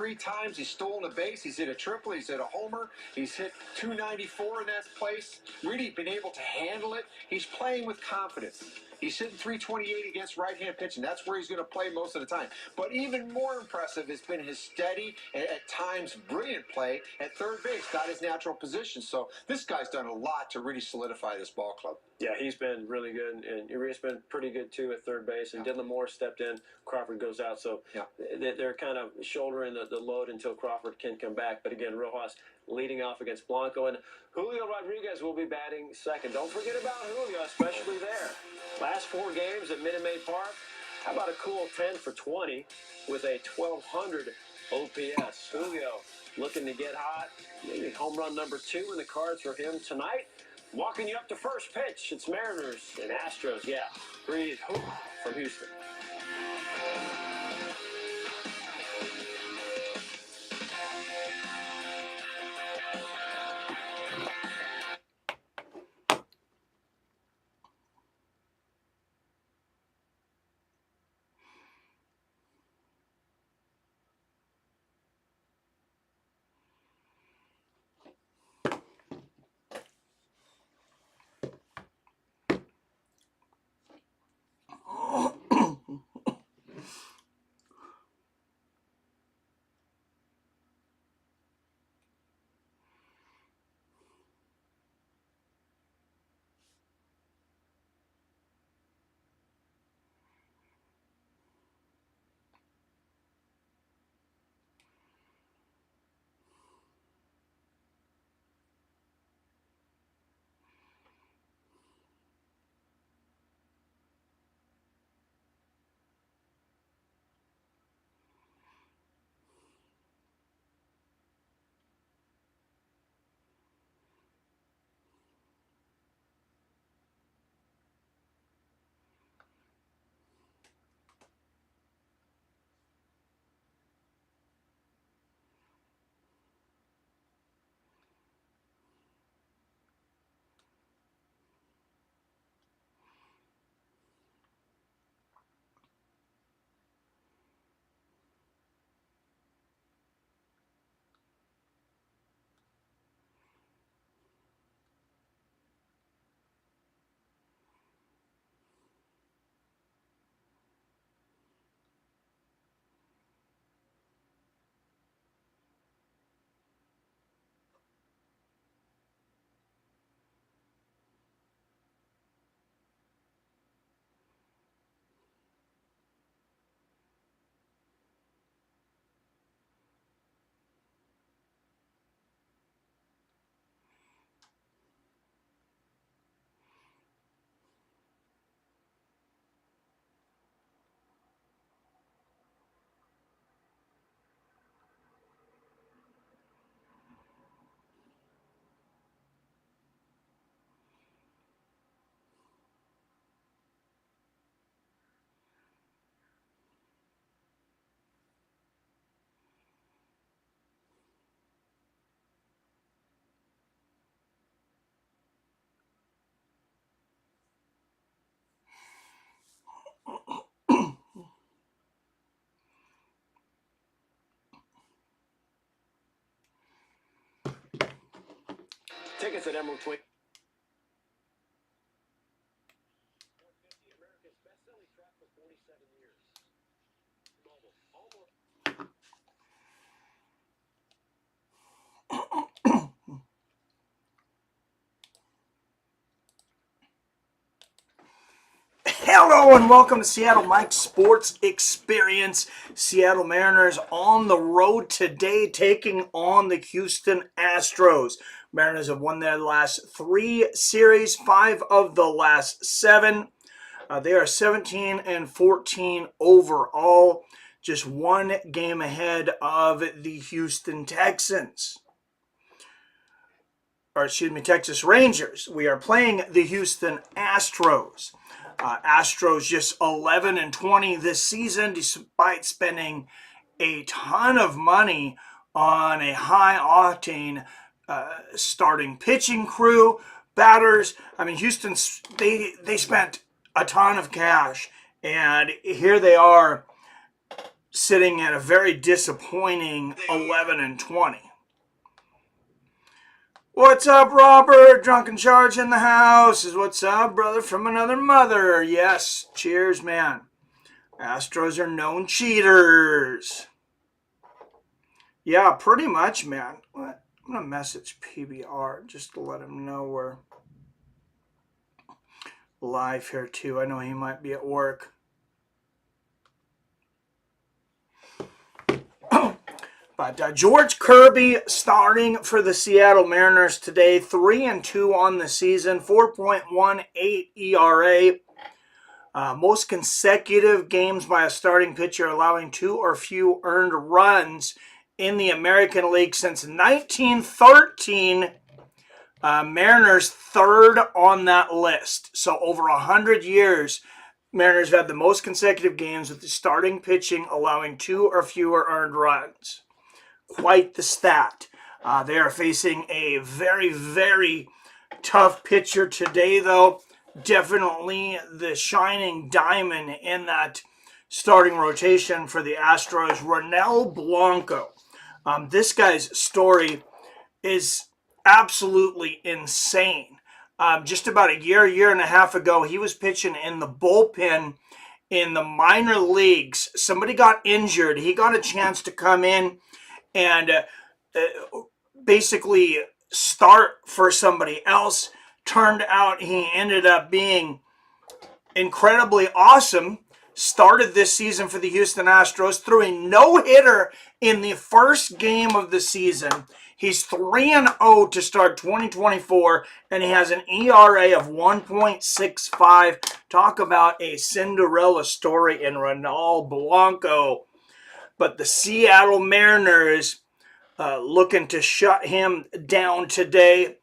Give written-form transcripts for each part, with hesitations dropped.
3 times. He's stolen a base. He's hit a triple. He's hit a homer. He's hit 294 in that place. Really been able to handle it. He's playing with confidence. He's hitting 328 against right-hand pitching. That's where he's going to play most of the time. But even more impressive has been his steady, at times brilliant play at third base, not his natural position. So this guy's done a lot to really solidify this ball club. Yeah, he's been really good, and Urias been pretty good too at third base. And Dylan Moore stepped in. Crawford goes out, so they're kind of shouldering the load until Crawford can come back. But again, Rojas leading off against Blanco, and Julio Rodriguez will be batting second. Don't forget about Julio, especially there. Last 4 games at Minute Maid Park. How about a cool 10 for 20 with a 1,200 OPS? Julio looking to get hot. Maybe home run number 2 in the cards for him tonight. Walking you up to first pitch, it's Mariners and Astros. Yeah, breathe hope from Houston. Tickets at Emerald Twin. America's best-selling track for 47 years. Probable. Almost. Hello and welcome to Seattle Mike's Sports Experience. Seattle Mariners on the road today taking on the Houston Astros. Mariners have won their last 3 series, 5 of the last 7. They are 17-14 overall, just 1 game ahead of the Houston Texans. Texas Rangers. We are playing the Houston Astros. Astros just 11-20 this season, despite spending a ton of money on a high-octane starting pitching crew, batters. I mean, Houston, they spent a ton of cash, and here they are sitting at a very disappointing 11-20. What's up, Robert? Drunken Charge in the house. What's up, brother from another mother? Yes, cheers, man. Astros are known cheaters. Yeah, pretty much, man. What? I'm going to message PBR just to let him know we're live here, too. I know he might be at work. But George Kirby starting for the Seattle Mariners today, 3-2 on the season, 4.18 ERA. Most consecutive games by a starting pitcher allowing 2 or few earned runs in the American League since 1913. Mariners third on that list. So over 100 years, Mariners have had the most consecutive games with the starting pitching allowing 2 or fewer earned runs. Quite the stat. They are facing a very, very tough pitcher today, though. Definitely the shining diamond in that starting rotation for the Astros, Ronel Bianco. This guy's story is absolutely insane. Just about a year and a half ago, he was pitching in the bullpen in the minor leagues. Somebody got injured. He got a chance to come in and basically start for somebody else. Turned out he ended up being incredibly awesome. Started this season for the Houston Astros, threw a no-hitter in the first game of the season. He's 3-0 to start 2024, and he has an ERA of 1.65. Talk about a Cinderella story in Ronel Bianco. But the Seattle Mariners looking to shut him down today.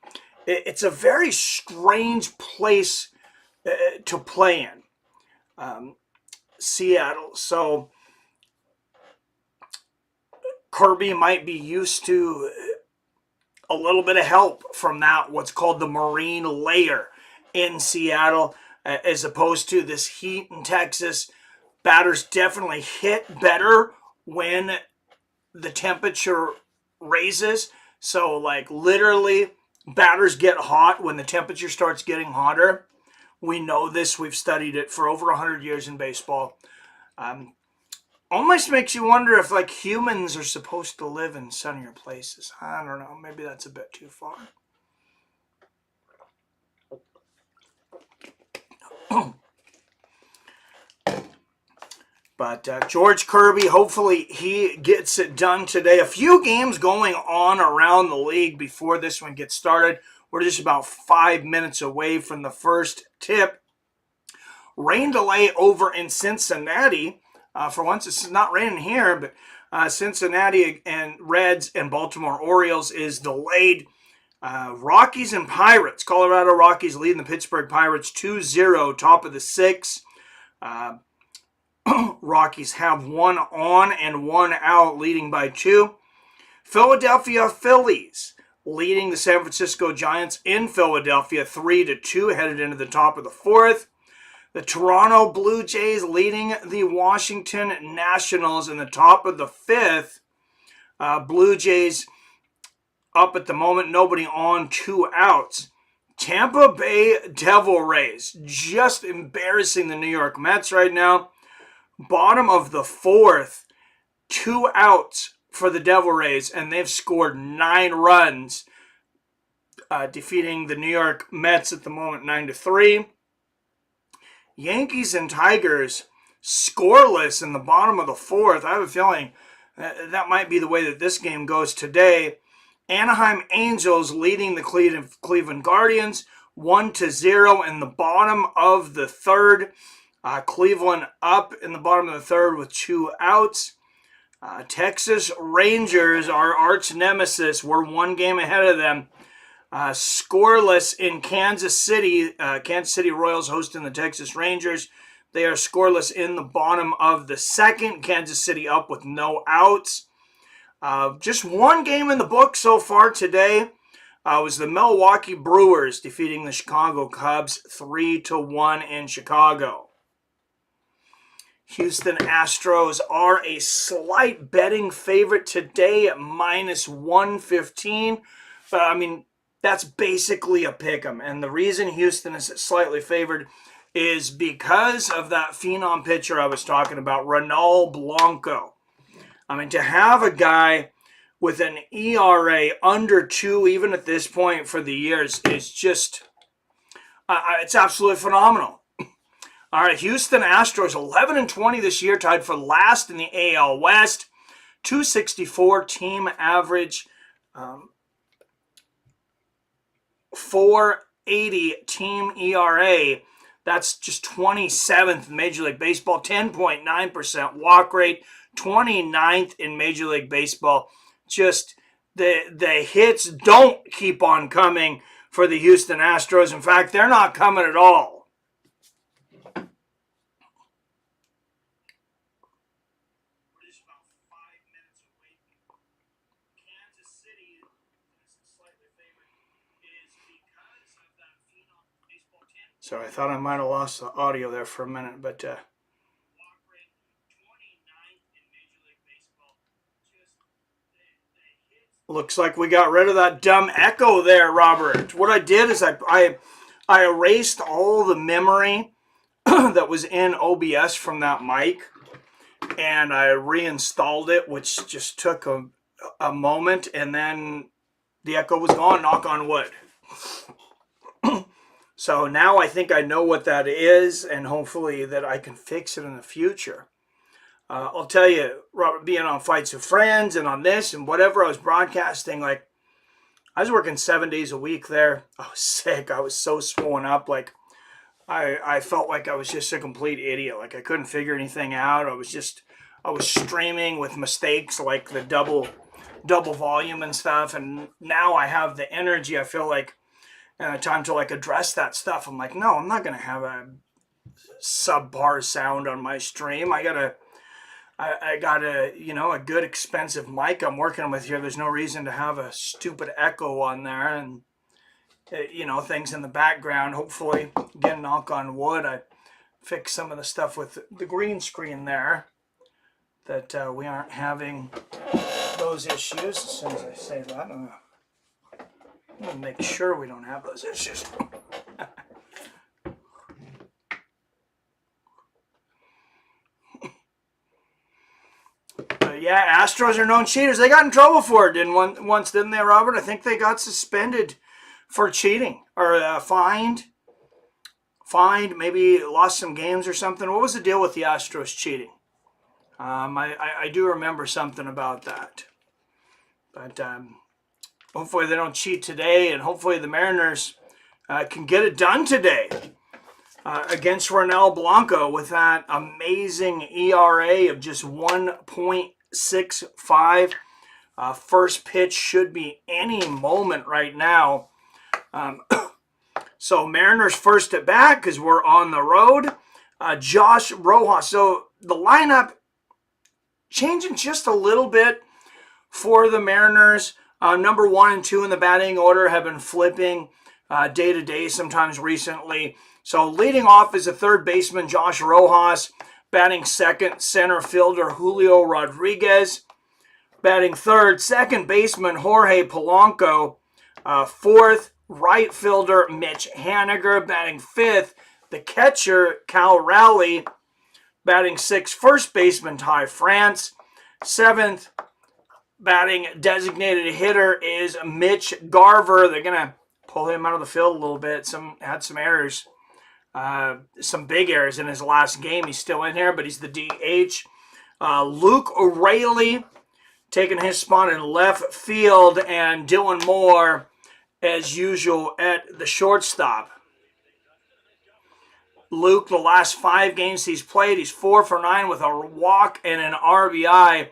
It's a very strange place to play in, Seattle. So Kirby might be used to a little bit of help from that, what's called the Marine layer in Seattle, as opposed to this heat in Texas. Batters definitely hit better when the temperature raises. So, like, literally, batters get hot when the temperature starts getting hotter. We know this. We've studied it for over 100 years in baseball. Almost makes you wonder if, like, humans are supposed to live in sunnier places. I don't know. Maybe that's a bit too far. But George Kirby, hopefully he gets it done today. A few games going on around the league before this one gets started. We're just about 5 minutes away from the first tip. Rain delay over in Cincinnati. For once, it's not raining here, but Cincinnati and Reds and Baltimore Orioles is delayed. Rockies and Pirates. Colorado Rockies leading the Pittsburgh Pirates 2-0, top of the 6th. Rockies have 1 on and 1 out, leading by 2. Philadelphia Phillies leading the San Francisco Giants in Philadelphia 3-2, headed into the top of the 4th. The Toronto Blue Jays leading the Washington Nationals in the top of the 5th. Blue Jays up at the moment, nobody on, 2 outs. Tampa Bay Devil Rays just embarrassing the New York Mets right now. Bottom of the 4th, 2 outs for the Devil Rays, and they've scored 9 runs, defeating the New York Mets at the moment 9-3. Yankees and Tigers scoreless in the bottom of the 4th. I have a feeling that might be the way that this game goes today. Anaheim Angels leading the Cleveland Guardians 1-0 in the bottom of the 3rd. Cleveland up in the bottom of the 3rd with 2 outs. Texas Rangers, our arch nemesis, we're 1 game ahead of them. Scoreless in Kansas City. Kansas City Royals hosting the Texas Rangers. They are scoreless in the bottom of the 2nd. Kansas City up with no outs. Just 1 game in the book so far today. Was the Milwaukee Brewers defeating the Chicago Cubs 3-1 in Chicago. Houston Astros are a slight betting favorite today at -115. But, I mean, that's basically a pick 'em. And the reason Houston is slightly favored is because of that phenom pitcher I was talking about, Ronel Bianco. I mean, to have a guy with an ERA under 2, even at this point for the years, is just, it's absolutely phenomenal. All right, Houston Astros, 11-20 this year, tied for last in the AL West. 264 team average, 480 team ERA. That's just 27th in Major League Baseball, 10.9% walk rate, 29th in Major League Baseball. Just the hits don't keep on coming for the Houston Astros. In fact, they're not coming at all. So I thought I might have lost the audio there for a minute, but looks like we got rid of that dumb echo there, Robert. What I did is I erased all the memory that was in OBS from that mic, and I reinstalled it, which just took a moment, and then the echo was gone, knock on wood. So now I think I know what that is, and hopefully that I can fix it in the future. I'll tell you, Robert, being on Fights with Friends and on this and whatever I was broadcasting, like, I was working 7 days a week there. I was sick. I was so swollen up. Like, I felt like I was just a complete idiot. Like, I couldn't figure anything out. I was streaming with mistakes, like the double volume and stuff. And now I have the energy. I feel like time to like address that stuff. I'm like, no, I'm not gonna have a subpar sound on my stream. I got a a good expensive mic I'm working with here. There's no reason to have a stupid echo on there, and things in the background. Hopefully, again, knock on wood, I fix some of the stuff with the green screen there, that we aren't having those issues. As soon as I say that, I'm gonna make sure we don't have those issues. Yeah, Astros are known cheaters. They got in trouble for it, didn't they, Robert? I think they got suspended for cheating, or fined, maybe lost some games or something. What was the deal with the Astros cheating? I do remember something about that. But hopefully they don't cheat today, and hopefully the Mariners can get it done today against Ronel Bianco with that amazing ERA of just 1.65. First pitch should be any moment right now. So Mariners first at bat because we're on the road. Josh Rojas. So the lineup changing just a little bit for the Mariners. Number 1 and 2 in the batting order have been flipping day to day sometimes recently. So leading off is a third baseman, Josh Rojas. Batting second, center fielder Julio Rodriguez. Batting third, second baseman Jorge Polanco. Fourth, right fielder Mitch Haniger. Batting fifth, the catcher Cal Raleigh. Batting sixth, first baseman Ty France. Seventh, batting designated hitter is Mitch Garver. They're going to pull him out of the field a little bit. Had some errors. Some big errors in his last game. He's still in here, but he's the DH. Luke O'Reilly taking his spot in left field, and Dylan Moore, as usual, at the shortstop. Luke, the last 5 games he's played, he's 4 for 9 with a walk and an RBI.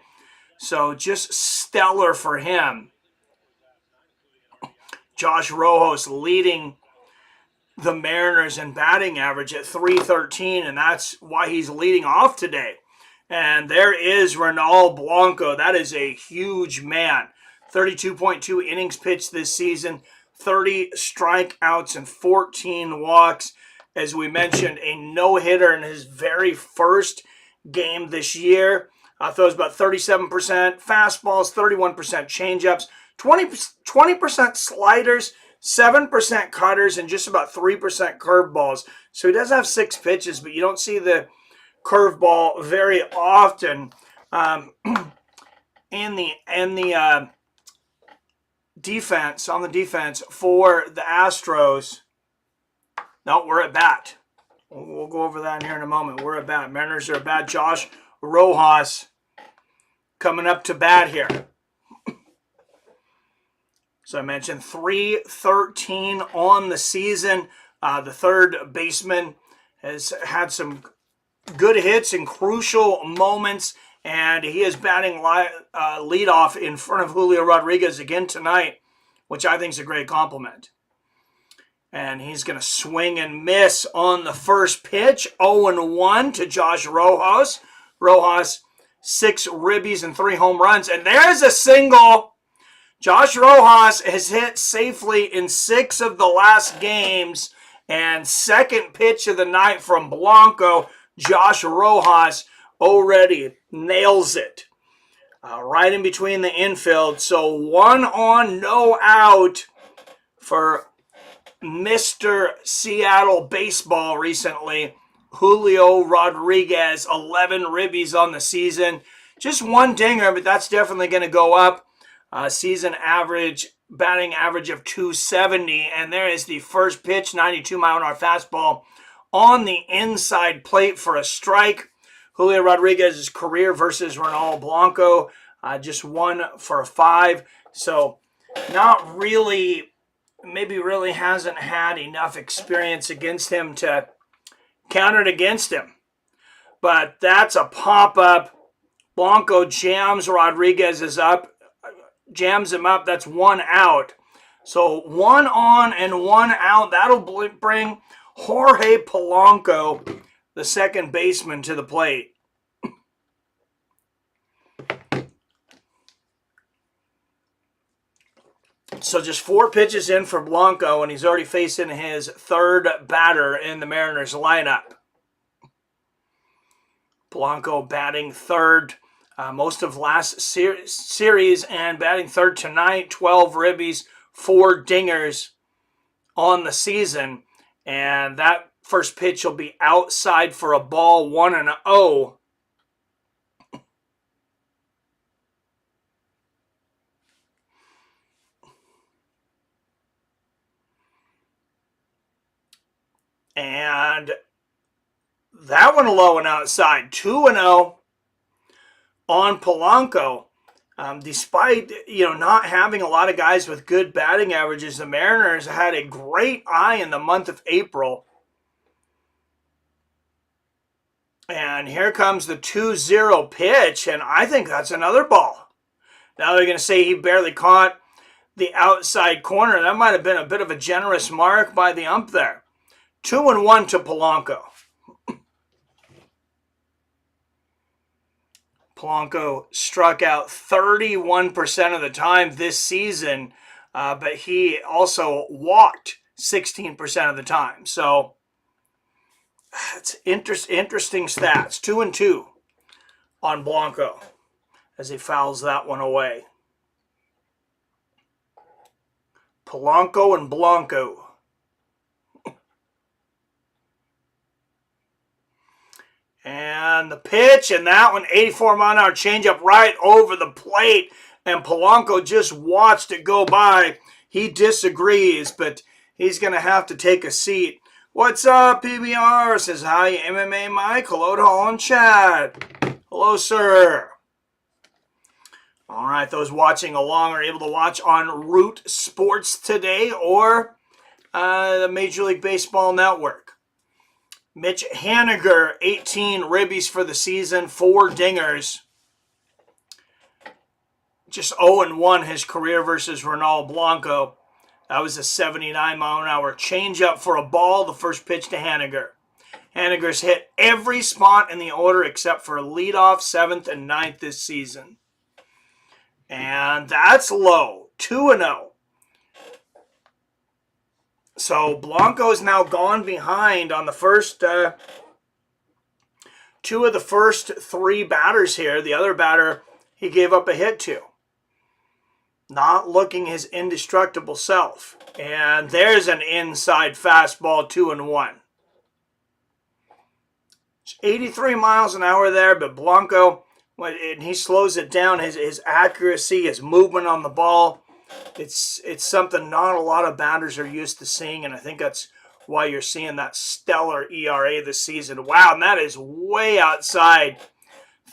So just stellar for him. Josh Rojas leading the Mariners in batting average at .313, and that's why he's leading off today. And there is Ronel Bianco. That is a huge man. 32.2 innings pitched this season, 30 strikeouts and 14 walks. As we mentioned, a no-hitter in his very first game this year. Throws about 37%, fastballs, 31% changeups, 20% sliders, 7% cutters, and just about 3% curveballs. So he does have 6 pitches, but you don't see the curveball very often. In the defense, on the defense for the Astros. No, we're at bat. We'll go over that here in a moment. We're at bat. Mariners are at bat. Josh Rojas coming up to bat here. So I mentioned 313 on the season. The third baseman has had some good hits in crucial moments, and he is batting leadoff in front of Julio Rodriguez again tonight, which I think is a great compliment. And he's going to swing and miss on the first pitch. 0-1 to Josh Rojas. Rojas, 6 ribbies and 3 home runs. And there's a single. Josh Rojas has hit safely in 6 of the last games. And second pitch of the night from Bianco. Josh Rojas already nails it. Right in between the infield. So 1 on, no out for Mr. Seattle baseball recently. Julio Rodriguez, 11 ribbies on the season. Just 1 dinger, but that's definitely going to go up. Season average, batting average of 270. And there is the first pitch, 92-mile-an-hour fastball on the inside plate for a strike. Julio Rodriguez's career versus Ronel Bianco, just 1 for 5. So not really, maybe really hasn't had enough experience against him to count it against him. But that's a pop-up. Bianco jams Rodriguez is up, jams him up. That's 1 out. So 1 on and 1 out. That'll bring Jorge Polanco, the second baseman, to the plate. So just 4 pitches in for Bianco, and he's already facing his third batter in the Mariners lineup. Bianco batting third most of last series and batting third tonight. 12 ribbies, 4 dingers on the season. And that first pitch will be outside for a ball, 1-0. And that one low and outside, 2-0 on Polanco. Despite not having a lot of guys with good batting averages, the Mariners had a great eye in the month of April. And here comes the 2-0 pitch, and I think that's another ball. Now they're going to say he barely caught the outside corner. That might have been a bit of a generous mark by the ump there. 2-1 to Polanco. Polanco struck out 31% of the time this season, but he also walked 16% of the time. So it's interesting stats. 2-2 on Bianco as he fouls that one away. Polanco and Bianco. And the pitch, and that one, 84-mile-an-hour changeup right over the plate. And Polanco just watched it go by. He disagrees, but he's going to have to take a seat. What's up, PBR? Says, hi, MMA Mike. Hello to all in chat. Hello, sir. All right, those watching along are able to watch on Root Sports today or the Major League Baseball Network. Mitch Haniger, 18 ribbies for the season, 4 dingers. Just 0-1 his career versus Ronel Bianco. That was a 79-mile-an-hour changeup for a ball, the first pitch to Haniger. Haniger's hit every spot in the order except for leadoff, 7th, and 9th this season. And that's low, 2-0. So Bianco is now gone behind on the first 2 of the first 3 batters here, the other batter he gave up a hit to. Not looking his indestructible self. And there's an inside fastball, 2-1. It's 83 miles an hour there, but Bianco, and he slows it down. His accuracy, his movement on the ball, it's something not a lot of batters are used to seeing, and I think that's why you're seeing that stellar ERA this season. Wow, and that is way outside.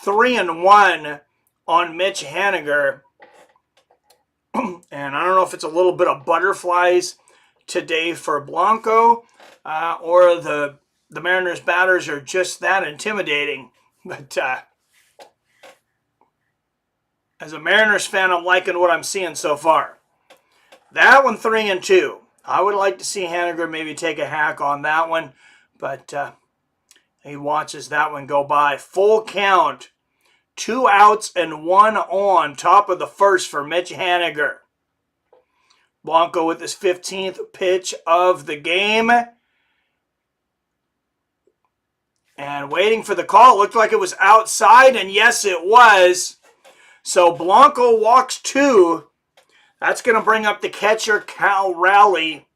3-1 on Mitch Haniger. And I don't know if it's a little bit of butterflies today for Bianco, or the Mariners batters are just that intimidating. But as a Mariners fan, I'm liking what I'm seeing so far. That one, 3-2. I would like to see Haniger maybe take a hack on that one, but he watches that one go by. Full count. 2 outs and 1 on, top of the first for Mitch Haniger. Bianco with his 15th pitch of the game. And waiting for the call. It looked like it was outside, and yes, it was. So Bianco walks 2. That's going to bring up the catcher, Cal Raleigh.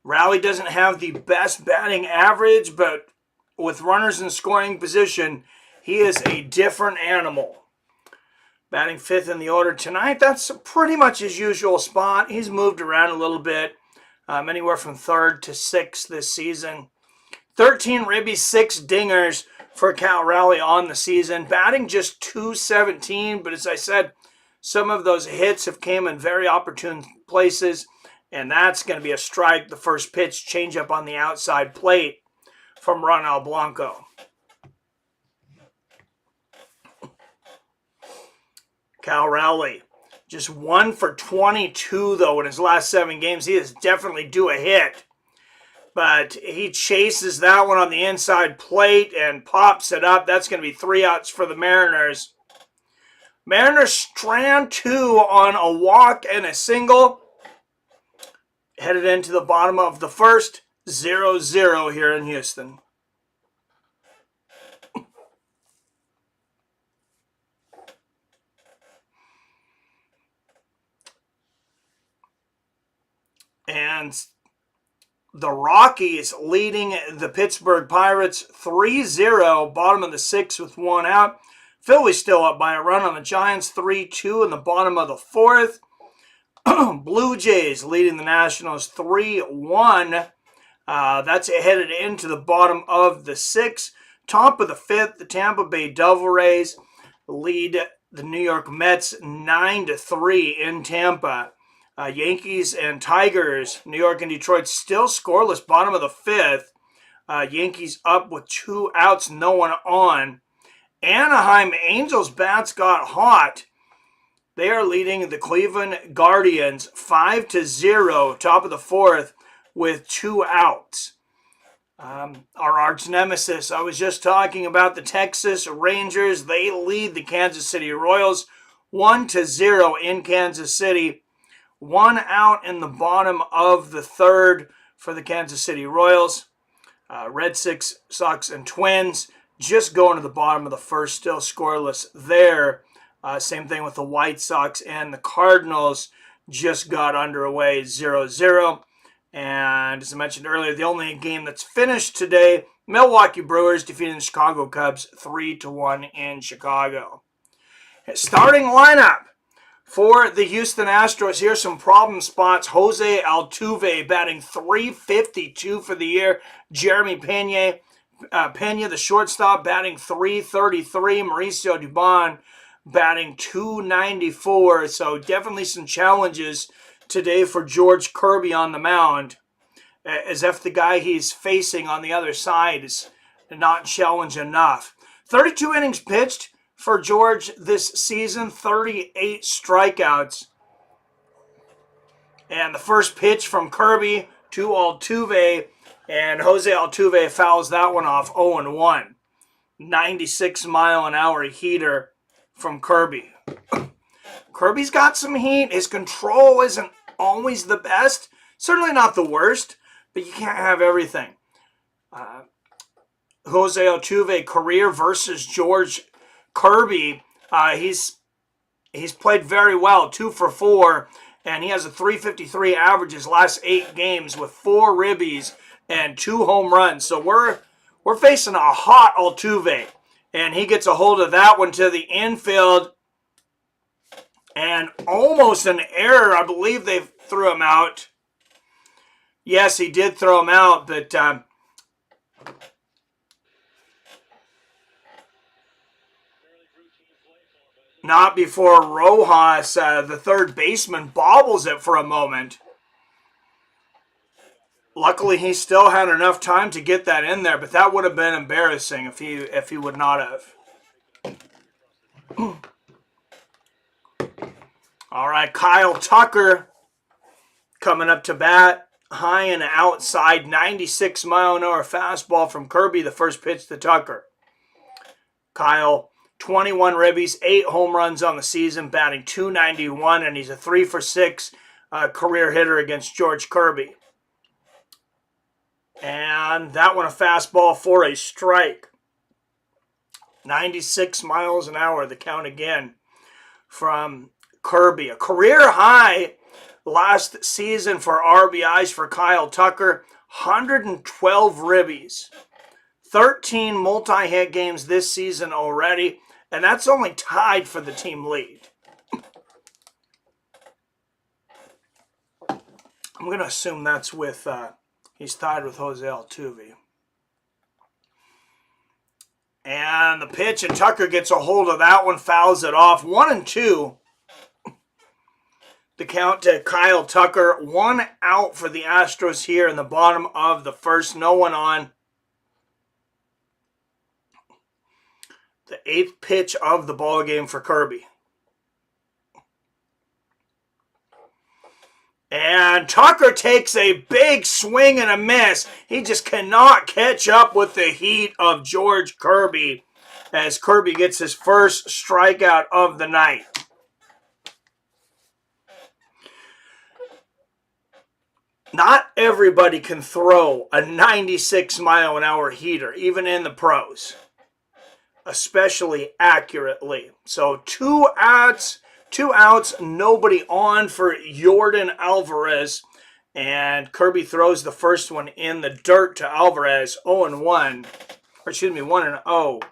Raleigh doesn't have the best batting average, but with runners in scoring position, he is a different animal. Batting 5th in the order tonight. That's pretty much his usual spot. He's moved around a little bit, anywhere from 3rd to 6th this season. 13 ribbies, 6 dingers for Cal Raleigh on the season. Batting just .217, but as I said, some of those hits have came in very opportune places, and that's going to be a strike. The first pitch, change up on the outside plate from Ronel Bianco. Cal Raleigh, just 1 for 22, though, in his last 7 games. He is definitely due a hit. But he chases that one on the inside plate and pops it up. That's going to be 3 outs for the Mariners. Mariners strand 2 on a walk and a single. Headed into the bottom of the first. 0-0 here in Houston. And the Rockies leading the Pittsburgh Pirates 3-0, bottom of the 6th with 1 out. Philly's still up by a run on the Giants, 3-2 in the bottom of the 4th. Blue Jays leading the Nationals 3-1. That's headed into the bottom of the 6th. Top of the 5th, the Tampa Bay Devil Rays lead the New York Mets 9-3 in Tampa. Yankees and Tigers, New York and Detroit still scoreless, bottom of the 5th. Yankees up with 2 outs, no one on. Anaheim Angels bats got hot. They are leading the Cleveland Guardians 5-0, top of the 4th with 2 outs. Our arch nemesis, I was just talking about the Texas Rangers. They lead the Kansas City Royals 1-0 in Kansas City. 1 out in the bottom of the 3rd for the Kansas City Royals. Red Sox and Twins just going to the bottom of the 1st, still scoreless there. Same thing with the White Sox and the Cardinals, just got underway 0-0. And as I mentioned earlier, the only game that's finished today, Milwaukee Brewers defeating the Chicago Cubs 3-1 in Chicago. Starting lineup for the Houston Astros, here's some problem spots. Jose Altuve batting .352 for the year. Jeremy Pena, the shortstop, batting .333. Mauricio Dubon batting .294. So definitely some challenges today for George Kirby on the mound, as if the guy he's facing on the other side is not challenged enough. 32 innings pitched for George this season, 38 strikeouts. And the first pitch from Kirby to Altuve, and Jose Altuve fouls that one off 0-1. 96-mile-an-hour heater from Kirby. Kirby's got some heat. His control isn't always the best. Certainly not the worst, but you can't have everything. Jose Altuve career versus George Kirby. He's played very well, 2 for 4, and he has a 353 average his last 8 games with 4 ribbies and 2 home runs. So we're facing a hot Altuve, and he gets a hold of that one to the infield, and almost an error. I believe they threw him out. Yes, he did throw him out, but not before Rojas, the third baseman, bobbles it for a moment. Luckily, he still had enough time to get that in there, but that would have been embarrassing if he would not have. All right, Kyle Tucker coming up to bat. High and outside, 96-mile-an-hour fastball from Kirby, the first pitch to Tucker. Kyle, 21 ribbies, 8 home runs on the season, batting .291, and he's a 3 for 6 career hitter against George Kirby. And that one a fastball for a strike. 96 miles an hour, the count again from Kirby. A career high last season for RBIs for Kyle Tucker, 112 ribbies. 13 multi-hit games this season already, and that's only tied for the team lead. I'm going to assume that's with, he's tied with Jose Altuve. And the pitch, and Tucker gets a hold of that one, fouls it off. 1-2. The count to Kyle Tucker. 1 out for the Astros here in the bottom of the first. No one on. The 8th pitch of the ball game for Kirby. And Tucker takes a big swing and a miss. He just cannot catch up with the heat of George Kirby as Kirby gets his first strikeout of the night. Not everybody can throw a 96-mile-an-hour heater, even in the pros, especially accurately. So 2 outs, nobody on for Yordan Alvarez. And Kirby throws the first one in the dirt to Alvarez, 0-1. Or excuse me, 1-0.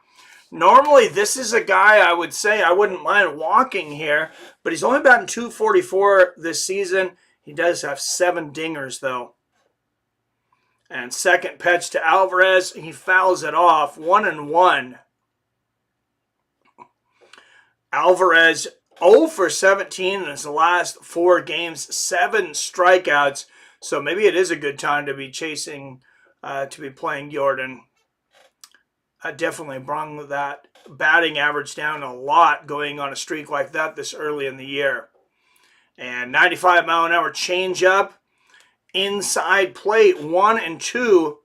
Normally, this is a guy I would say I wouldn't mind walking here, but he's only batting .244 this season. He does have 7 dingers, though. And second pitch to Alvarez. He fouls it off, 1-1. Alvarez 0 for 17 in his last 4 games, 7 strikeouts. So maybe it is a good time to be chasing, to be playing Yordan. I definitely brought that batting average down a lot going on a streak like that this early in the year. And 95-mile-an-hour changeup, inside plate, 1-2.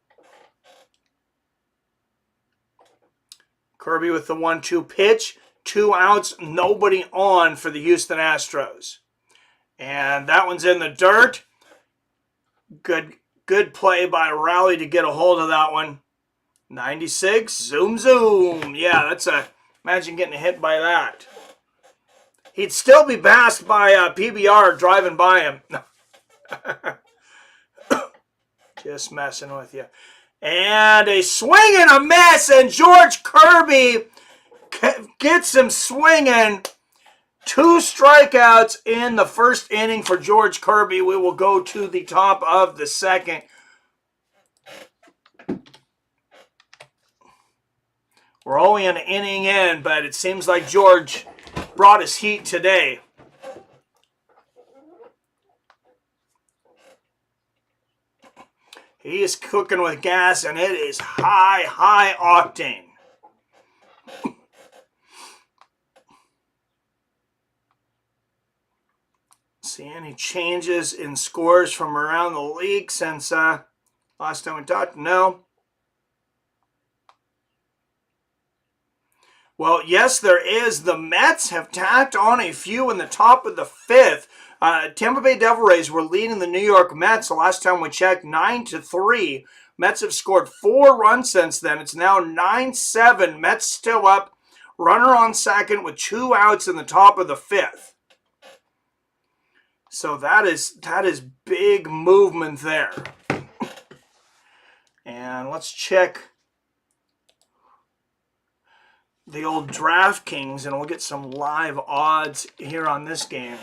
Kirby with the 1-2 pitch. 2 outs, nobody on for the Houston Astros. And that one's in the dirt. Good play by Rowley to get a hold of that one. 96, zoom, zoom. Yeah, imagine getting hit by that. He'd still be basked by PBR driving by him. Just messing with you. And a swing and a miss, and George Kirby gets him swinging. 2 strikeouts in the first inning for George Kirby. We will go to the top of the second. We're only an inning in, but it seems like George brought his heat today. He is cooking with gas, and it is high octane. See any changes in scores from around the league since last time we talked? No. Well, yes, there is. The Mets have tacked on a few in the top of the 5th. Tampa Bay Devil Rays were leading the New York Mets the last time we checked, 9-3. Mets have scored 4 runs since then. It's now 9-7. Mets still up. Runner on second with 2 outs in the top of the 5th. So that is big movement there. And let's check the old DraftKings, and we'll get some live odds here on this game.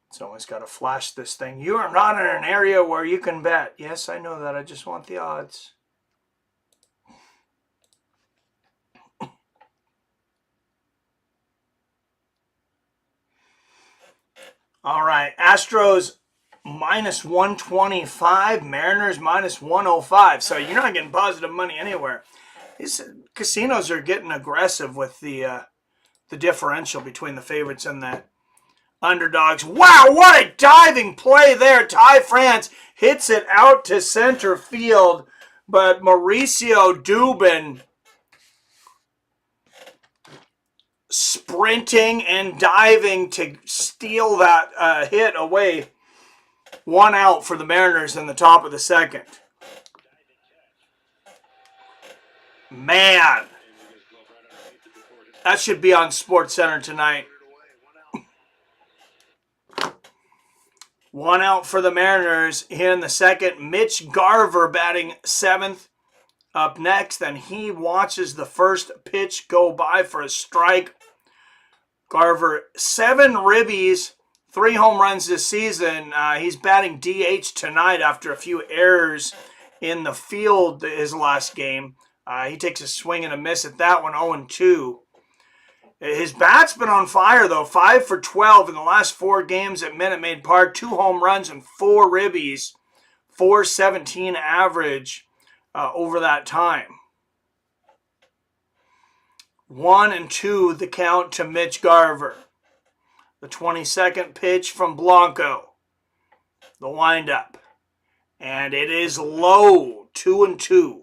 It's always got to flash this thing. You are not in an area where you can bet. Yes, I know that. I just want the odds. All right. Astros minus 125. Mariners minus 105. So you're not getting positive money anywhere. These casinos are getting aggressive with the differential between the favorites and the underdogs. Wow, what a diving play there. Ty France hits it out to center field, but Mauricio Dubin sprinting and diving to steal that hit away. 1 out for the Mariners in the top of the 2nd. Man, that should be on SportsCenter tonight. 1 out for the Mariners here in the 2nd. Mitch Garver batting 7th up next. And he watches the first pitch go by for a strike. Garver, 7 ribbies, 3 home runs this season. He's batting DH tonight after a few errors in the field his last game. He takes a swing and a miss at that one, 0-2. His bat's been on fire, though. 5 for 12 in the last 4 games at Minute Maid Park. 2 home runs and 4 ribbies. 4.17 average over that time. 1-2 the count to Mitch Garver. The 22nd pitch from Blanco. The windup. And it is low, 2-2.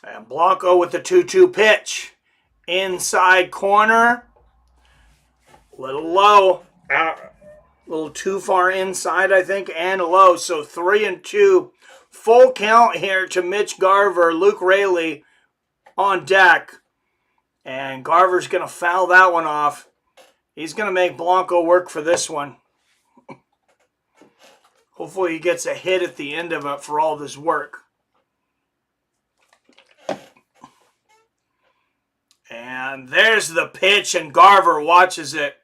And Blanco with the 2-2 pitch. Inside corner. A little low. A little too far inside, I think, and low. So 3-2. Full count here to Mitch Garver. Luke Raley on deck. And Garver's going to foul that one off. He's going to make Blanco work for this one. Hopefully he gets a hit at the end of it for all this work. And there's the pitch, and Garver watches it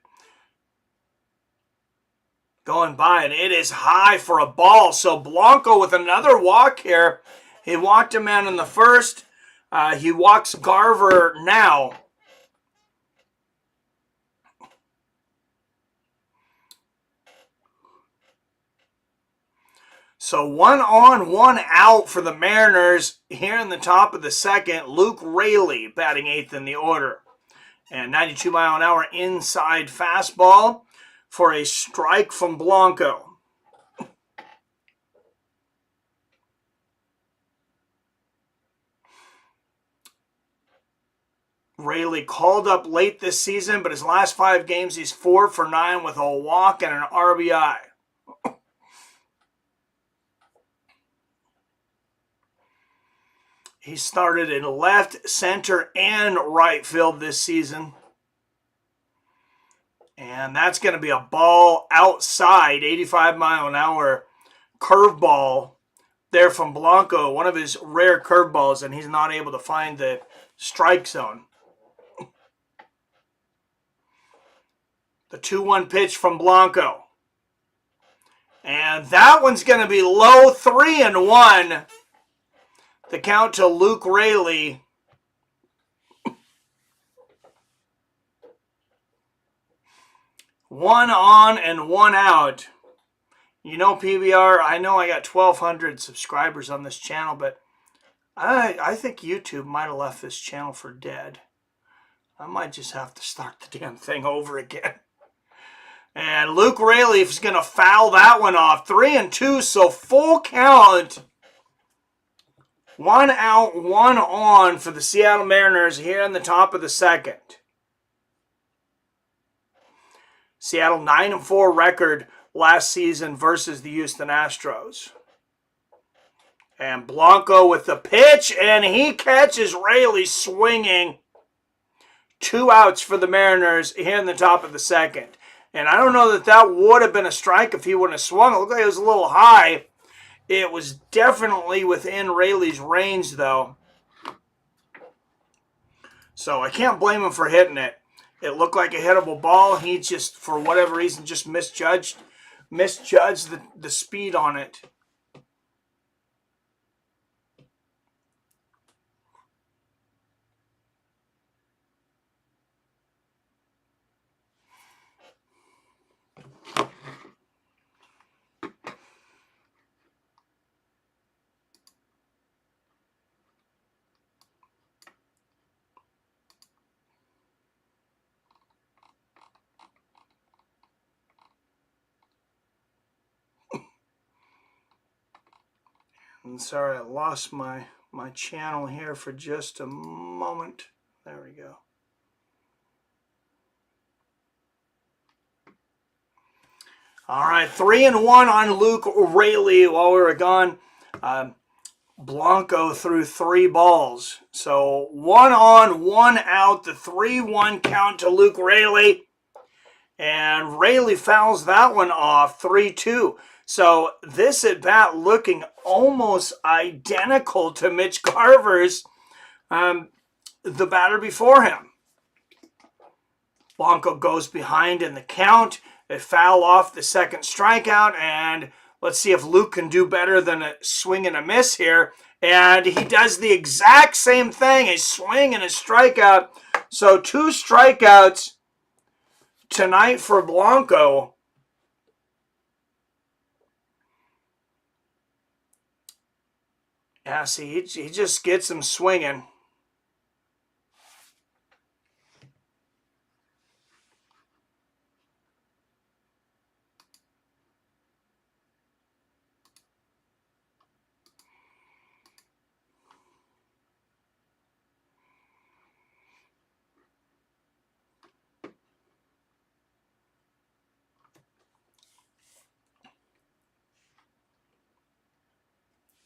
going by, and it is high for a ball. So Blanco with another walk here. He walked a man in the first. He walks Garver now. So 1 on, 1 out for the Mariners here in the top of the 2nd. Luke Raley batting 8th in the order. And 92-mile-an-hour inside fastball for a strike from Blanco. Raley called up late this season, but his last 5 games he's 4 for 9 with a walk and an RBI. He started in left, center, and right field this season. And that's going to be a ball outside, 85-mile-an-hour curveball there from Blanco, one of his rare curveballs, and he's not able to find the strike zone. The 2-1 pitch from Blanco. And that one's going to be low, 3-1. The count to Luke Raley. One on and 1 out You know, PBR, I know I got 1,200 subscribers on this channel, but I think YouTube might have left this channel for dead. I might just have to start the damn thing over again. And Luke Raley is going to foul that one off. 3-2, so full count. 1 out, 1 on for the Seattle Mariners here in the top of the second. Seattle 9-4 record last season versus the Houston Astros. And Bianco with the pitch, and he catches Raley swinging. 2 outs for the Mariners here in the top of the second. And I don't know that that would have been a strike if he wouldn't have swung. It looked like it was a little high. It was definitely within Raley's range, though. So I can't blame him for hitting it. It looked like a hittable ball. He just, for whatever reason, just misjudged the speed on it. And sorry, I lost my channel here for just a moment. There we go. All right, 3-1 on Luke Raley while we were gone. Bianco threw 3 balls. So 1 on, 1 out, the 3-1 count to Luke Raley. And Raley fouls that one off, 3-2. So this at bat looking almost identical to Mitch Garver's, the batter before him. Bianco goes behind in the count. They foul off the second strikeout, and let's see if Luke can do better than a swing and a miss here. And he does the exact same thing, a swing and a strikeout. So 2 strikeouts tonight for Bianco. Yeah, see, he just gets him swinging.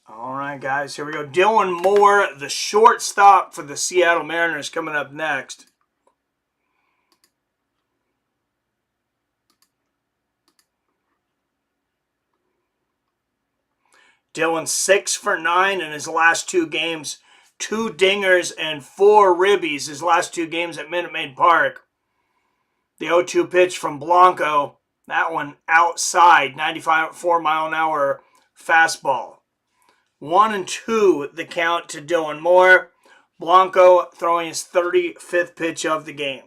All right, guys, here we go. Dylan Moore, the shortstop for the Seattle Mariners, coming up next. Dylan 6 for 9 in his last 2 games. 2 dingers and 4 ribbies his last 2 games at Minute Maid Park. The 0-2 pitch from Bianco. That one outside, 94 mile an hour fastball. 1-2 the count to Dylan Moore. Bianco throwing his 35th pitch of the game.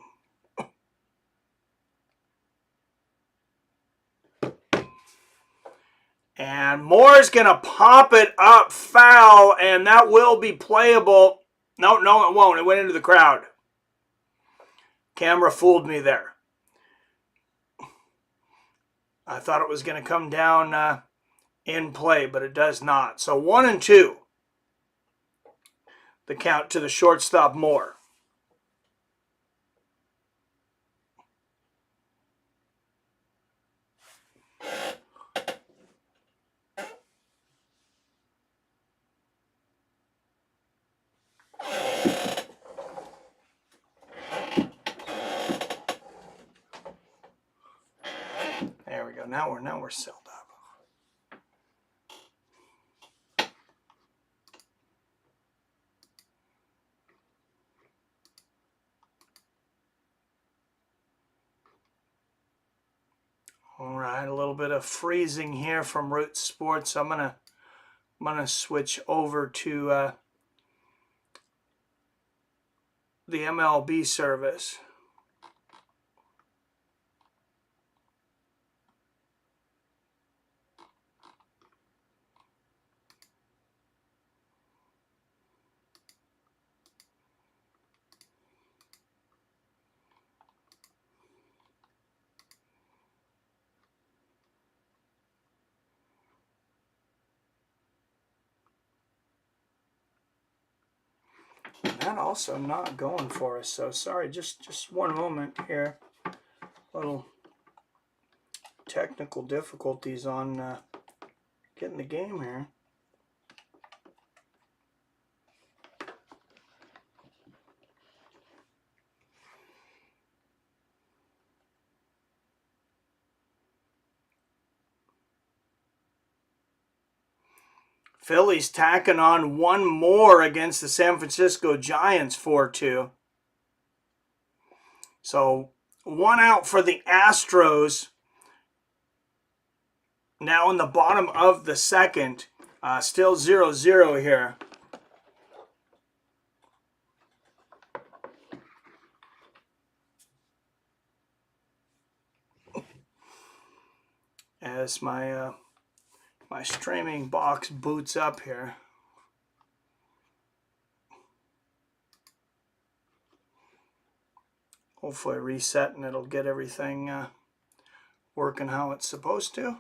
And Moore's going to pop it up foul, and that will be playable. No, it won't. It went into the crowd. Camera fooled me there. I thought it was going to come down in play, but it does not. So 1-2. The count to the shortstop, Moore. There we go. Now we're sealed up. All right, a little bit of freezing here from Root Sports. I'm gonna switch over to the MLB service. That also not going for us. So sorry, just one moment here. Little technical difficulties on getting the game here. Phillies tacking on one more against the San Francisco Giants 4-2. So 1 out for the Astros. Now in the bottom of the second. Still 0-0 here. As my streaming box boots up here. Hopefully reset and it'll get everything working how it's supposed to.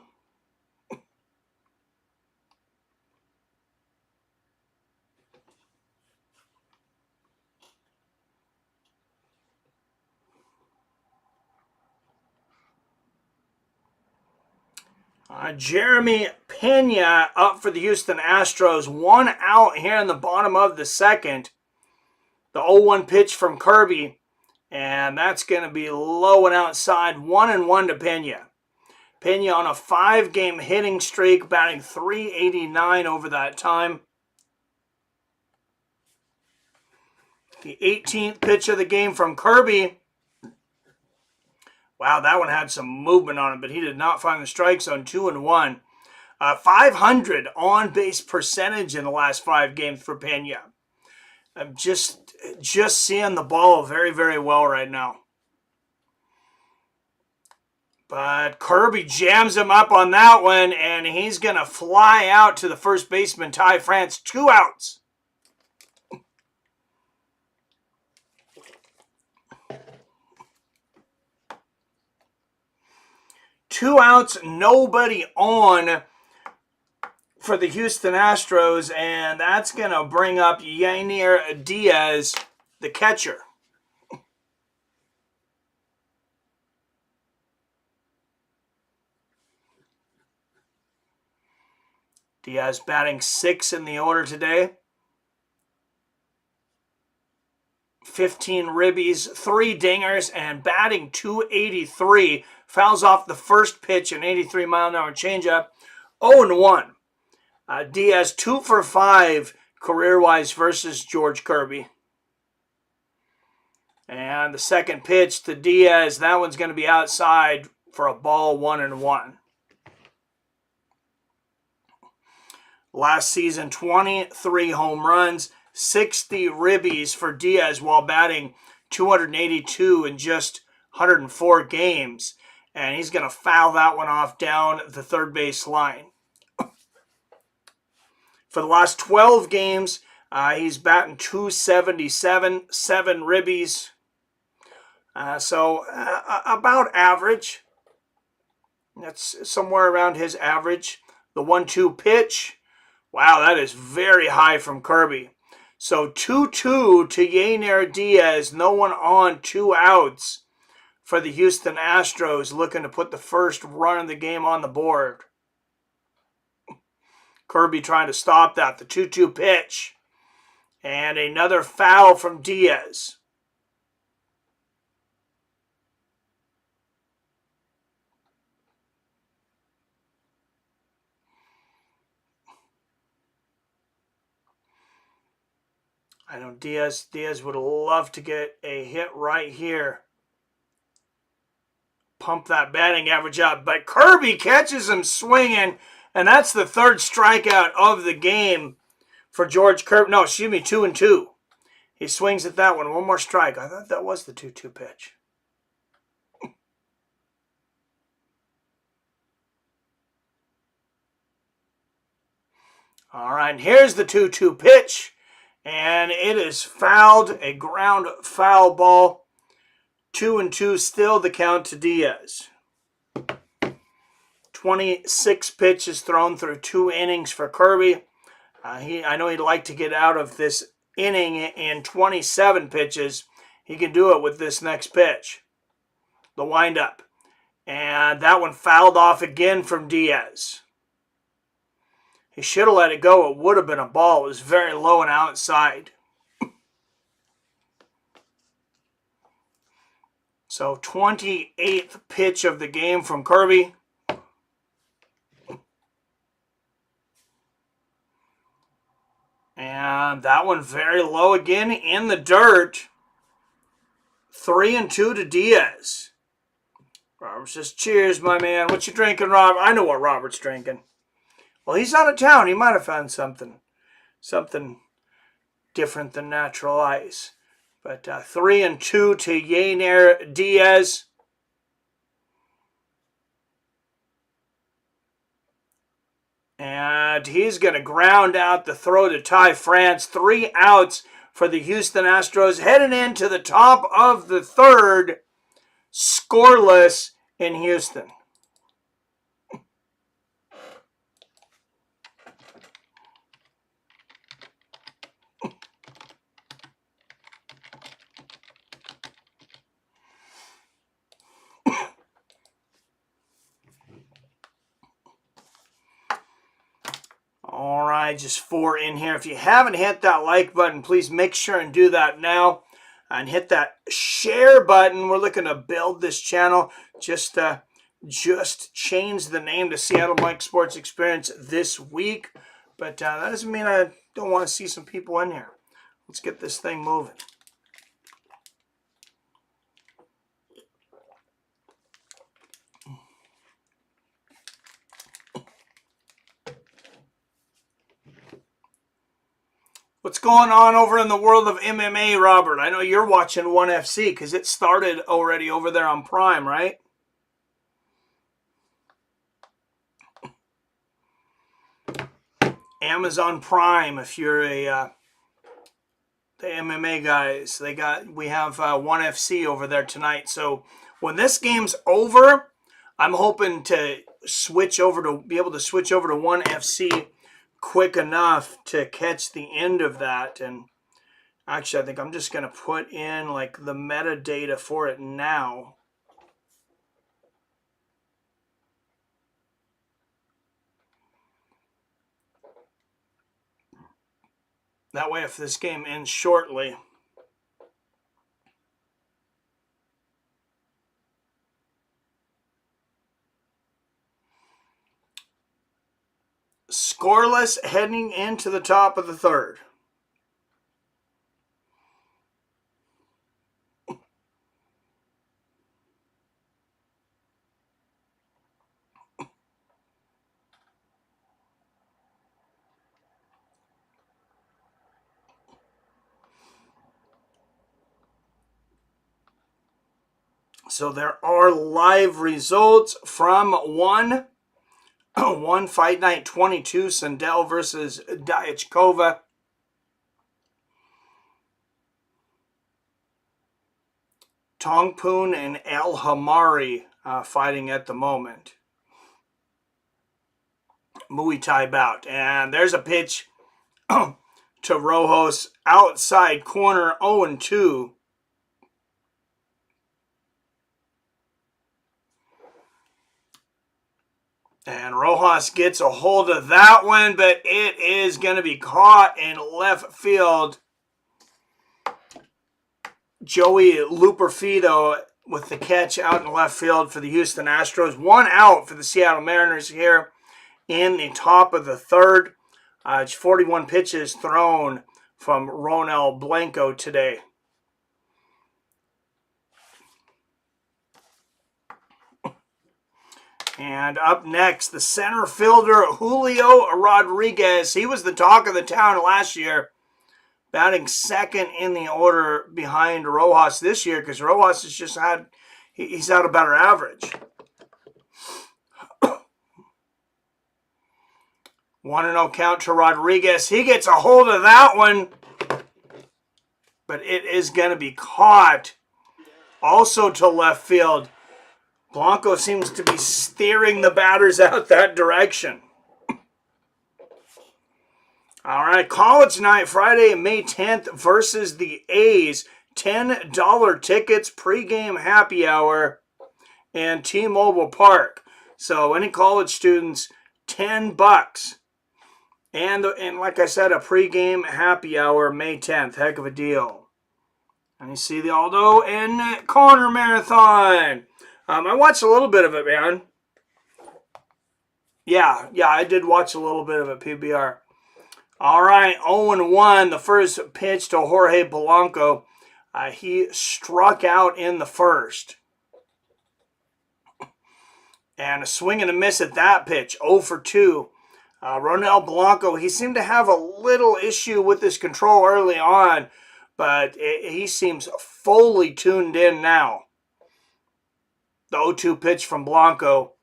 Jeremy Pena up for the Houston Astros. 1 out here in the bottom of the second. The 0-1 pitch from Kirby. And that's going to be low and outside. 1-1 to Pena. Pena on a 5-game hitting streak, batting .389 over that time. The 18th pitch of the game from Kirby. Wow, that one had some movement on it, but he did not find the strike zone. 2-1. 500 on-base percentage in the last 5 games for Pena. I'm just seeing the ball very, very well right now. But Kirby jams him up on that one, and he's going to fly out to the first baseman, Ty France. 2 outs. Two outs, nobody on for the Houston Astros, and that's going to bring up Yainer Diaz, the catcher. Diaz batting 6 in the order today. 15 ribbies, 3 dingers, and batting .283. Fouls off the first pitch, an 83-mile-an-hour changeup. 0-1. Diaz 2 for 5 career-wise versus George Kirby. And the second pitch to Diaz, that one's going to be outside for a ball. 1-1. Last season, 23 home runs, 60 ribbies for Diaz while batting .282 in just 104 games. And he's going to foul that one off down the third base line. For the last 12 games, he's batting .277, 7 ribbies. So about average. That's somewhere around his average. The 1-2 pitch. Wow, that is very high from Kirby. So 2-2 to Yainer Diaz. No one on, 2 outs for the Houston Astros, looking to put the first run of the game on the board. Kirby trying to stop that. The 2-2 pitch. And another foul from Diaz. I know Diaz would love to get a hit right here. Pump that batting average up. But Kirby catches him swinging. And that's the third strikeout of the game for George Kirby. No, excuse me, 2-2. He swings at that one. One more strike. I thought that was the 2-2 pitch. All right, and here's the 2-2 pitch. And it is fouled, a ground foul ball. 2-2 still the count to Diaz. 26 pitches thrown through 2 innings for Kirby. I know he'd like to get out of this inning in 27 pitches. He can do it with this next pitch, the windup. And that one fouled off again from Diaz. He should have let it go. It would have been a ball. It was very low and outside. So 28th pitch of the game from Kirby. And that one very low again in the dirt. 3-2 to Diaz. Robert says, cheers, my man. What you drinking, Rob? I know what Robert's drinking. Well, he's out of town. He might have found something different than natural ice. But 3-2 to Yainer Diaz. And he's going to ground out the throw to tie France. 3 outs for the Houston Astros. Heading into the top of the third. Scoreless in Houston. All right, just 4 in here. If you haven't hit that like button, please make sure and do that now. And hit that share button. We're looking to build this channel. Just change the name to Seattle Mike Sports Experience this week. But that doesn't mean I don't want to see some people in here. Let's get this thing moving. What's going on over in the world of MMA, Robert? I know you're watching ONE FC because it started already over there on Prime, right? Amazon Prime, if you're the MMA guys, we have ONE FC over there tonight. So when this game's over, I'm hoping to be able to switch over to ONE FC quick enough to catch the end of that. And actually, I think I'm just going to put in like the metadata for it now. That way, if this game ends shortly, scoreless heading into the top of the third. So there are live results from one Fight Night 22, Sandel versus Diachkova. Tongpoon and El Hamari fighting at the moment. Muay Thai bout. And there's a pitch to Rojos outside corner, 0-2. And Rojas gets a hold of that one, but it is going to be caught in left field. Joey Luperfido with the catch out in left field for the Houston Astros. 1 out for the Seattle Mariners here in the top of the third. It's 41 pitches thrown from Ronel Bianco today. And up next, the center fielder, Julio Rodriguez. He was the talk of the town last year, batting second in the order behind Rojas this year because Rojas has just he's had a better average. 1-0 count to Rodriguez. He gets a hold of that one, but it is going to be caught also to left field. Blanco seems to be steering the batters out that direction. All right, college night, Friday, May 10th versus the A's. $10 tickets, pregame happy hour, and T-Mobile Park. So any college students, $10. And like I said, a pregame happy hour, May 10th. Heck of a deal. And you see the Aldo and Connor marathon. I watched a little bit of it, man. Yeah, I did watch a little bit of it, PBR. All right, 0-1, the first pitch to Jorge Polanco. He struck out in the first. And a swing and a miss at that pitch, 0-2. Ronel Bianco, he seemed to have a little issue with his control early on, but he seems fully tuned in now. The 0-2 pitch from Blanco.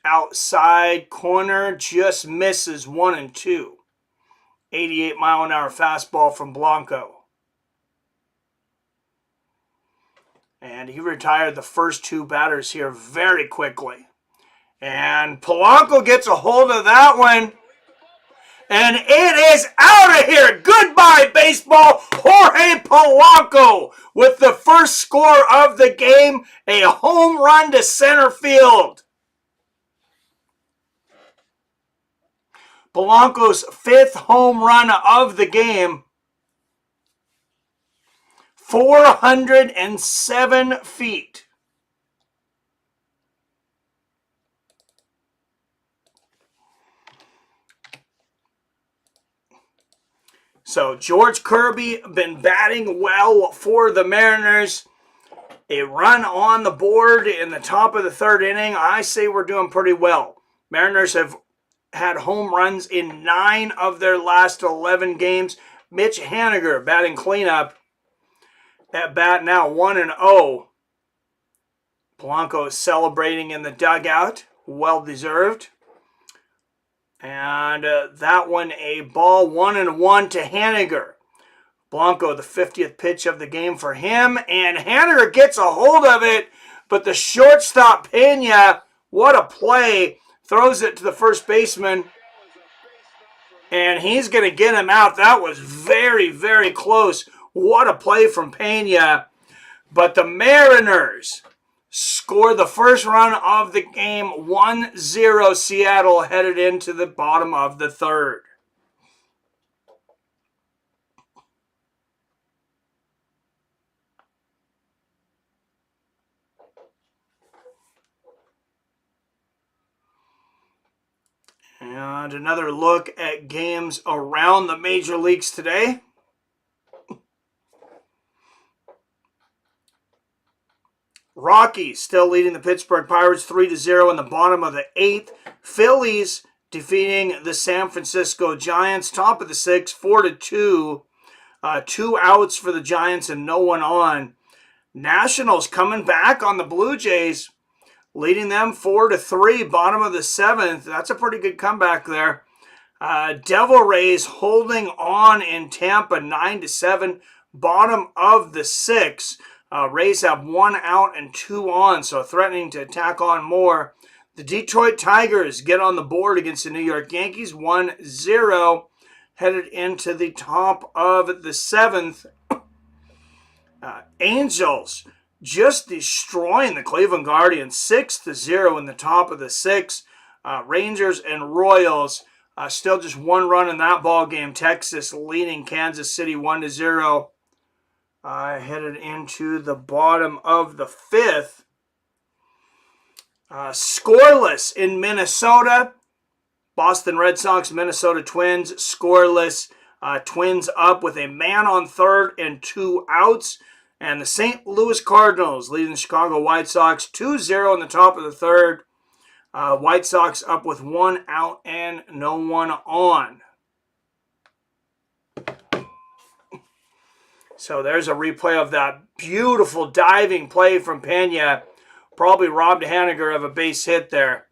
Outside corner, just misses 1-2. 88-mile-an-hour fastball from Blanco. And he retired the first two batters here very quickly. And Polanco gets a hold of that one. And it is out of here. Goodbye, baseball. Jorge Polanco with the first score of the game. A home run to center field. Polanco's fifth home run of the game. 407 feet. So George Kirby been batting well for the Mariners. A run on the board in the top of the third inning. I say we're doing pretty well. Mariners have had home runs in 9 of their last 11 games. Mitch Haniger batting cleanup. At bat now 1-0. Polanco is celebrating in the dugout. Well deserved. And that one a ball 1-1 to Haniger. Blanco, the 50th pitch of the game for him. And Haniger gets a hold of it. But the shortstop, Pena, what a play. Throws it to the first baseman. And he's going to get him out. That was very, very close. What a play from Pena. But the Mariners score the first run of the game. 1-0 Seattle headed into the bottom of the third. And another look at games around the major leagues today. Rockies still leading the Pittsburgh Pirates 3-0 in the bottom of the 8th. Phillies defeating the San Francisco Giants. Top of the 6th, 4-2. 2 outs for the Giants and no one on. Nationals coming back on the Blue Jays, leading them 4-3, bottom of the 7th. That's a pretty good comeback there. Devil Rays holding on in Tampa 9-7, bottom of the 6th. Rays have 1 out and 2 on, so threatening to attack on more. The Detroit Tigers get on the board against the New York Yankees 1-0, headed into the top of the 7th. Angels just destroying the Cleveland Guardians 6-0 in the top of the 6th. Rangers and Royals still just 1 run in that ball game. Texas leading Kansas City 1-0. Headed into the bottom of the 5th. Scoreless in Minnesota. Boston Red Sox, Minnesota Twins, scoreless. Twins up with a man on third and 2 outs. And the St. Louis Cardinals leading the Chicago White Sox 2-0 in the top of the 3rd. White Sox up with 1 out and no one on. So there's a replay of that beautiful diving play from Pena. Probably robbed Haniger of a base hit there.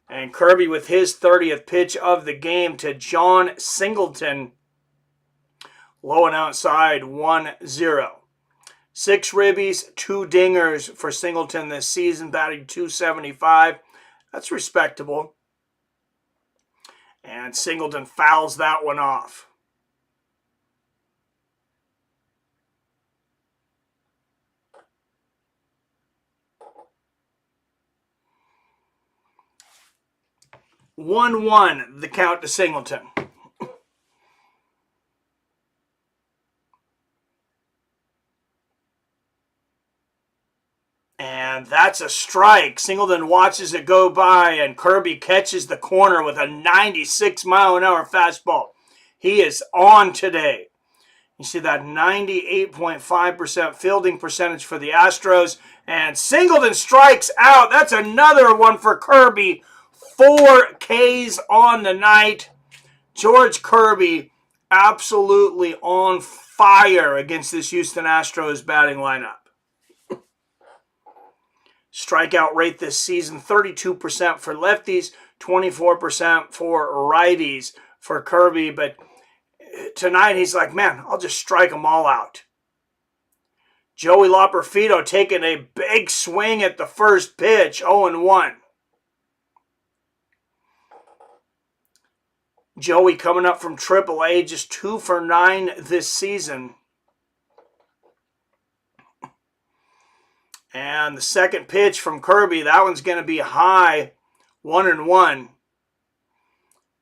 And Kirby with his 30th pitch of the game to John Singleton. Low and outside, 1-0. 6 ribbies, 2 dingers for Singleton this season, batting .275. That's respectable. And Singleton fouls that one off. One, the count to Singleton. And that's a strike. Singleton watches it go by, and Kirby catches the corner with a 96-mile-an-hour fastball. He is on today. You see that 98.5% fielding percentage for the Astros. And Singleton strikes out. That's another one for Kirby. 4 Ks on the night. George Kirby absolutely on fire against this Houston Astros batting lineup. Strikeout rate this season, 32% for lefties, 24% for righties for Kirby. But tonight he's like, man, I'll just strike them all out. Joey Loperfido taking a big swing at the first pitch, 0-1. Joey coming up from AAA, just 2 for 9 this season. And the second pitch from Kirby, that one's going to be high, 1-1.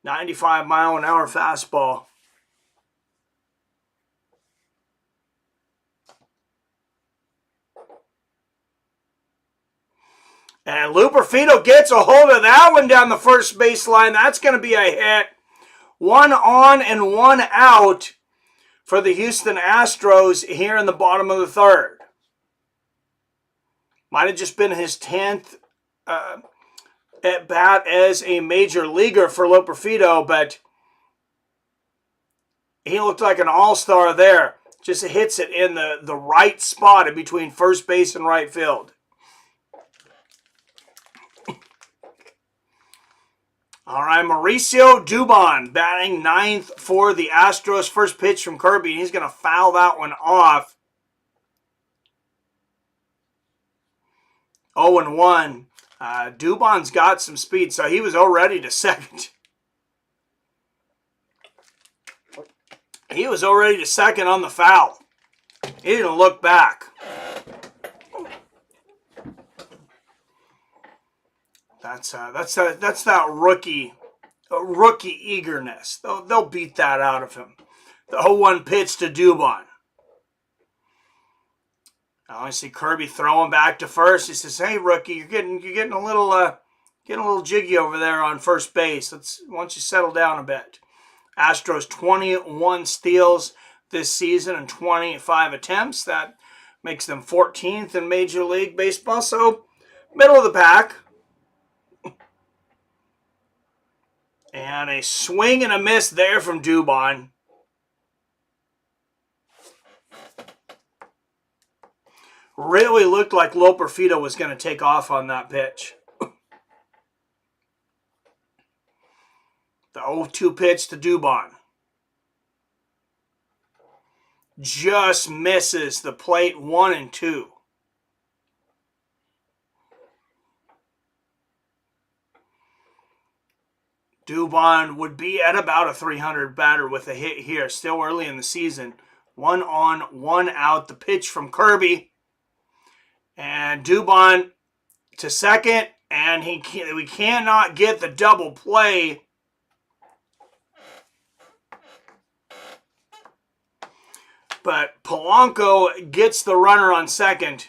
95-mile-an-hour fastball. And Luperfido gets a hold of that one down the first baseline. That's going to be a hit. 1 on and 1 out for the Houston Astros here in the bottom of the third. Might have just been his 10th at bat as a major leaguer for Luperfido, but he looked like an all-star there. Just hits it in the right spot in between first base and right field. All right, Mauricio Dubon batting 9th for the Astros. First pitch from Kirby, and he's going to foul that one off. 0-1. Dubon's got some speed, so he was already to second. He was already to second on the foul. He didn't look back. That's that rookie eagerness. They'll beat that out of him. The 0-1 pitch to Dubon. I see Kirby throwing back to first. He says, "Hey, rookie, you're getting a little jiggy over there on first base. Why don't you settle down a bit?" Astros 21 steals this season and 25 attempts. That makes them 14th in Major League Baseball. So middle of the pack. And a swing and a miss there from Dubon. Really looked like Loperfido was going to take off on that pitch. The 0-2 pitch to Dubon. Just misses the plate 1 and 2. Dubon would be at about a 300 batter with a hit here. Still early in the season. 1 on, 1 out. The pitch from Kirby. And Dubon to second. And we cannot get the double play. But Polanco gets the runner on second.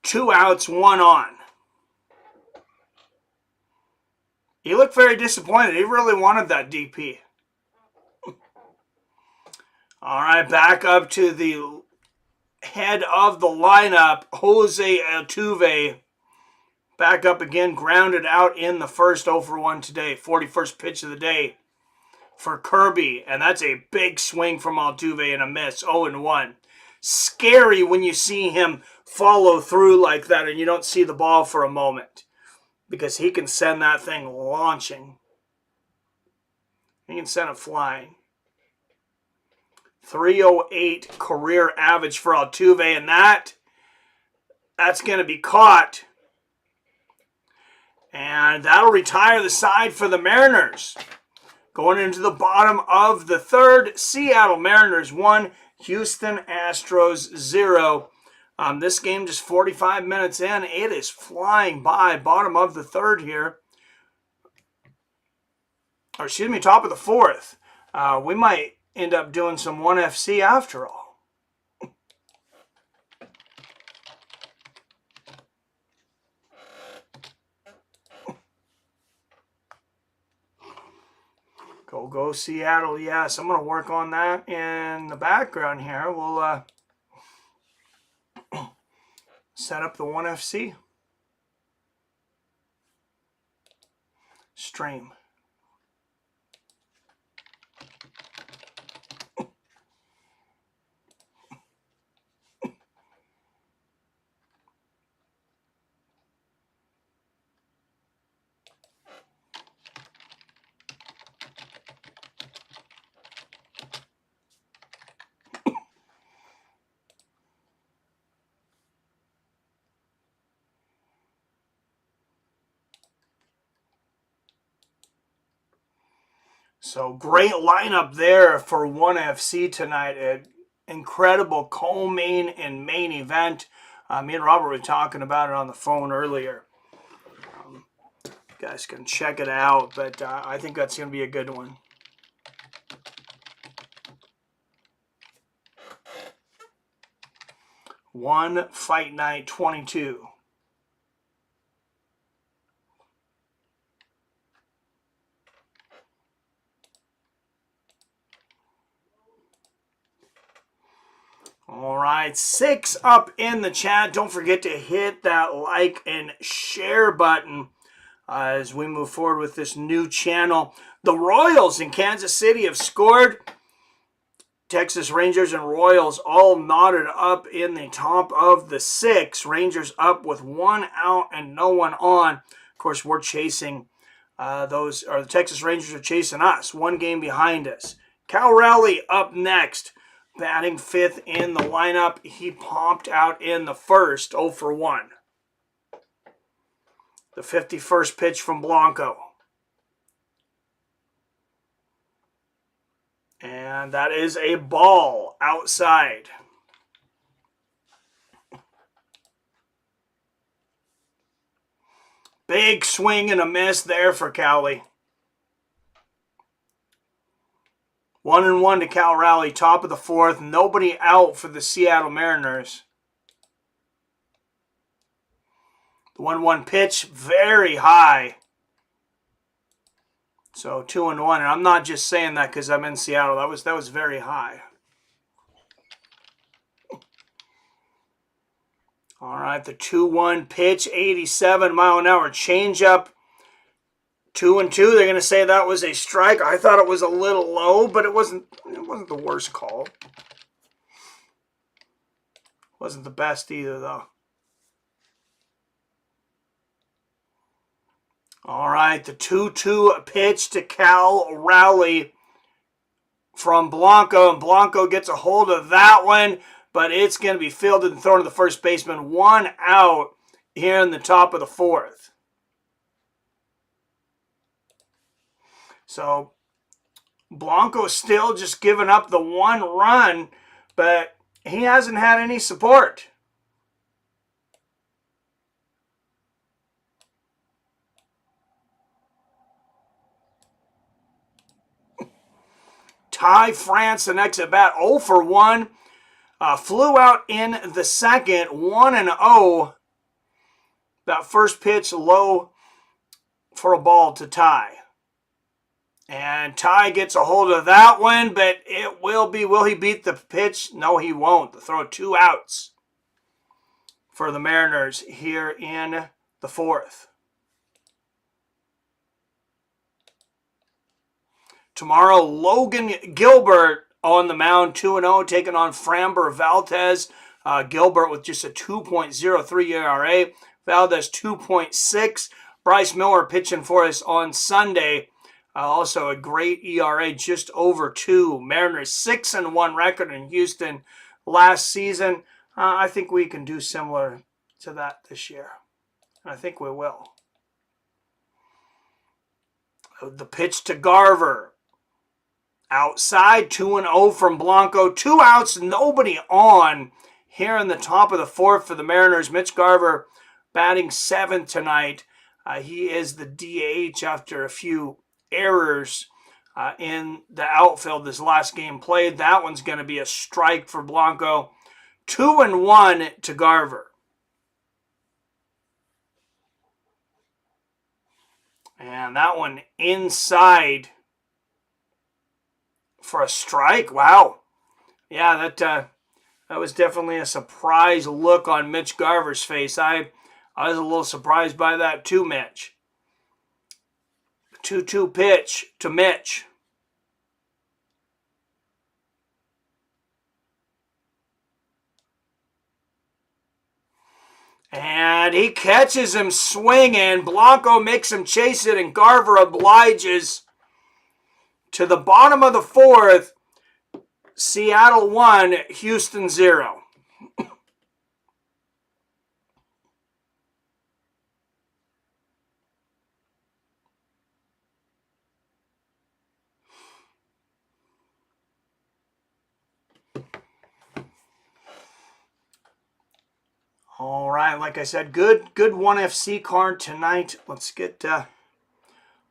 2 outs, 1 on. He looked very disappointed. He really wanted that DP. All right, back up to the head of the lineup, Jose Altuve. Back up again, grounded out in the first, 0-for-1 today. 41st pitch of the day for Kirby. And that's a big swing from Altuve and a miss, 0-1. Scary when you see him follow through like that and you don't see the ball for a moment. Because he can send that thing launching. He can send it flying. 308 career average for Altuve, and that's going to be caught. And that'll retire the side for the Mariners. Going into the bottom of the third, Seattle Mariners 1, Houston Astros 0. This game just 45 minutes in. It is flying by. Bottom of the third here. Or excuse me, top of the fourth. We might end up doing some 1FC after all. Go Seattle. Yes, I'm going to work on that in the background here. We'll set up the 1FC stream. So great lineup there for 1FC tonight. An incredible co-main and main event. Me and Robert were talking about it on the phone earlier. You guys can check it out, but I think that's going to be a good one. One Fight Night 22. All right, 6 up in the chat. Don't forget to hit that like and share button as we move forward with this new channel. The Royals in Kansas City have scored. Texas Rangers and Royals all knotted up in the top of the 6. Rangers up with 1 out and no one on. Of course, we're chasing the Texas Rangers are chasing us. 1 game behind us. Cal Raleigh up next. Batting 5th in the lineup. He popped out in the first, 0 for 1. The 51st pitch from Bianco. And that is a ball outside. Big swing and a miss there for Cowley. 1-1 to Cal Raleigh, top of the 4th. Nobody out for the Seattle Mariners. The 1-1 pitch, very high. So 2-1, and I'm not just saying that because I'm in Seattle. That was very high. All right, the 2-1 pitch, 87-mile-an-hour changeup. 2-2. They're going to say that was a strike. I thought it was a little low, but it wasn't the worst call. Wasn't the best either, though. All right, the 2-2 pitch to Cal Raleigh from Bianco, and Bianco gets a hold of that one, but it's going to be fielded and thrown to the first baseman. 1 out here in the top of the 4th. So Bianco's still just giving up the 1 run, but he hasn't had any support. Ty France, the next at bat, 0 for 1. Flew out in the second, 1-0. That first pitch low for a ball to Ty. And Ty gets a hold of that one, but it will he beat the pitch? No, he won't. The throw, 2 outs for the Mariners here in the 4th. Tomorrow, Logan Gilbert on the mound, 2-0, taking on Framber Valdez. Gilbert with just a 2.03 ERA. Valdez 2.6. Bryce Miller pitching for us on Sunday. Also a great ERA, just over 2. Mariners 6-1 record in Houston last season. I think we can do similar to that this year. I think we will. The pitch to Garver. Outside, 2-0 from Bianco. 2 outs, nobody on here in the top of the fourth for the Mariners. Mitch Garver batting 7th tonight. He is the DH after a few errors in the outfield this last game played. That one's going to be a strike for Bianco. 2-1 to Garver. And that one inside for a strike. Wow. Yeah, that was definitely a surprise look on Mitch Garver's face. I was a little surprised by that too, Mitch. 2-2 pitch to Mitch. And he catches him swinging. Bianco makes him chase it, and Garver obliges. To the bottom of the fourth, Seattle 1, Houston 0. All right, like I said, good 1FC card tonight. Let's get,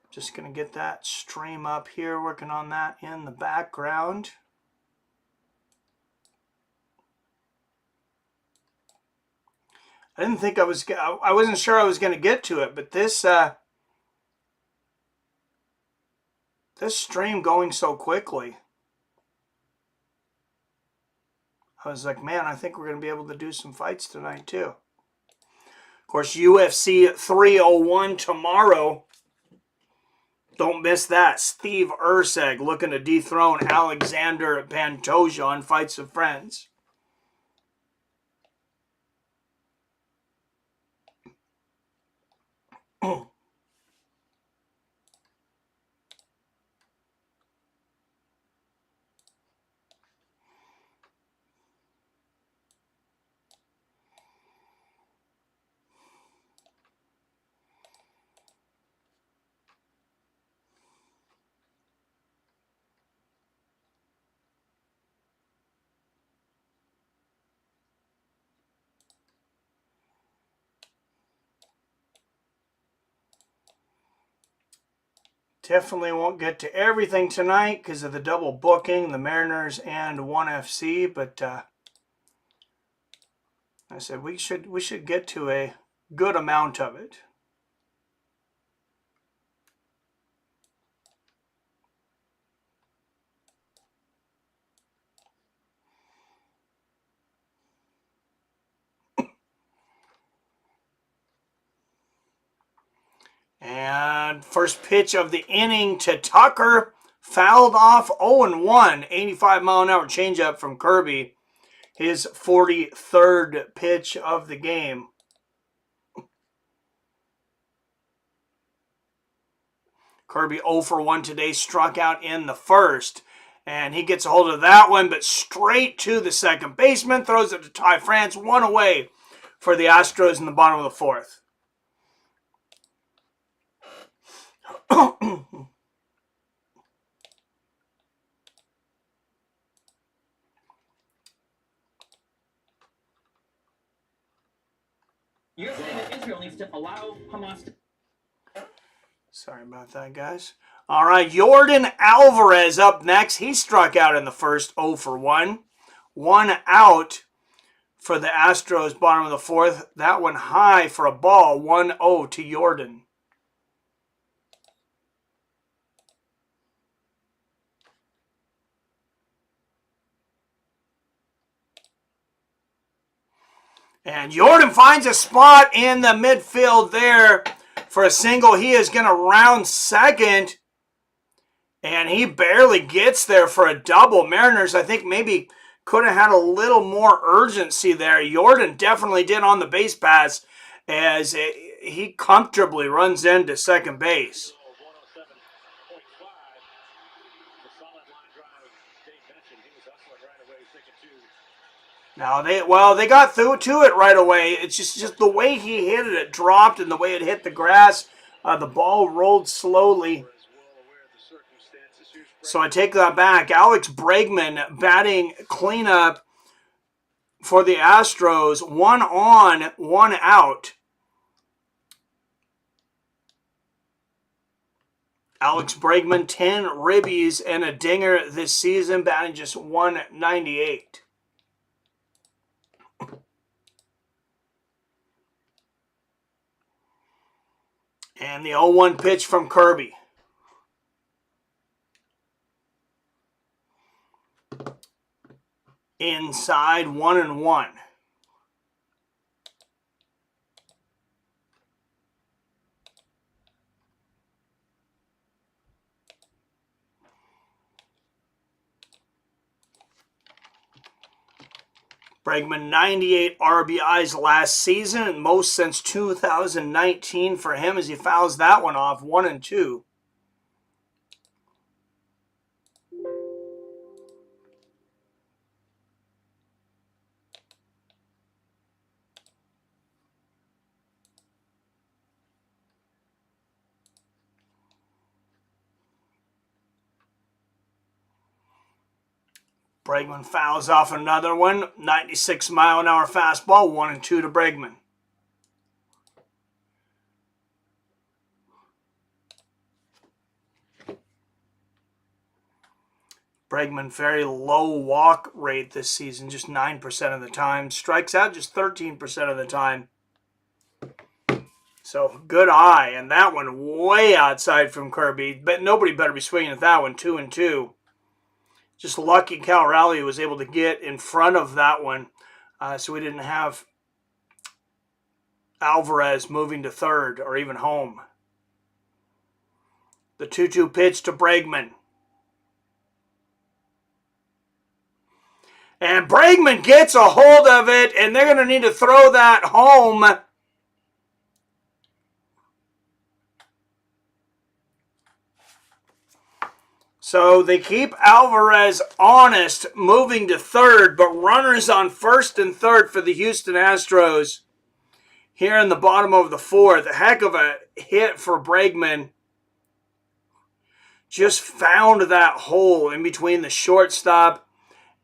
just going to get that stream up here, working on that in the background. I didn't think I wasn't sure I was going to get to it, but this stream going so quickly. I was like, man, I think we're going to be able to do some fights tonight, too. Of course, UFC 301 tomorrow. Don't miss that. Steve Erceg looking to dethrone Alexander Pantoja on Fights of Friends. Definitely won't get to everything tonight because of the double booking, the Mariners and 1FC, but I said we should get to a good amount of it. And first pitch of the inning to Tucker. Fouled off 0-1. 85-mile-an-hour changeup from Kirby. His 43rd pitch of the game. Kirby 0 for 1 today. Struck out in the first. And he gets a hold of that one, but straight to the second baseman. Throws it to Ty France. 1 away for the Astros in the bottom of the fourth. You're saying that Israel needs to allow Hamas to... Sorry about that, guys. All right, Jordan Alvarez up next. He struck out in the first, 0 for 1. 1 out for the Astros, bottom of the fourth. That one high for a ball, 1-0 to Jordan. And Jordan finds a spot in the midfield there for a single. He is going to round second. And he barely gets there for a double. Mariners, I think, maybe could have had a little more urgency there. Jordan definitely did on the base pass as he comfortably runs into second base. Now, they got through to it right away. It's just the way he hit it. It dropped, and the way it hit the grass, the ball rolled slowly. So I take that back. Alex Bregman batting cleanup for the Astros. 1 on, 1 out. Alex Bregman, 10 ribbies and a dinger this season, batting just 198. And the 0-1 pitch from Kirby. Inside, 1-1. Bregman, 98 RBIs last season, most since 2019 for him as he fouls that one off, 1-2. Bregman fouls off another one. 96-mile-an-hour fastball, 1-2 to Bregman. Bregman, very low walk rate this season, just 9% of the time. Strikes out just 13% of the time. So, good eye. And that one way outside from Kirby. But nobody better be swinging at that one, 2-2. Just lucky Cal Raleigh was able to get in front of that one, so we didn't have Alvarez moving to third or even home. The 2-2 pitch to Bregman. And Bregman gets a hold of it, and they're going to need to throw that home. So they keep Alvarez honest, moving to third, but runners on first and third for the Houston Astros here in the bottom of the fourth. A heck of a hit for Bregman. Just found that hole in between the shortstop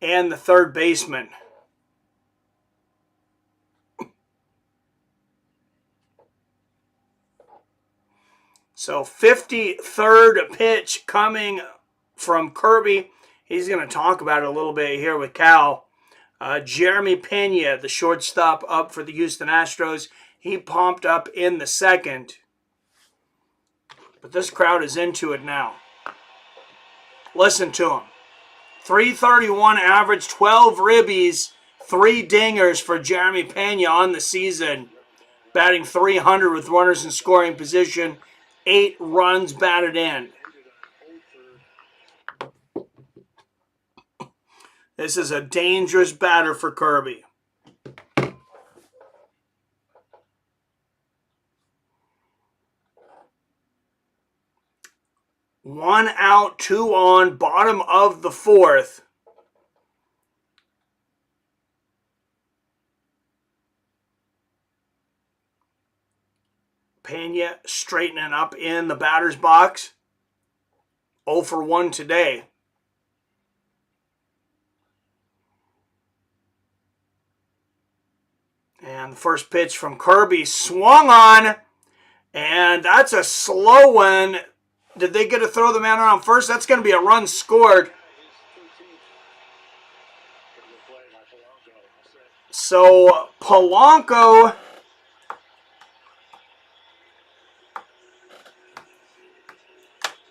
and the third baseman. So 53rd pitch coming from Kirby. He's going to talk about it a little bit here with Cal. Jeremy Pena, the shortstop up for the Houston Astros. He pumped up in the second. But this crowd is into it now. Listen to him. 331 average, 12 ribbies, 3 dingers for Jeremy Pena on the season. Batting .300 with runners in scoring position. 8 runs batted in. This is a dangerous batter for Kirby. One out, 2 on, bottom of the fourth. Pena straightening up in the batter's box. 0 for 1 today. And the first pitch from Kirby swung on, and that's a slow one. Did they get to throw the man around first? That's going to be a run scored. So Polanco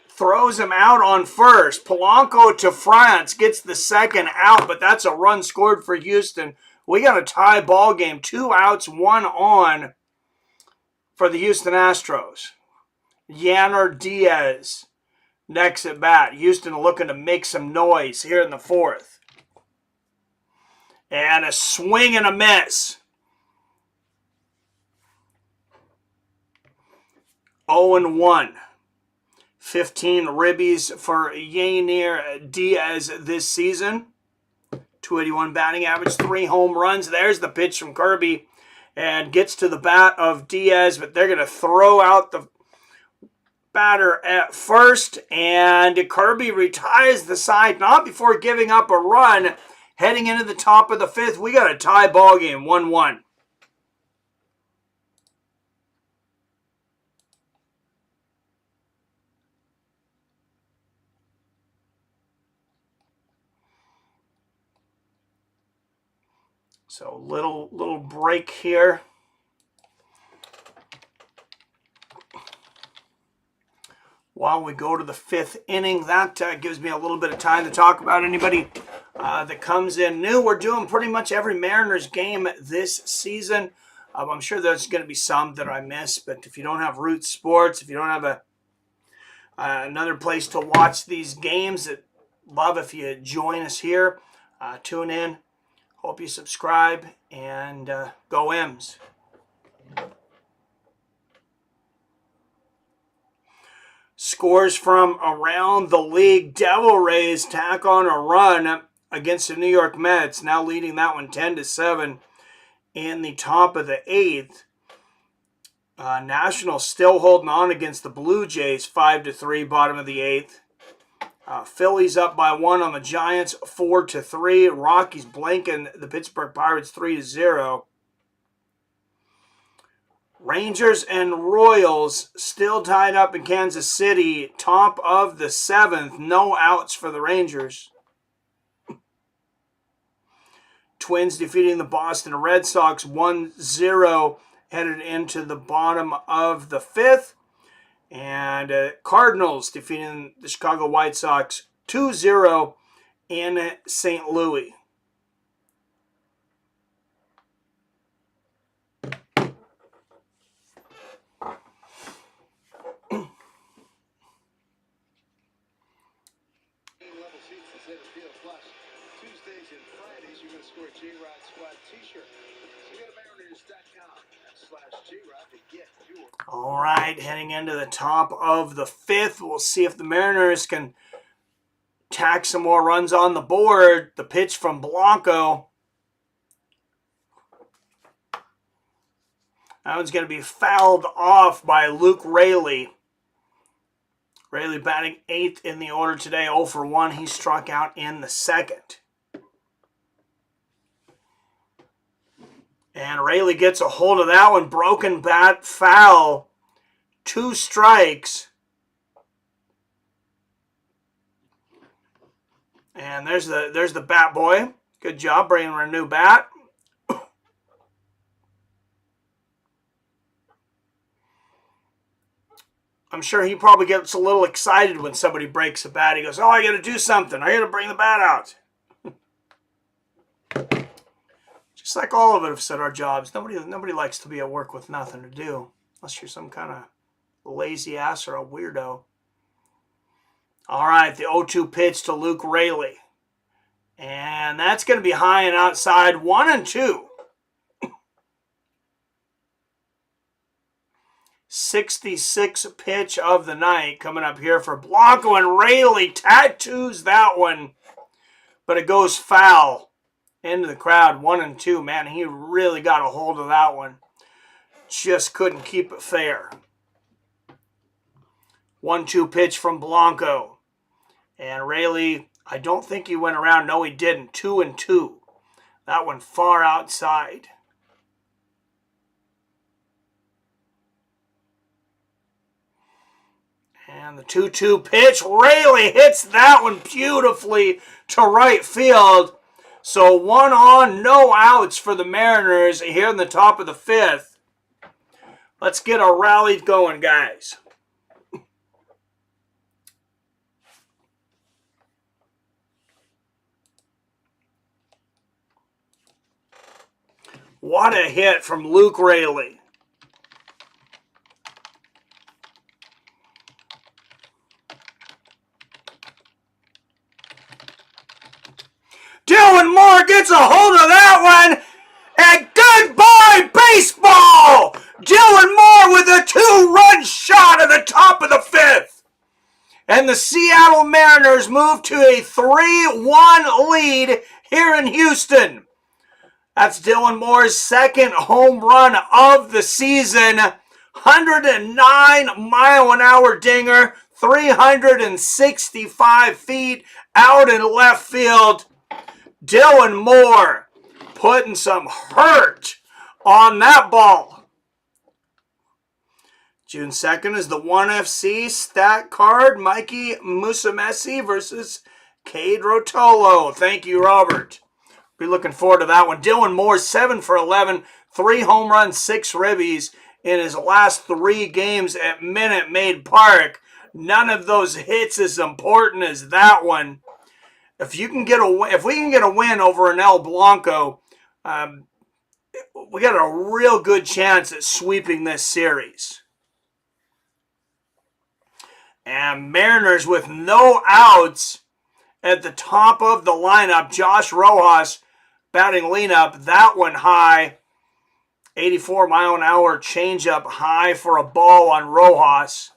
throws him out on first. Polanco to France gets the second out, but that's a run scored for Houston. We got a tie ball game. 2 outs, 1 on for the Houston Astros. Yanner Diaz next at bat. Houston looking to make some noise here in the fourth. And a swing and a miss. 0-1. 15 ribbies for Yanner Diaz this season. 281 batting average, 3 home runs. There's the pitch from Kirby. And gets to the bat of Diaz, but they're going to throw out the batter at first, and Kirby retires the side, not before giving up a run. Heading into the top of the fifth, we got a tie ball game, 1-1. So little break here. While we go to the fifth inning, that gives me a little bit of time to talk about anybody that comes in new. We're doing pretty much every Mariners game this season. I'm sure there's going to be some that I miss, but if you don't have Root Sports, if you don't have another place to watch these games, I'd love if you join us here. Tune in. Hope you subscribe, and go M's. Scores from around the league. Devil Rays tack on a run against the New York Mets, now leading that one 10-7 in the top of the eighth. Nationals still holding on against the Blue Jays 5-3, bottom of the eighth. Phillies up by 1 on the Giants, 4-3. Rockies blanking the Pittsburgh Pirates 3-0. Rangers and Royals still tied up in Kansas City, top of the seventh. No outs for the Rangers. Twins defeating the Boston Red Sox 1-0, headed into the bottom of the fifth. And Cardinals defeating the Chicago White Sox 2-0 in St. Louis. Tuesdays and Fridays, you're going to score a J-Rod Squad t-shirt. So go to Mariners.com/J-Rod to get your... All right, heading into the top of the fifth. We'll see if the Mariners can tack some more runs on the board. The pitch from Bianco. That one's going to be fouled off by Luke Raley. Raley batting 8th in the order today, 0 for 1. He struck out in the second. And Raley gets a hold of that one. Broken bat, foul. 2 strikes. And there's the bat boy. Good job bringing her a new bat. I'm sure he probably gets a little excited when somebody breaks a bat. He goes, oh, I got to do something. I got to bring the bat out. Just like all of us have said our jobs. Nobody likes to be at work with nothing to do. Unless you're some kind of lazy ass or a weirdo. All right, the 0-2 pitch to Luke Raley. And that's going to be high and outside, 1-2. 66th pitch of the night coming up here for Bianco, and Raley tattoos that one, but it goes foul into the crowd. 1-2. Man, he really got a hold of that one. Just couldn't keep it fair. 1-2 pitch from Bianco, and Raley, I don't think he went around. No, he didn't. 2-2. That one far outside. And the 2-2 pitch, Raley hits that one beautifully to right field. So 1 on, no outs for the Mariners here in the top of the fifth. Let's get our rally going, guys. What a hit from Luke Raley. Dylan Moore gets a hold of that one, and goodbye baseball! Dylan Moore with a 2-run shot at the top of the fifth. And the Seattle Mariners move to a 3-1 lead here in Houston. That's Dylan Moore's second home run of the season. 109-mile-an-hour dinger, 365 feet out in left field. Dylan Moore putting some hurt on that ball. June 2nd is the 1FC stat card. Mikey Musamesi versus Cade Rotolo. Thank you, Robert. Be looking forward to that one. Dylan Moore, 7 for 11, 3 home runs, 6 ribbies in his last 3 games at Minute Maid Park. None of those hits as important as that one. If we can get a win over Ronel Bianco, we got a real good chance at sweeping this series. And Mariners with no outs at the top of the lineup. Josh Rojas batting leanup. That one high. 84-mile-an-hour changeup high for a ball on Rojas.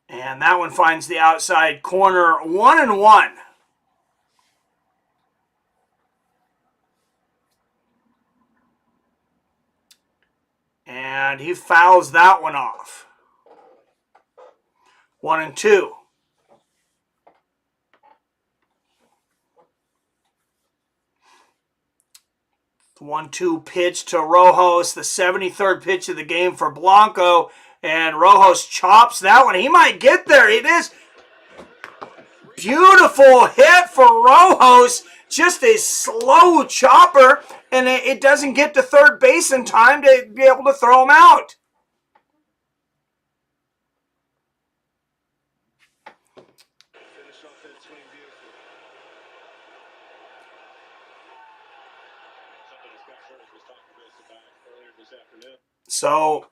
And that one finds the outside corner. 1-1. And he fouls that one off. 1-2. The 1-2 pitch to Rojas, the 73rd pitch of the game for Bianco. And Rojas chops that one. He might get there. It is beautiful hit for Rojas. Just a slow chopper, and it doesn't get to third base in time to be able to throw him out. So,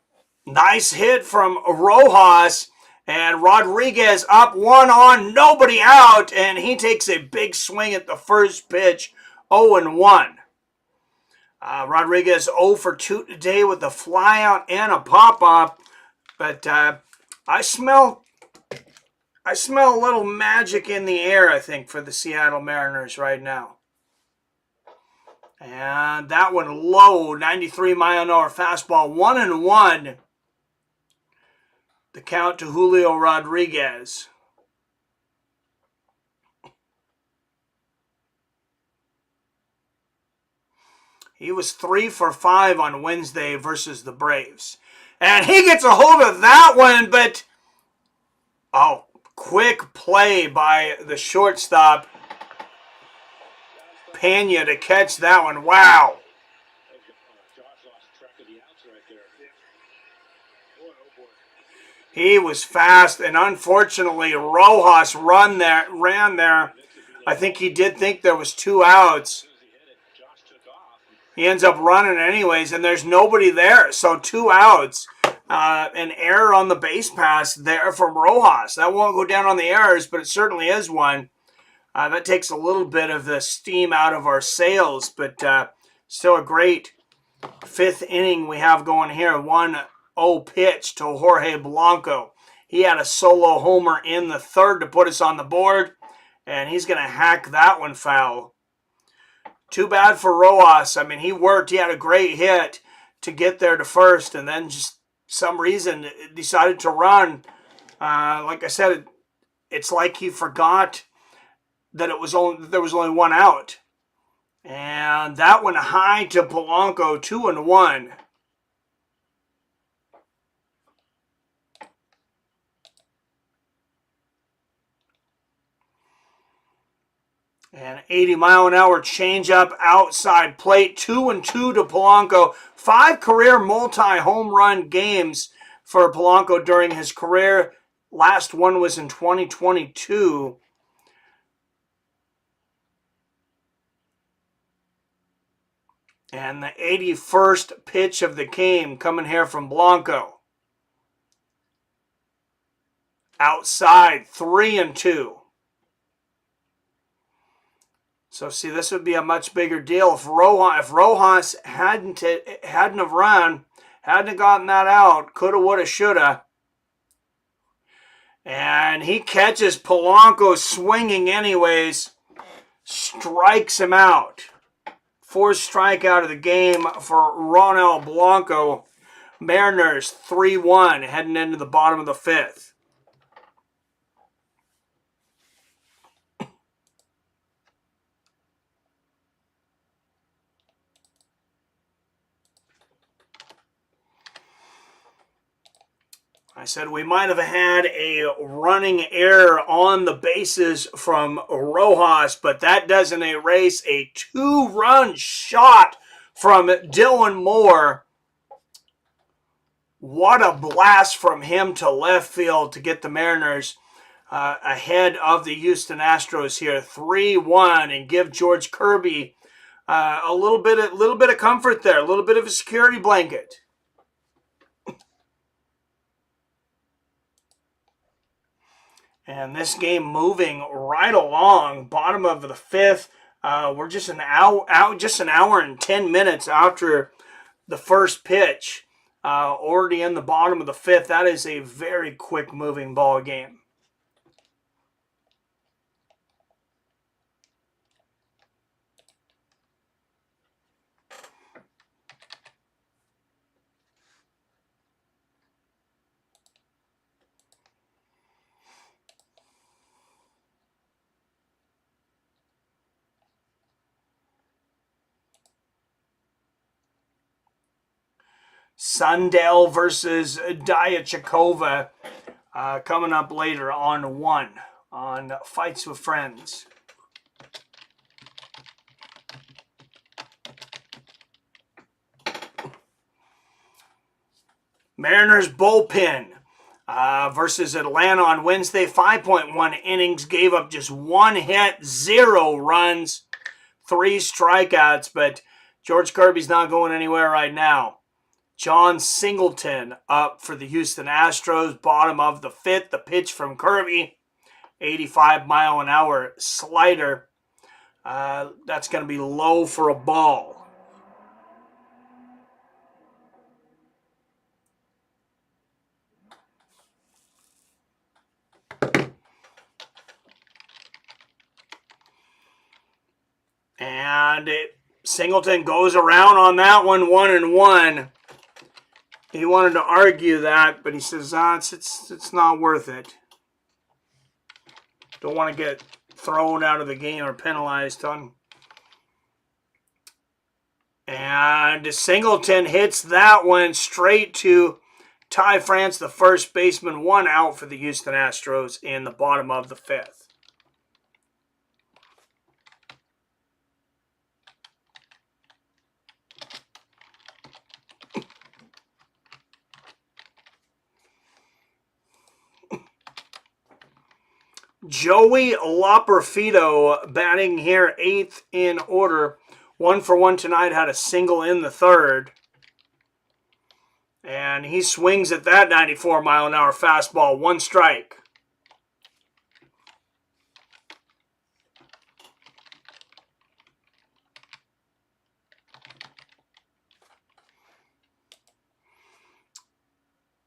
nice hit from Rojas. And Rodriguez up 1 on, nobody out, and he takes a big swing at the first pitch, 0-1. Rodriguez 0 for 2 today with a flyout and a pop-up, but I smell a little magic in the air, I think, for the Seattle Mariners right now. And that one low, 93-mile-an-hour fastball, 1-1. The count to Julio Rodriguez. He was 3 for 5 on Wednesday versus the Braves. And he gets a hold of that one, but quick play by the shortstop, Pena, to catch that one. Wow. He was fast, and unfortunately, Rojas ran there. I think he did think there was 2 outs. He ends up running anyways, and there's nobody there. So 2 outs. An error on the base pass there from Rojas. That won't go down on the errors, but it certainly is one. That takes a little bit of the steam out of our sails, but still a great 5th inning we have going here. 1-0 pitch to Jorge Bianco. He had a solo homer in the 3rd to put us on the board, and he's going to hack that one foul. Too bad for Rojas. I mean, he worked. He had a great hit to get there to first, and then just some reason decided to run. Like I said, it's like he forgot that there was only 1 out. And that one high to Bianco, 2-1. And 80-mile-an-hour changeup outside plate, 2-2 to Polanco. 5 career multi-home run games for Polanco during his career. Last one was in 2022. And the 81st pitch of the game coming here from Bianco. Outside, 3-2. So, see, this would be a much bigger deal if Rojas hadn't have run, hadn't have gotten that out, coulda, woulda, shoulda. And he catches Polanco swinging anyways, strikes him out. Fourth strikeout of the game for Ronel Bianco. Mariners 3-1 heading into the bottom of the fifth. I said we might have had a running error on the bases from Rojas, but that doesn't erase a 2-run shot from Dylan Moore. What a blast from him to left field to get the Mariners ahead of the Houston Astros here, 3-1, and give George Kirby a little bit of comfort there, a little bit of a security blanket. And this game moving right along, bottom of the fifth. We're just an hour and 10 minutes after the first pitch. Already in the bottom of the fifth. That is a very quick moving ball game. Sundell versus Diachikova coming up later on 1 on Fights with Friends. Mariners bullpen versus Atlanta on Wednesday. 5.1 innings, gave up just 1 hit, 0 runs, 3 strikeouts, but George Kirby's not going anywhere right now. John Singleton up for the Houston Astros, bottom of the fifth. The pitch from Kirby, 85-mile-an-hour slider. That's going to be low for a ball. And Singleton goes around on that one, 1-1. He wanted to argue that, but he says, it's not worth it. Don't want to get thrown out of the game or penalized on. And Singleton hits that one straight to Ty France, the first baseman, 1 out for the Houston Astros in the bottom of the fifth. Joey Loperfido batting here 8th in order. 1 for 1 tonight, had a single in the third. And he swings at that 94-mile-an-hour fastball, 1 strike.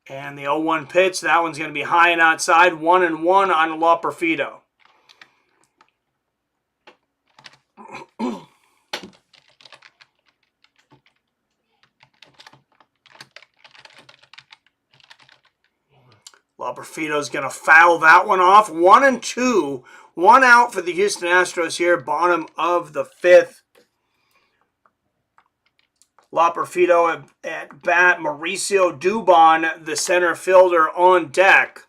And the 0-1 pitch, that one's going to be high and outside, 1-1 on Loperfido. Loperfido's going to foul that one off, 1-2. 1 out for the Houston Astros here, bottom of the fifth. Loperfido at bat. Mauricio Dubon, the center fielder, on deck.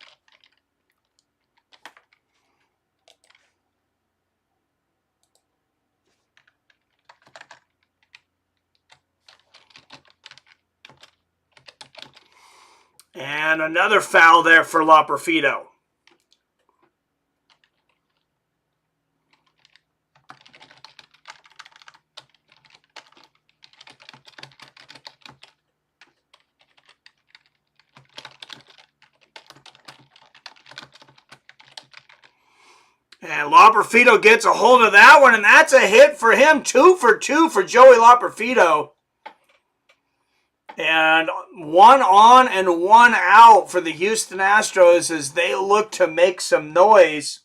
And another foul there for Loperfido. And Loperfido gets a hold of that one, and that's a hit for him. 2 for 2 for Joey Loperfido. And 1 on and 1 out for the Houston Astros as they look to make some noise.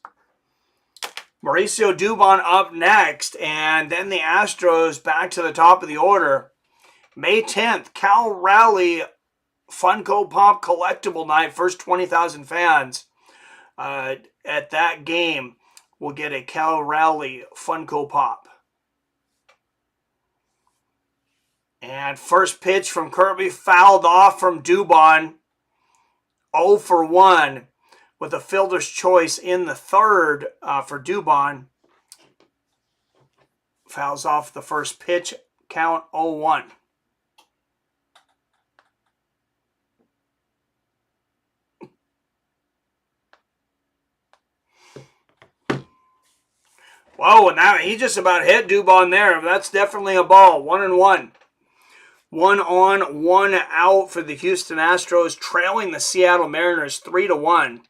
Mauricio Dubon up next, and then the Astros back to the top of the order. May 10th, Cal Raleigh Funko Pop Collectible Night. First 20,000 fans at that game will get a Cal Raleigh Funko Pop. And first pitch from Kirby fouled off from Dubon. 0 for 1 with a fielder's choice in the third for Dubon. Fouls off the first pitch, count 0-1. Whoa, and now he just about hit Dubon there. That's definitely a ball. 1-1. 1 on, 1 out for the Houston Astros, trailing the Seattle Mariners 3-1.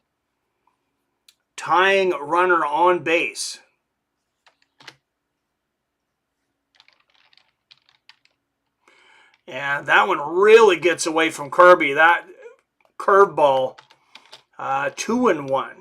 Tying runner on base. And that one really gets away from Kirby. That curveball, 2-1.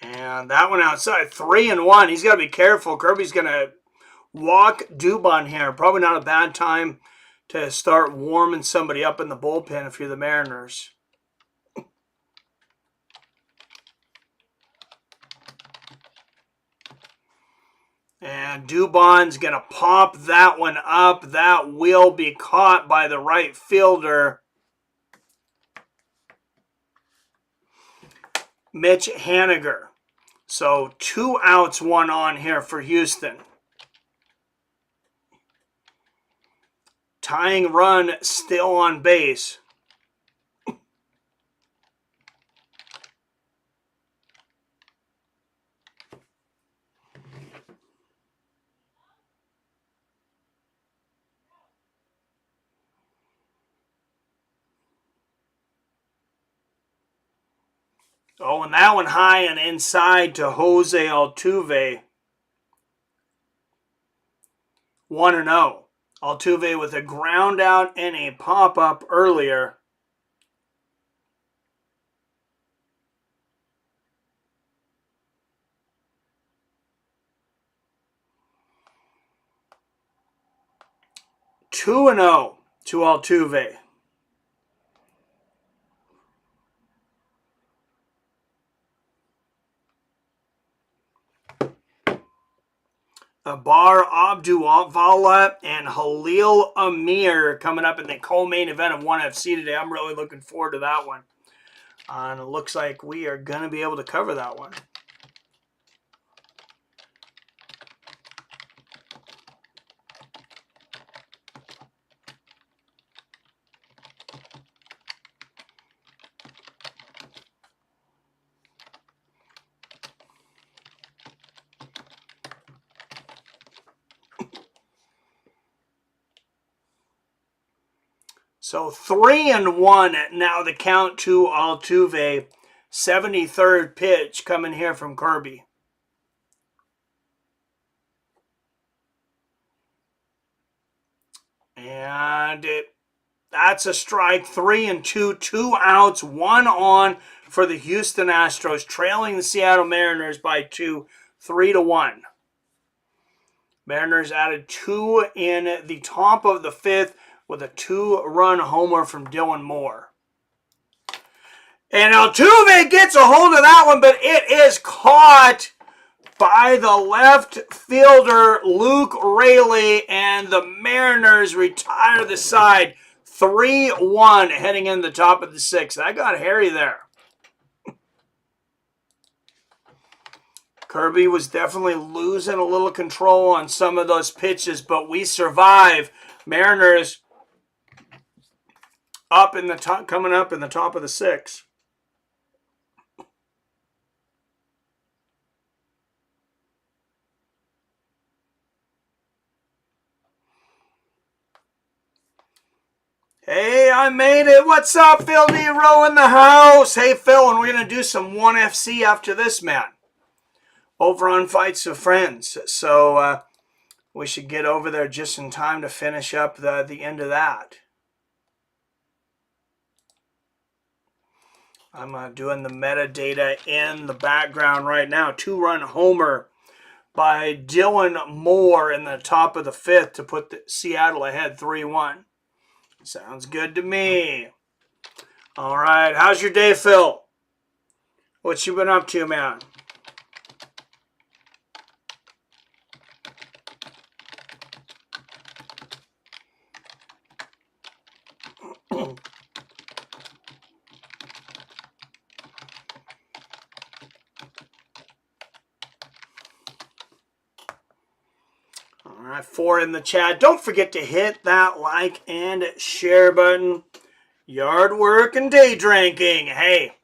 And that one outside, 3-1. He's got to be careful. Kirby's going to walk Dubon here. Probably not a bad time to start warming somebody up in the bullpen if you're the Mariners. And Dubon's going to pop that one up. That will be caught by the right fielder, Mitch Haniger. So 2 outs, 1 on here for Houston. Tying run still on base. Oh, and that one high and inside to Jose Altuve. 1-0. Altuve with a ground out and a pop-up earlier. Two and 0 to Altuve. Bar Abdulvala and Halil Amir coming up in the co-main event of 1FC today. I'm really looking forward to that one. And it looks like we are going to be able to cover that one. So 3-1 now the count to Altuve. 73rd pitch coming here from Kirby. And that's a strike. 3-2, 2 outs, 1 on for the Houston Astros, trailing the Seattle Mariners by 2, 3-1. Mariners added 2 in the top of the 5th with a 2-run homer from Dylan Moore. And Altuve gets a hold of that one, but it is caught by the left fielder, Luke Raley, and the Mariners retire the side 3-1 heading in the top of the 6th. That got hairy there. Kirby was definitely losing a little control on some of those pitches, but we survive. Mariners up in the top, coming up in the top of the 6. Hey, I made it. What's up, Phil Nero in the house? Hey, Phil, and we're going to do some 1FC after this, man. Over on Fights of Friends. So we should get over there just in time to finish up the end of that. I'm doing the metadata in the background right now. 2-run homer by Dylan Moore in the top of the 5th to put Seattle ahead 3-1. Sounds good to me. All right. How's your day, Phil? What you been up to, man? All right, 4 in the chat. Don't forget to hit that like and share button. Yard work and day drinking. Hey,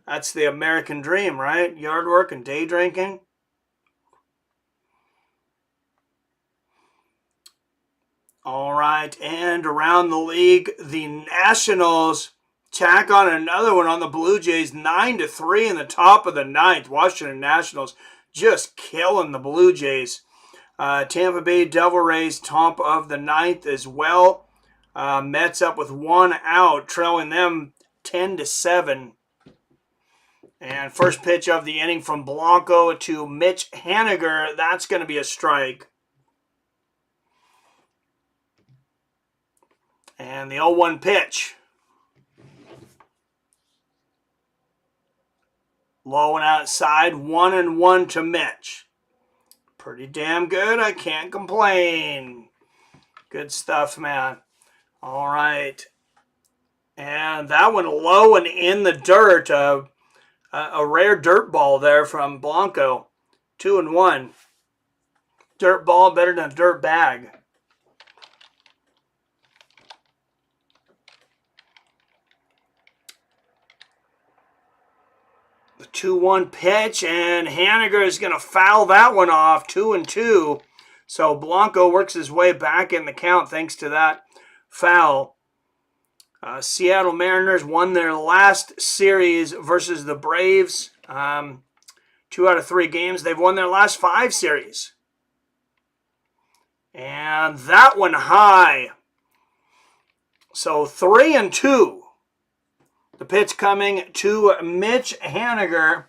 that's the American dream, right? Yard work and day drinking. All right, and around the league, the Nationals tack on another one on the Blue Jays, 9-3 in the top of the 9th. Washington Nationals just killing the Blue Jays. Tampa Bay Devil Rays, top of the 9th as well. Mets up with 1 out, trailing them 10-7. And first pitch of the inning from Blanco to Mitch Haniger. That's going to be a strike. And the 0-1 pitch. Low and outside, 1-1 to Mitch. Pretty damn good. I can't complain. Good stuff, man. All right. And that one low and in the dirt. A rare dirt ball there from Blanco. 2-1. Dirt ball better than a dirt bag. The 2-1 pitch, and Haniger is going to foul that one off. 2-2. So Blanco works his way back in the count thanks to that foul. Seattle Mariners won their last series versus the Braves. 2 out of 3 games. They've won their last 5 series. And that one high. So 3-2. The pitch coming to Mitch Haniger.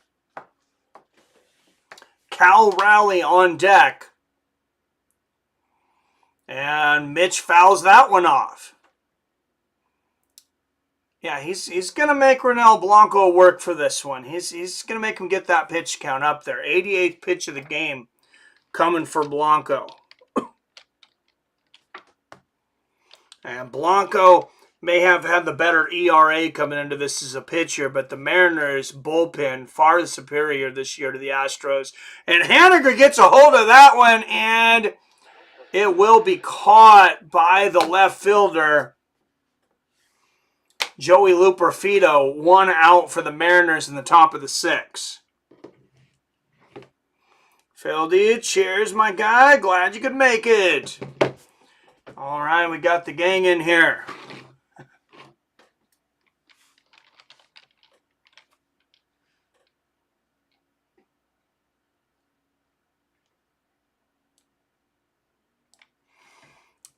Cal Raleigh on deck. And Mitch fouls that one off. Yeah, he's going to make Ronel Bianco work for this one. He's going to make him get that pitch count up there. 88th pitch of the game coming for Bianco. And Bianco may have had the better ERA coming into this as a pitcher, but the Mariners' bullpen far superior this year to the Astros. And Haniger gets a hold of that one, and it will be caught by the left fielder, Joey Luperfido. 1 out for the Mariners in the top of the 6th. Phil D, cheers, my guy. Glad you could make it. All right, we got the gang in here.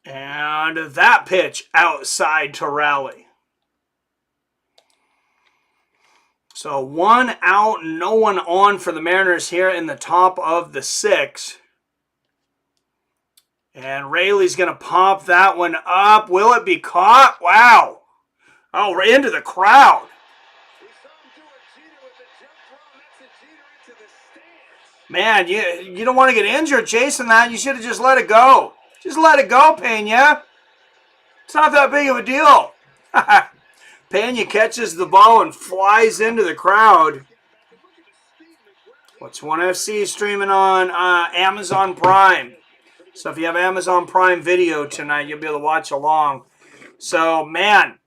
And that pitch outside to Raleigh. So 1 out, no one on for the Mariners here in the top of the 6th. And Raley's going to pop that one up. Will it be caught? Wow. Oh, right into the crowd. Man, you don't want to get injured chasing that. You should have just let it go. Just let it go, Pena. It's not that big of a deal. Pena catches the ball and flies into the crowd. What's 1FC streaming on Amazon Prime? So if you have Amazon Prime Video tonight, you'll be able to watch along. So, man,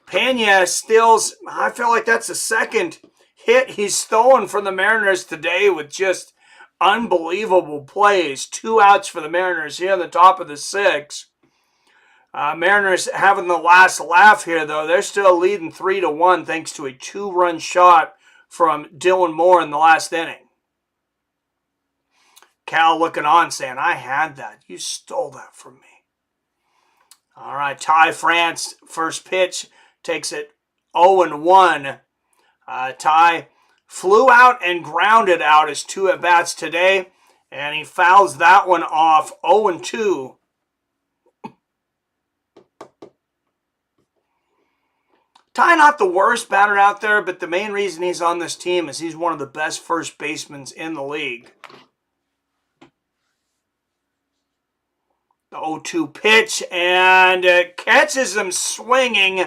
Pena steals, I feel like that's the second hit he's stolen from the Mariners today with just unbelievable plays. 2 outs for the Mariners here on the top of the 6th. Mariners having the last laugh here, though. They're still leading 3-1 thanks to a 2-run shot from Dylan Moore in the last inning. Cal looking on saying, I had that. You stole that from me. All right, Ty France, first pitch, takes it 0-1. Ty flew out and grounded out his 2 at-bats today, and he fouls that one off 0-2. Ty not the worst batter out there, but the main reason he's on this team is he's one of the best first basemen in the league. The 0-2 pitch, and catches him swinging.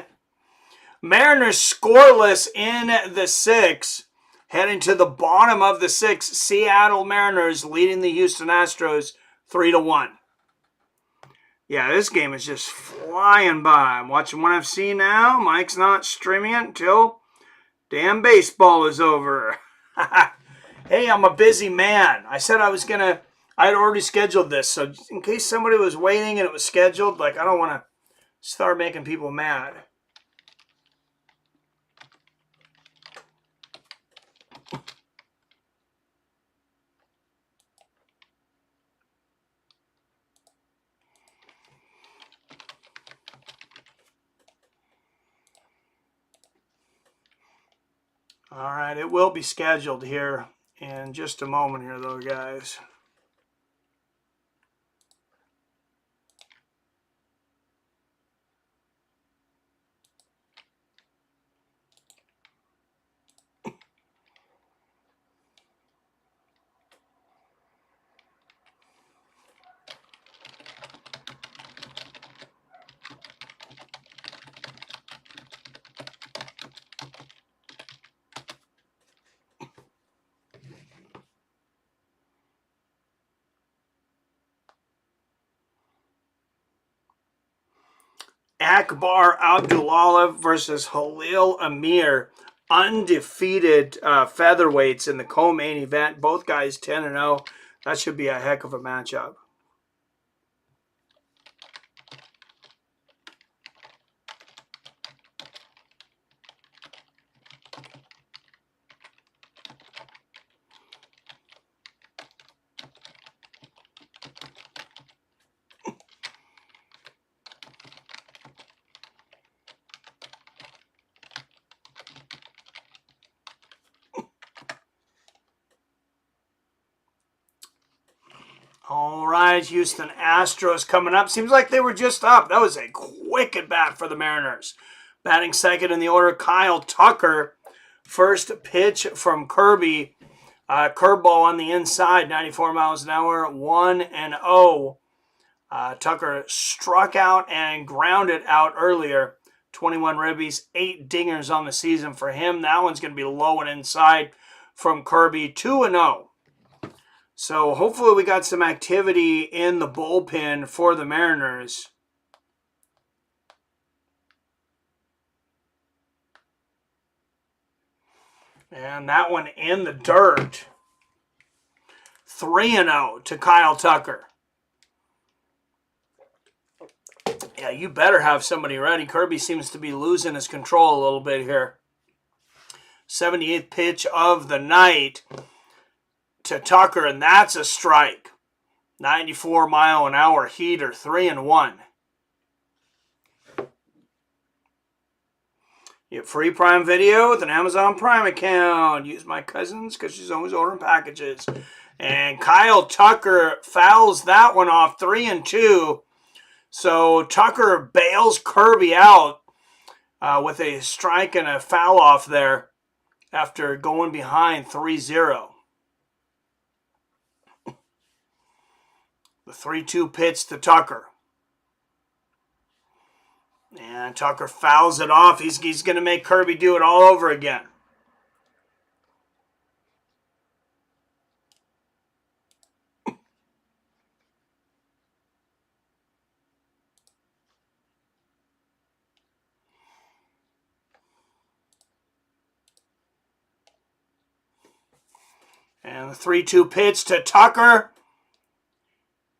Mariners scoreless in the 6th. Heading to the bottom of the 6th. Seattle Mariners leading the Houston Astros 3-1. Yeah, this game is just flying by. I'm watching 1FC now. Mike's not streaming it until damn baseball is over. Hey, I'm a busy man. I said I had already scheduled this, so in case somebody was waiting and it was scheduled, like I don't want to start making people mad. All right, it will be scheduled here in just a moment here, though, guys. Akbar Abdullah versus Halil Amir, undefeated featherweights in the co-main event. Both guys 10-0. That should be a heck of a matchup. All right, Houston Astros coming up. Seems like they were just up. That was a quick at bat for the Mariners. Batting second in the order, Kyle Tucker. First pitch from Kirby. Curveball on the inside, 94 miles an hour, 1-0. Tucker struck out and grounded out earlier. 21 ribbies, 8 dingers on the season for him. That one's going to be low and inside from Kirby, 2-0. So hopefully we got some activity in the bullpen for the Mariners. And that one in the dirt. 3-0 to Kyle Tucker. Yeah, you better have somebody ready. Kirby seems to be losing his control a little bit here. 78th pitch of the night to Tucker, and that's a strike. 94 mile an hour heater, 3-1. You get free Prime Video with an Amazon Prime account. Use my cousin's because she's always ordering packages. And Kyle Tucker fouls that one off, 3-2. So Tucker bails Kirby out with a strike and a foul off there after going behind 3-0. The 3-2 pitch to Tucker. And Tucker fouls it off. He's going to make Kirby do it all over again. And the 3-2 pitch to Tucker.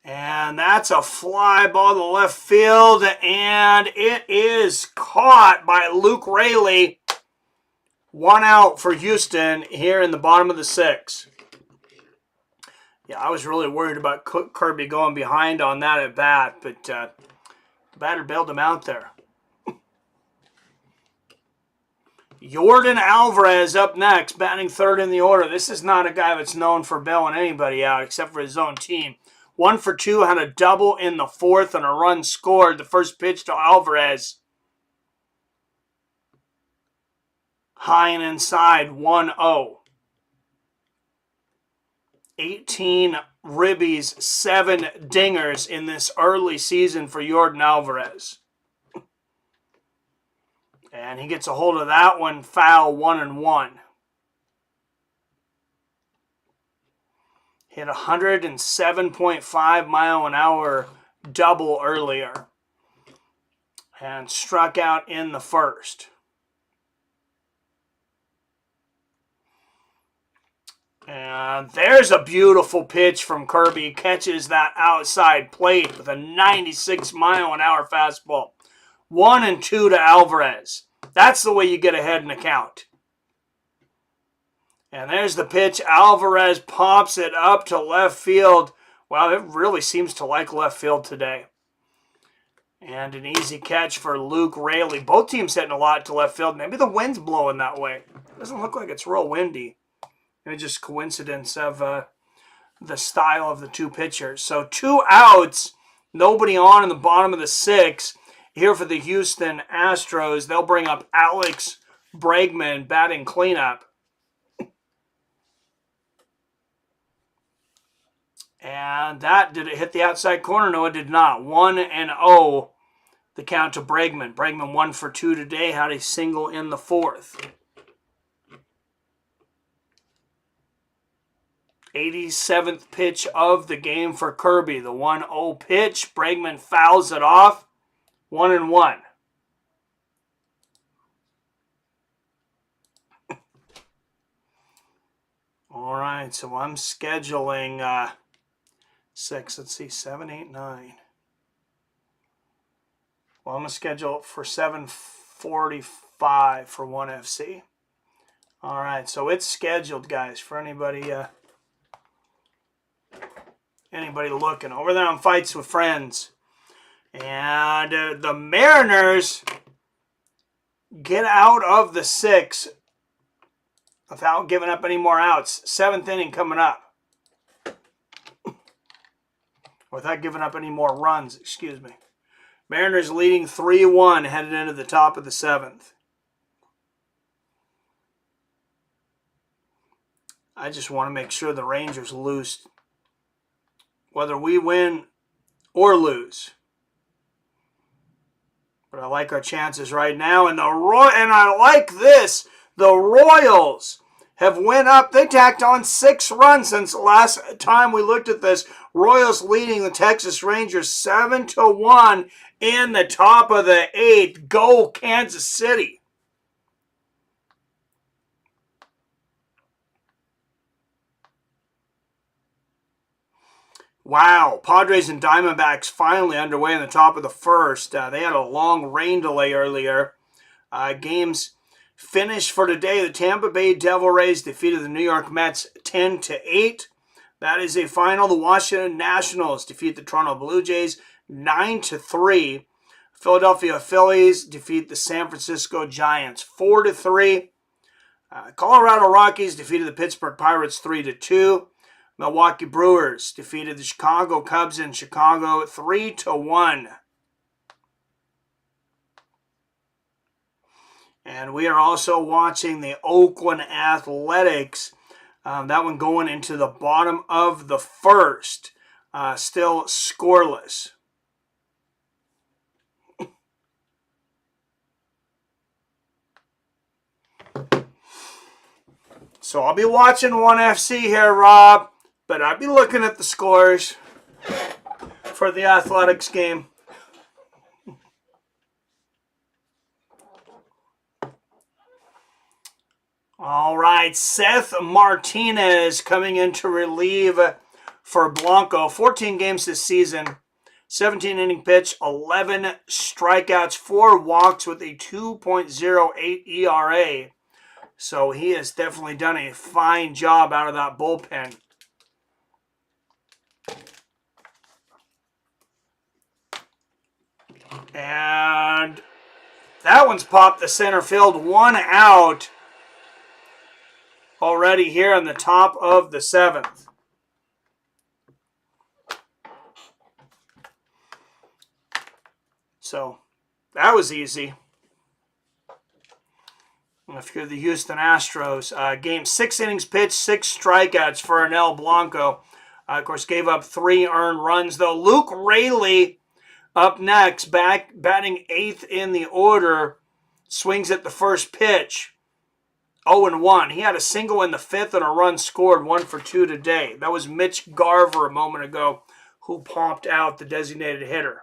And that's a fly ball to left field. And it is caught by Luke Raley. 1 out for Houston here in the bottom of the 6th. Yeah, I was really worried about Kirby going behind on that at bat. But the batter bailed him out there. Yordan Alvarez up next, batting 3rd in the order. This is not a guy that's known for bailing anybody out except for his own team. 1 for 2, had a double in the 4th and a run scored. The first pitch to Alvarez. High and inside, 1-0. 18 ribbies, 7 dingers in this early season for Yordan Alvarez. And he gets a hold of that one, foul, 1-1. Hit 107.5 mile an hour double earlier. And struck out in the 1st. And there's a beautiful pitch from Kirby. Catches that outside plate with a 96 mile an hour fastball. 1-2 to Alvarez. That's the way you get ahead in a count. And there's the pitch. Alvarez pops it up to left field. Wow, it really seems to like left field today. And an easy catch for Luke Raley. Both teams hitting a lot to left field. Maybe the wind's blowing that way. Doesn't look like it's real windy. Maybe just coincidence of the style of the 2 pitchers. So 2 outs. Nobody on in the bottom of the 6th. Here for the Houston Astros, they'll bring up Alex Bregman batting cleanup. And that, did it hit the outside corner? No, it did not. 1-0, the count to Bregman. Bregman 1 for 2 today, had a single in the 4th. 87th pitch of the game for Kirby. The 1-0 pitch. Bregman fouls it off. 1-1. All right, so I'm scheduling 6. Let's see, 7, 8, 9. Well, I'm going to schedule it for 7:45 for 1FC. All right, so it's scheduled, guys, for anybody looking. Over there on Fights with Friends. And the Mariners get out of the 6th without giving up any more outs. 7th inning coming up. Without giving up any more runs, excuse me. Mariners leading 3-1 headed into the top of the 7th. I just want to make sure the Rangers lose. Whether we win or lose. But I like our chances right now. And I like this. The Royals have went up. They tacked on 6 runs since the last time we looked at this. Royals leading the Texas Rangers 7-1 in the top of the 8th. Go Kansas City. Wow, Padres and Diamondbacks finally underway in the top of the 1st. They had a long rain delay earlier. Games finished for today. The Tampa Bay Devil Rays defeated the New York Mets 10-8. That is a final. The Washington Nationals defeat the Toronto Blue Jays 9-3. Philadelphia Phillies defeat the San Francisco Giants 4-3. Colorado Rockies defeated the Pittsburgh Pirates 3-2. Milwaukee Brewers defeated the Chicago Cubs in Chicago 3-1. And we are also watching the Oakland Athletics. That one going into the bottom of the 1st. Still scoreless. So I'll be watching 1FC here, Rob. But I'll be looking at the scores for the Athletics game. All right. tonight. Seth Martinez coming in to relieve for Bianco. 14 games this season, 17 inning pitch, 11 strikeouts, 4 walks with a 2.08 ERA. So he has definitely done a fine job out of that bullpen. And that one's popped the center field. 1 out already here in the top of the 7th. So that was easy. If you're the Houston Astros, game 6 innings pitched, 6 strikeouts for Ronel Bianco. Of course, gave up 3 earned runs, though. Luke Raley up next, batting 8th in the order, swings at the first pitch. 0-1. He had a single in the 5th and a run scored, 1 for 2 today. That was Mitch Garver a moment ago, who popped out, the designated hitter.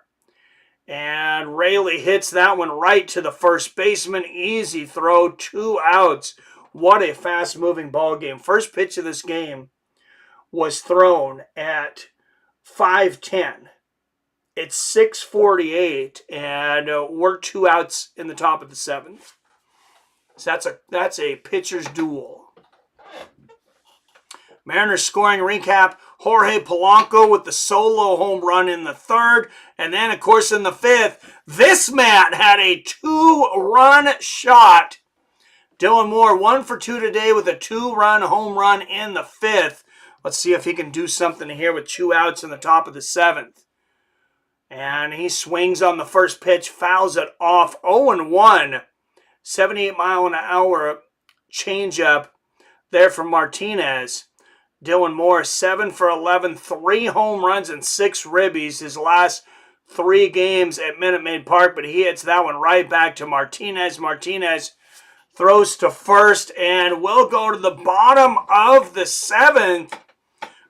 And Raley hits that one right to the first baseman. Easy throw, 2 outs. What a fast-moving ball game. First pitch of this game was thrown at 5:10. It's 6:48, and we're 2 outs in the top of the 7th. So that's a pitcher's duel. Mariners scoring recap. Jorge Polanco with the solo home run in the 3rd. And then, of course, in the 5th, this man had a 2-run shot. Dylan Moore, 1 for 2 today with a 2-run home run in the 5th. Let's see if he can do something here with 2 outs in the top of the 7th. And he swings on the first pitch, fouls it off. 0-1. 78-mile-an-hour changeup there from Martinez. Dylan Moore, 7 for 11, 3 home runs and 6 ribbies his last 3 games at Minute Maid Park, but he hits that one right back to Martinez. Martinez throws to first and will go to the bottom of the 7th.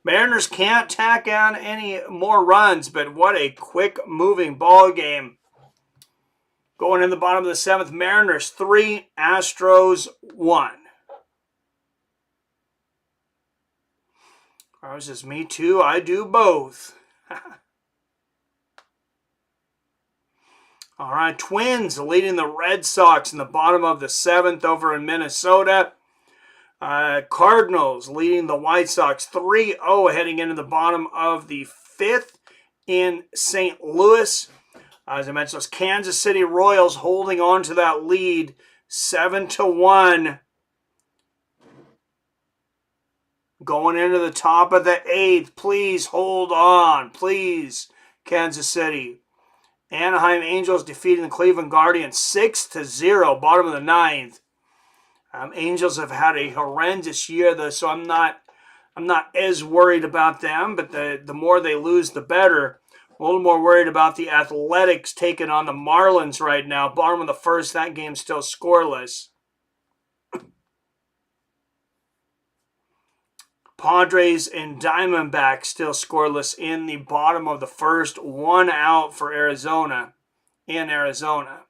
Mariners can't tack on any more runs, but what a quick-moving ball game. Going in the bottom of the 7th, Mariners 3, Astros 1. I was just, me too, I do both. All right, Twins leading the Red Sox in the bottom of the 7th over in Minnesota. Cardinals leading the White Sox 3-0 heading into the bottom of the 5th in St. Louis. As I mentioned, those Kansas City Royals holding on to that lead 7-1. Going into the top of the 8th. Please hold on. Please, Kansas City. Anaheim Angels defeating the Cleveland Guardians 6-0. Bottom of the 9th. Angels have had a horrendous year, though, so I'm not as worried about them. But the more they lose, the better. A little more worried about the Athletics taking on the Marlins right now. Bottom of the 1st. That game's still scoreless. Padres and Diamondbacks still scoreless in the bottom of the 1st. 1 out for Arizona in Arizona.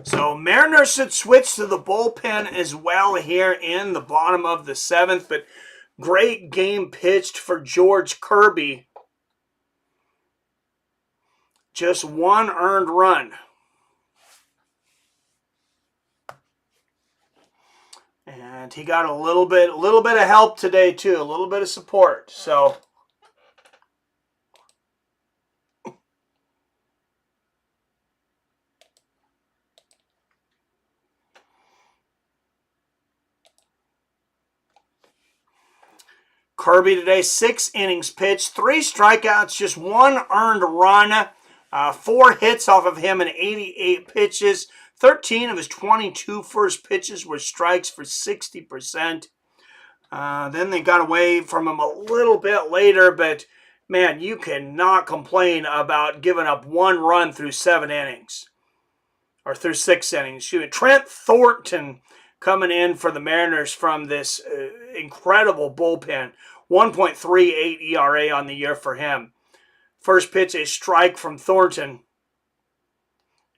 So Mariners should switch to the bullpen as well here in the bottom of the 7th. But great game pitched for George Kirby. Just 1 earned run. And he got a little bit of help today too, a little bit of support. So Kirby today, 6 innings pitched, 3 strikeouts, just 1 earned run, 4 hits off of him in 88 pitches. 13 of his 22 first pitches were strikes for 60%. Then they got away from him a little bit later, but man, you cannot complain about giving up 1 run through 7 innings. Or through 6 innings. Trent Thornton coming in for the Mariners from this incredible bullpen. 1.38 ERA on the year for him. First pitch, a strike from Thornton.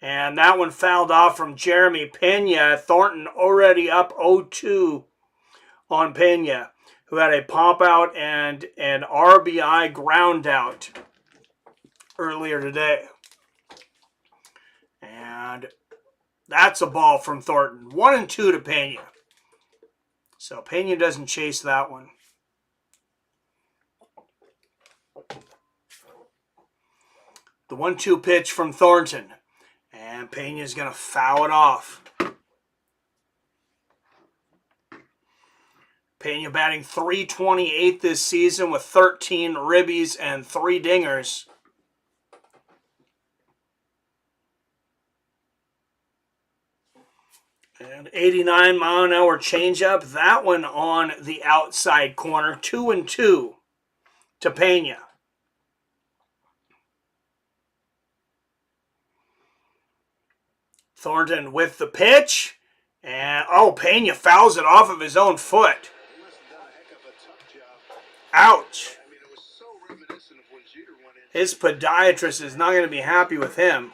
And that one fouled off from Jeremy Pena. Thornton already up 0-2 on Pena, who had a pop out and an RBI ground out earlier today. And that's a ball from Thornton. 1-2 to Pena. So Pena doesn't chase that one. The 1-2 pitch from Thornton. And Pena's going to foul it off. Pena batting .328 this season with 13 ribbies and 3 dingers. And 89-mile-an-hour changeup. That one on the outside corner. 2-2 to Pena. Thornton with the pitch. And, Pena fouls it off of his own foot. Ouch. His podiatrist is not going to be happy with him.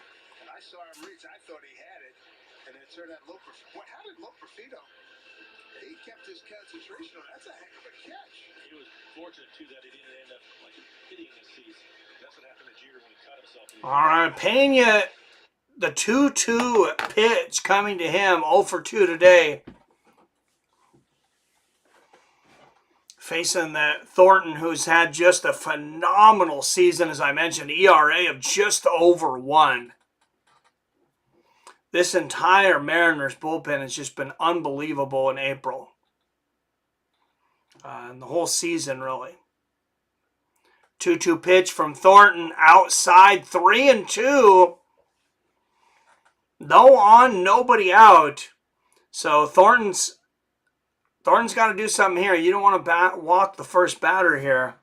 I saw him reach. I thought he had it. And it turned out how did Loperfido? He kept his concentration on. That's a heck of a catch. He was fortunate, too, that he didn't end up hitting his seats. That's what happened to Jeter when he cut himself. All right, Pena, the 2-2 pitch coming to him, 0-2 today. Facing that Thornton, who's had just a phenomenal season, as I mentioned, ERA of just over 1. This entire Mariners bullpen has just been unbelievable in April. And the whole season, really. 2-2 pitch from Thornton, outside, 3-2. No on, nobody out. So Thornton's got to do something here. You don't want to walk the first batter here.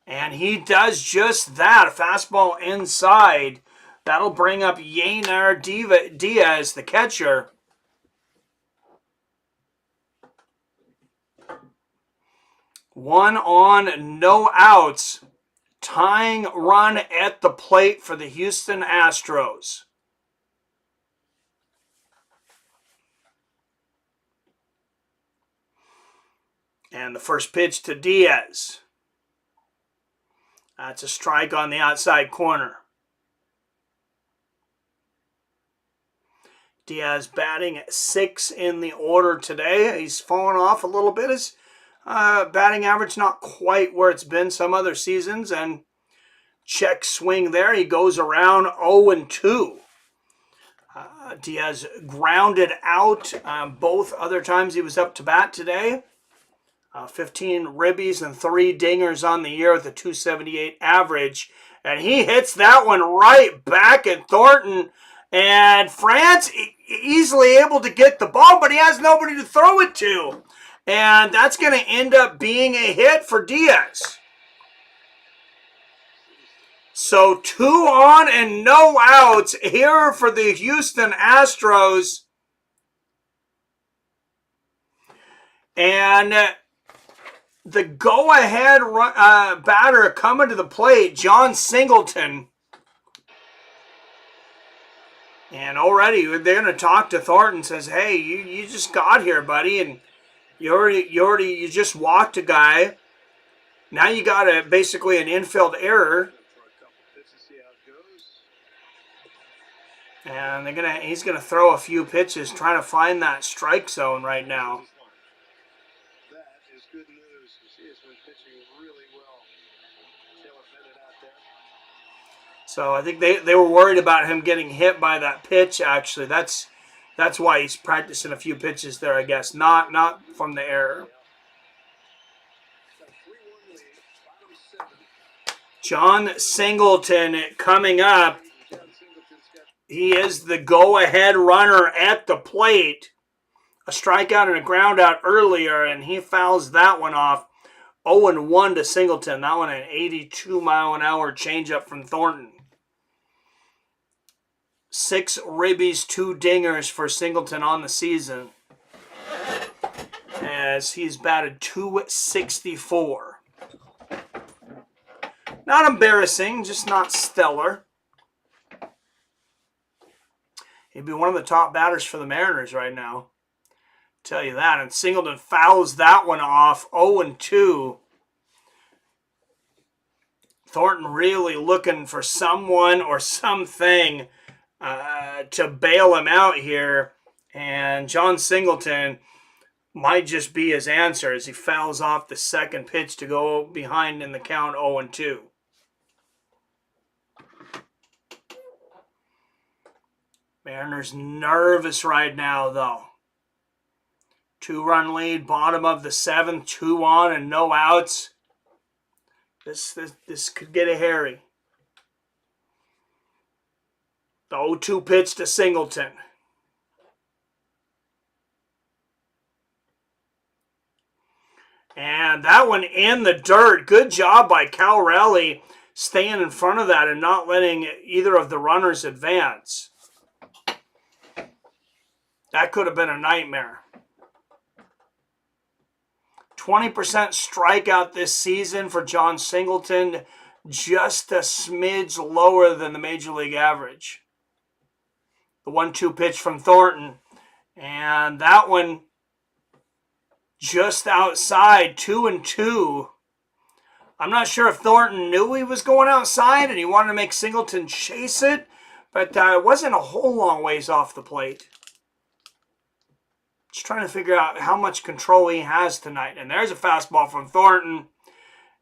And he does just that. A fastball inside. That'll bring up Yainer Diaz, the catcher. One on, no outs. Tying run at the plate for the Houston Astros. And the first pitch to Diaz. That's a strike on the outside corner. Diaz batting at 6 in the order today. He's fallen off a little bit. His batting average not quite where it's been some other seasons. And check swing there. He goes around 0-2. Diaz grounded out both other times he was up to bat today. 15 ribbies and 3 dingers on the year with a .278 average. And he hits that one right back at Thornton. And France easily able to get the ball, but he has nobody to throw it to. And that's going to end up being a hit for Diaz. So 2 on and no outs here for the Houston Astros. And the go-ahead batter coming to the plate, John Singleton. And already they're going to talk to Thornton. Says, "Hey, you just got here, buddy, and you just walked a guy. Now you got basically an infield error." And he's gonna throw a few pitches, trying to find that strike zone right now. That is good news. He has been pitching really well. Taylor Bennett out there. So I think they were worried about him getting hit by that pitch. Actually, that's why he's practicing a few pitches there, I guess. Not from the error. John Singleton coming up. He is the go-ahead runner at the plate. A strikeout and a ground out earlier, and he fouls that one off. 0-1 to Singleton. That one an 82-mile-an-hour changeup from Thornton. 6 ribbies, 2 dingers for Singleton on the season, as he's batted .264. Not embarrassing, just not stellar. He'd be one of the top batters for the Mariners right now. Tell you that. And Singleton fouls that one off. 0-2. Thornton really looking for someone or something to bail him out here. And John Singleton might just be his answer as he fouls off the second pitch to go behind in the count 0-2. Mariners nervous right now, though. 2-run lead, bottom of the 7th, 2 on and no outs. This could get hairy. The 0-2 pitch to Singleton. And that one in the dirt. Good job by Calrelli staying in front of that and not letting either of the runners advance. That could have been a nightmare. 20% strikeout this season for John Singleton, just a smidge lower than the Major League average. The 1-2 pitch from Thornton. And that one just outside, 2-2. I'm not sure if Thornton knew he was going outside and he wanted to make Singleton chase it, but it wasn't a whole long ways off the plate. Just trying to figure out how much control he has tonight. And there's a fastball from Thornton.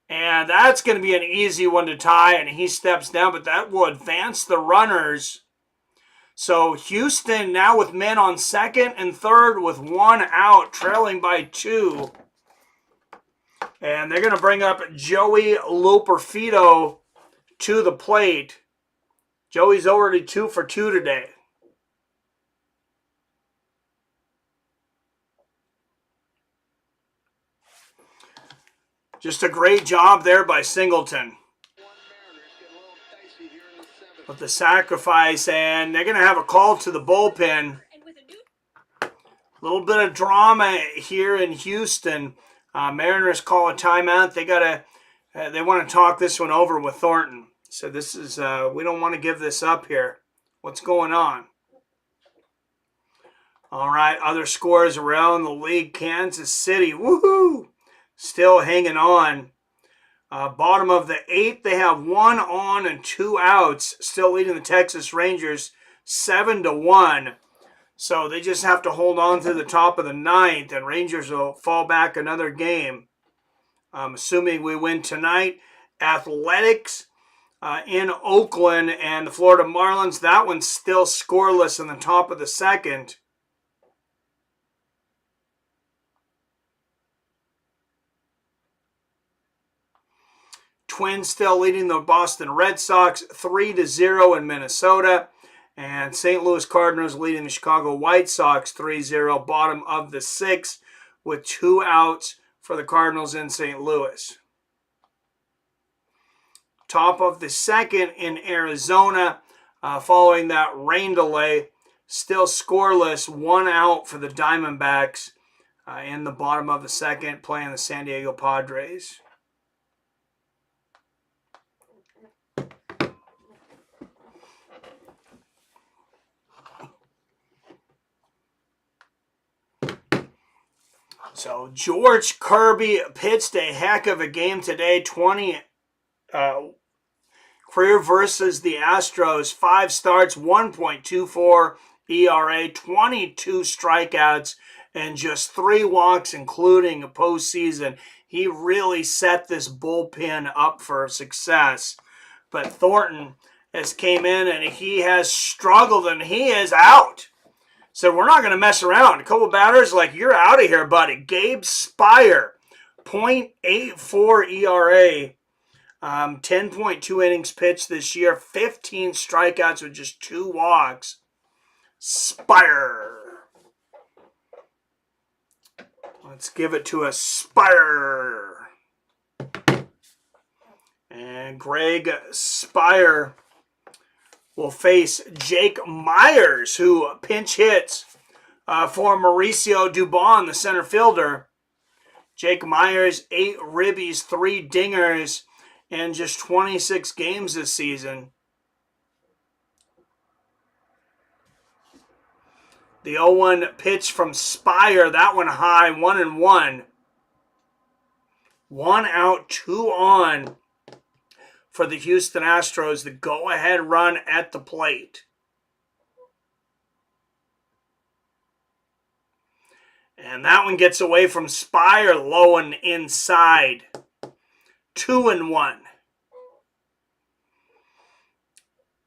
And that's going to be an easy one to tie, and he steps down, but that will advance the runners. So Houston now with men on second and third with 1 out, trailing by 2. And they're going to bring up Joey Loperfido to the plate. Joey's already 2 for 2 today. Just a great job there by Singleton with the sacrifice, and they're going to have a call to the bullpen. A little bit of drama here in Houston. Mariners call a timeout. They want to talk this one over with Thornton. So this is we don't want to give this up here. What's going on? All right, other scores around the league. Kansas City, woohoo! Still hanging on. Bottom of the 8th, they have 1 on and 2 outs. Still leading the Texas Rangers 7-1. So they just have to hold on to the top of the 9th, and Rangers will fall back another game. Assuming we win tonight. Athletics in Oakland and the Florida Marlins. That one's still scoreless in the top of the 2nd. Twins still leading the Boston Red Sox 3-0 in Minnesota. And St. Louis Cardinals leading the Chicago White Sox 3-0, bottom of the 6th, with 2 outs for the Cardinals in St. Louis. Top of the 2nd in Arizona, following that rain delay, still scoreless, 1 out for the Diamondbacks in the bottom of the 2nd, playing the San Diego Padres. So George Kirby pitched a heck of a game today. 20 career versus the Astros. 5 starts, 1.24 ERA, 22 strikeouts, and just 3 walks, including a postseason. He really set this bullpen up for success. But Thornton has came in and he has struggled and he is out. So we're not going to mess around. A couple of batters like, you're out of here, buddy. Gabe Spire, 0.84 ERA, 10.2 innings pitched this year, 15 strikeouts with just 2 walks. Spire. Let's give it to a Spire. And Greg Spire will face Jake Myers, who pinch hits for Mauricio Dubon, the center fielder. Jake Myers, 8 ribbies, 3 dingers in just 26 games this season. The 0-1 pitch from Spire, that one high, 1-1. 1 out, 2 on for the Houston Astros. The go-ahead run at the plate. And that one gets away from Spire, low and inside. 2-1.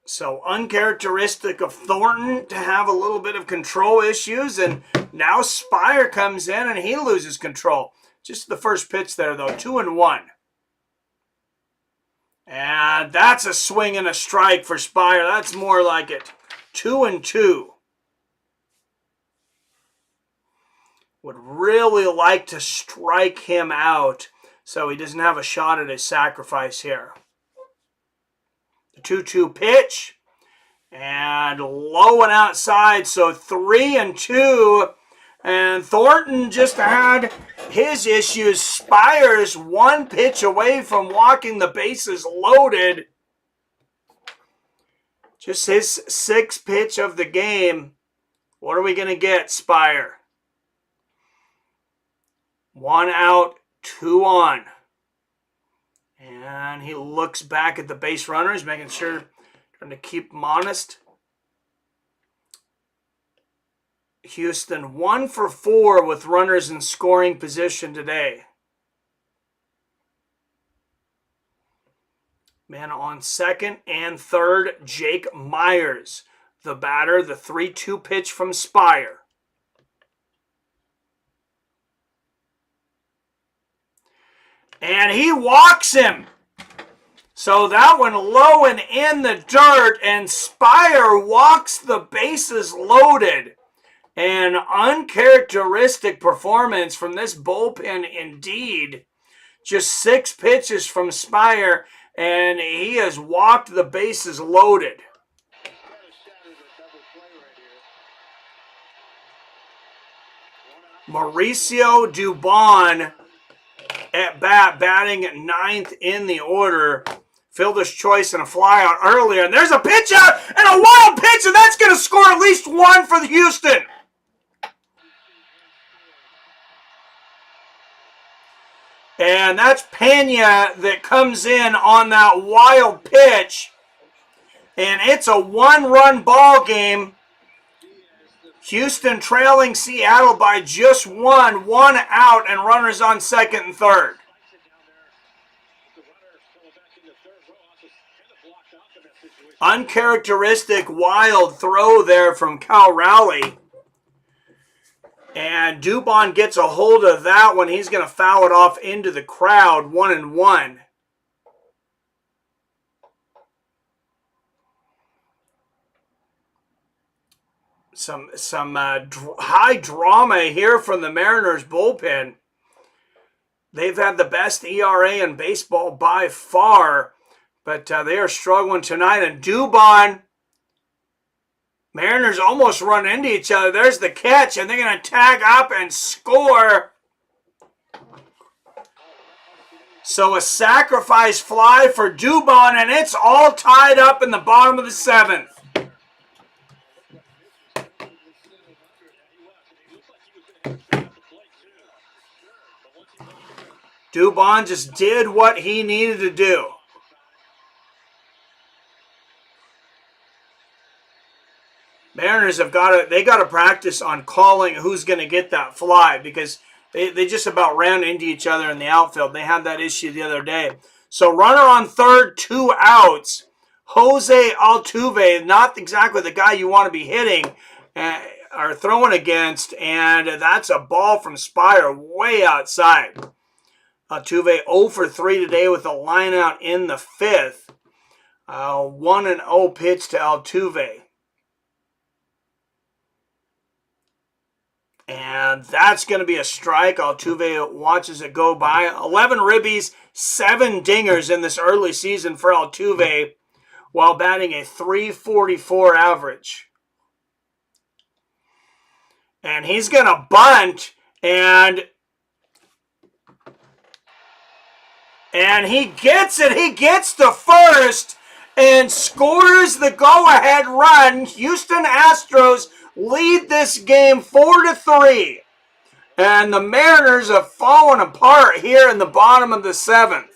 So uncharacteristic of Thornton to have a little bit of control issues. And now Spire comes in and he loses control. Just the first pitch there, though. 2-1. And that's a swing and a strike for Spire. That's more like it. 2-2. Would really like to strike him out so he doesn't have a shot at his sacrifice here. The 2-2 pitch. And low and outside, so 3-2. And Thornton just had his issues. Spire's one pitch away from walking the bases loaded. Just his 6th pitch of the game. What are we going to get, Spire? 1 out, 2 on. And he looks back at the base runners, making sure, trying to keep them honest. Houston 1 for 4 with runners in scoring position today. Man on second and third, Jake Myers, the batter, the 3-2 pitch from Spire. And he walks him. So that one low and in the dirt, and Spire walks the bases loaded. An uncharacteristic performance from this bullpen indeed. Just 6 pitches from Spire, and he has walked the bases loaded. Mauricio Dubon at bat, batting at 9th in the order. Fielder's choice and a flyout earlier. And there's a pitch out and a wild pitch, and that's going to score at least 1 for the Houston. And that's Pena that comes in on that wild pitch. And it's a 1-run ball game. Houston trailing Seattle by just 1 out, and runners on second and third. Uncharacteristic wild throw there from Cal Rowley. And Dubon gets a hold of that one. He's going to foul it off into the crowd, 1-1. Some high drama here from the Mariners bullpen. They've had the best ERA in baseball by far, but they are struggling tonight. And Dubon, Mariners almost run into each other. There's the catch, and they're going to tag up and score. So a sacrifice fly for Dubon, and it's all tied up in the bottom of the 7th. Dubon just did what he needed to do. Mariners have got to practice on calling who's going to get that fly, because they just about ran into each other in the outfield. They had that issue the other day. So runner on third, 2 outs. Jose Altuve, not exactly the guy you want to be hitting or throwing against, and that's a ball from Spire way outside. Altuve 0 for 3 today with a line out in the 5th. 1-0 pitch to Altuve. And that's going to be a strike. Altuve watches it go by. 11 ribbies, 7 dingers in this early season for Altuve, while batting a .344 average. And he's going to bunt, and he gets it. He gets to first and scores the go-ahead run. Houston Astros lead this game 4-3. And the Mariners have fallen apart here in the bottom of the 7th.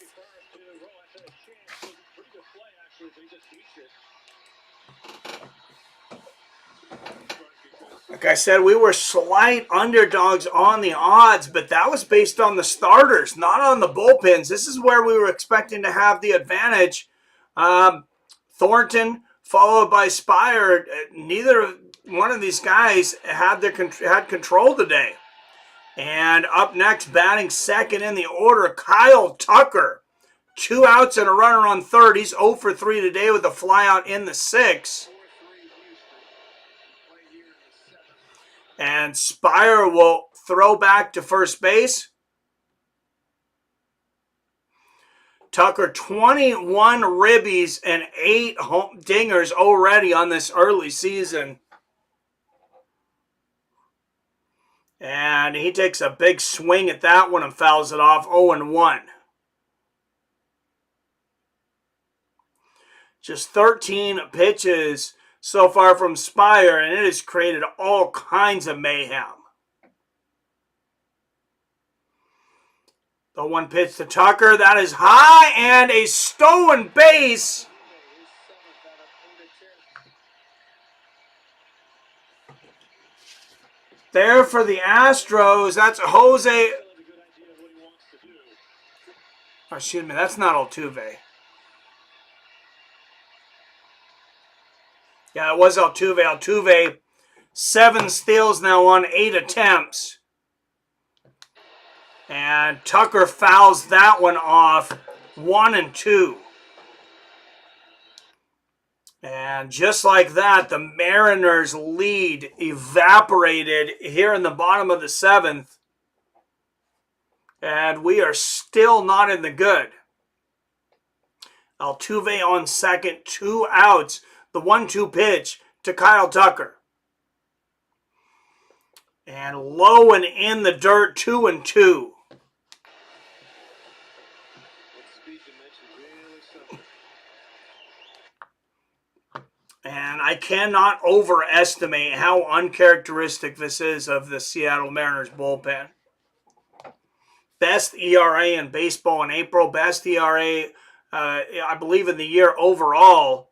Like I said, we were slight underdogs on the odds, but that was based on the starters, not on the bullpens. This is where we were expecting to have the advantage. Thornton, followed by Spire. Neither one of these guys had control today. And up next, batting second in the order, Kyle Tucker. 2 outs and a runner on third. He's 0 for 3 today with a flyout in the 6th. And Spire will throw back to first base. Tucker, 21 ribbies and 8 dingers already on this early season. And he takes a big swing at that one and fouls it off, 0-1. Just 13 pitches so far from Spire, and it has created all kinds of mayhem. The 1 pitch to Tucker, that is high, and a stolen base. There for the Astros. That's Jose. Oh, excuse me, that's not Altuve. Yeah, it was Altuve. Altuve, 7 steals now on 8 attempts. And Tucker fouls that one off, 1-2. And just like that, the Mariners' lead evaporated here in the bottom of the 7th. And we are still not in the good. Altuve on second, 2 outs. The 1-2 pitch to Kyle Tucker. And low and in the dirt, 2-2. And I cannot overestimate how uncharacteristic this is of the Seattle Mariners bullpen. Best ERA in baseball in April. Best ERA, I believe, in the year overall.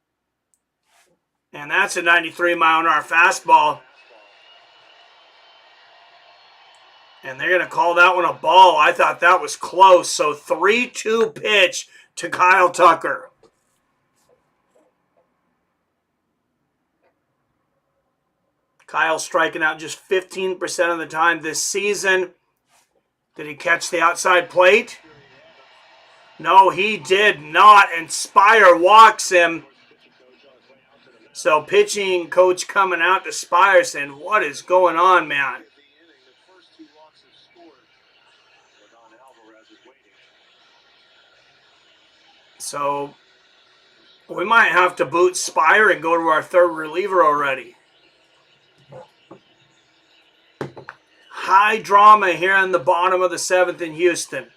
And that's a 93-mile-an-hour fastball. And they're going to call that one a ball. I thought that was close. So 3-2 pitch to Kyle Tucker. Kyle striking out just 15% of the time this season. Did he catch the outside plate? No, he did not. And Spire walks him. So pitching coach coming out to Spire saying, what is going on, man? So we might have to boot Spire and go to our third reliever already. High drama here in the bottom of the 7th in Houston.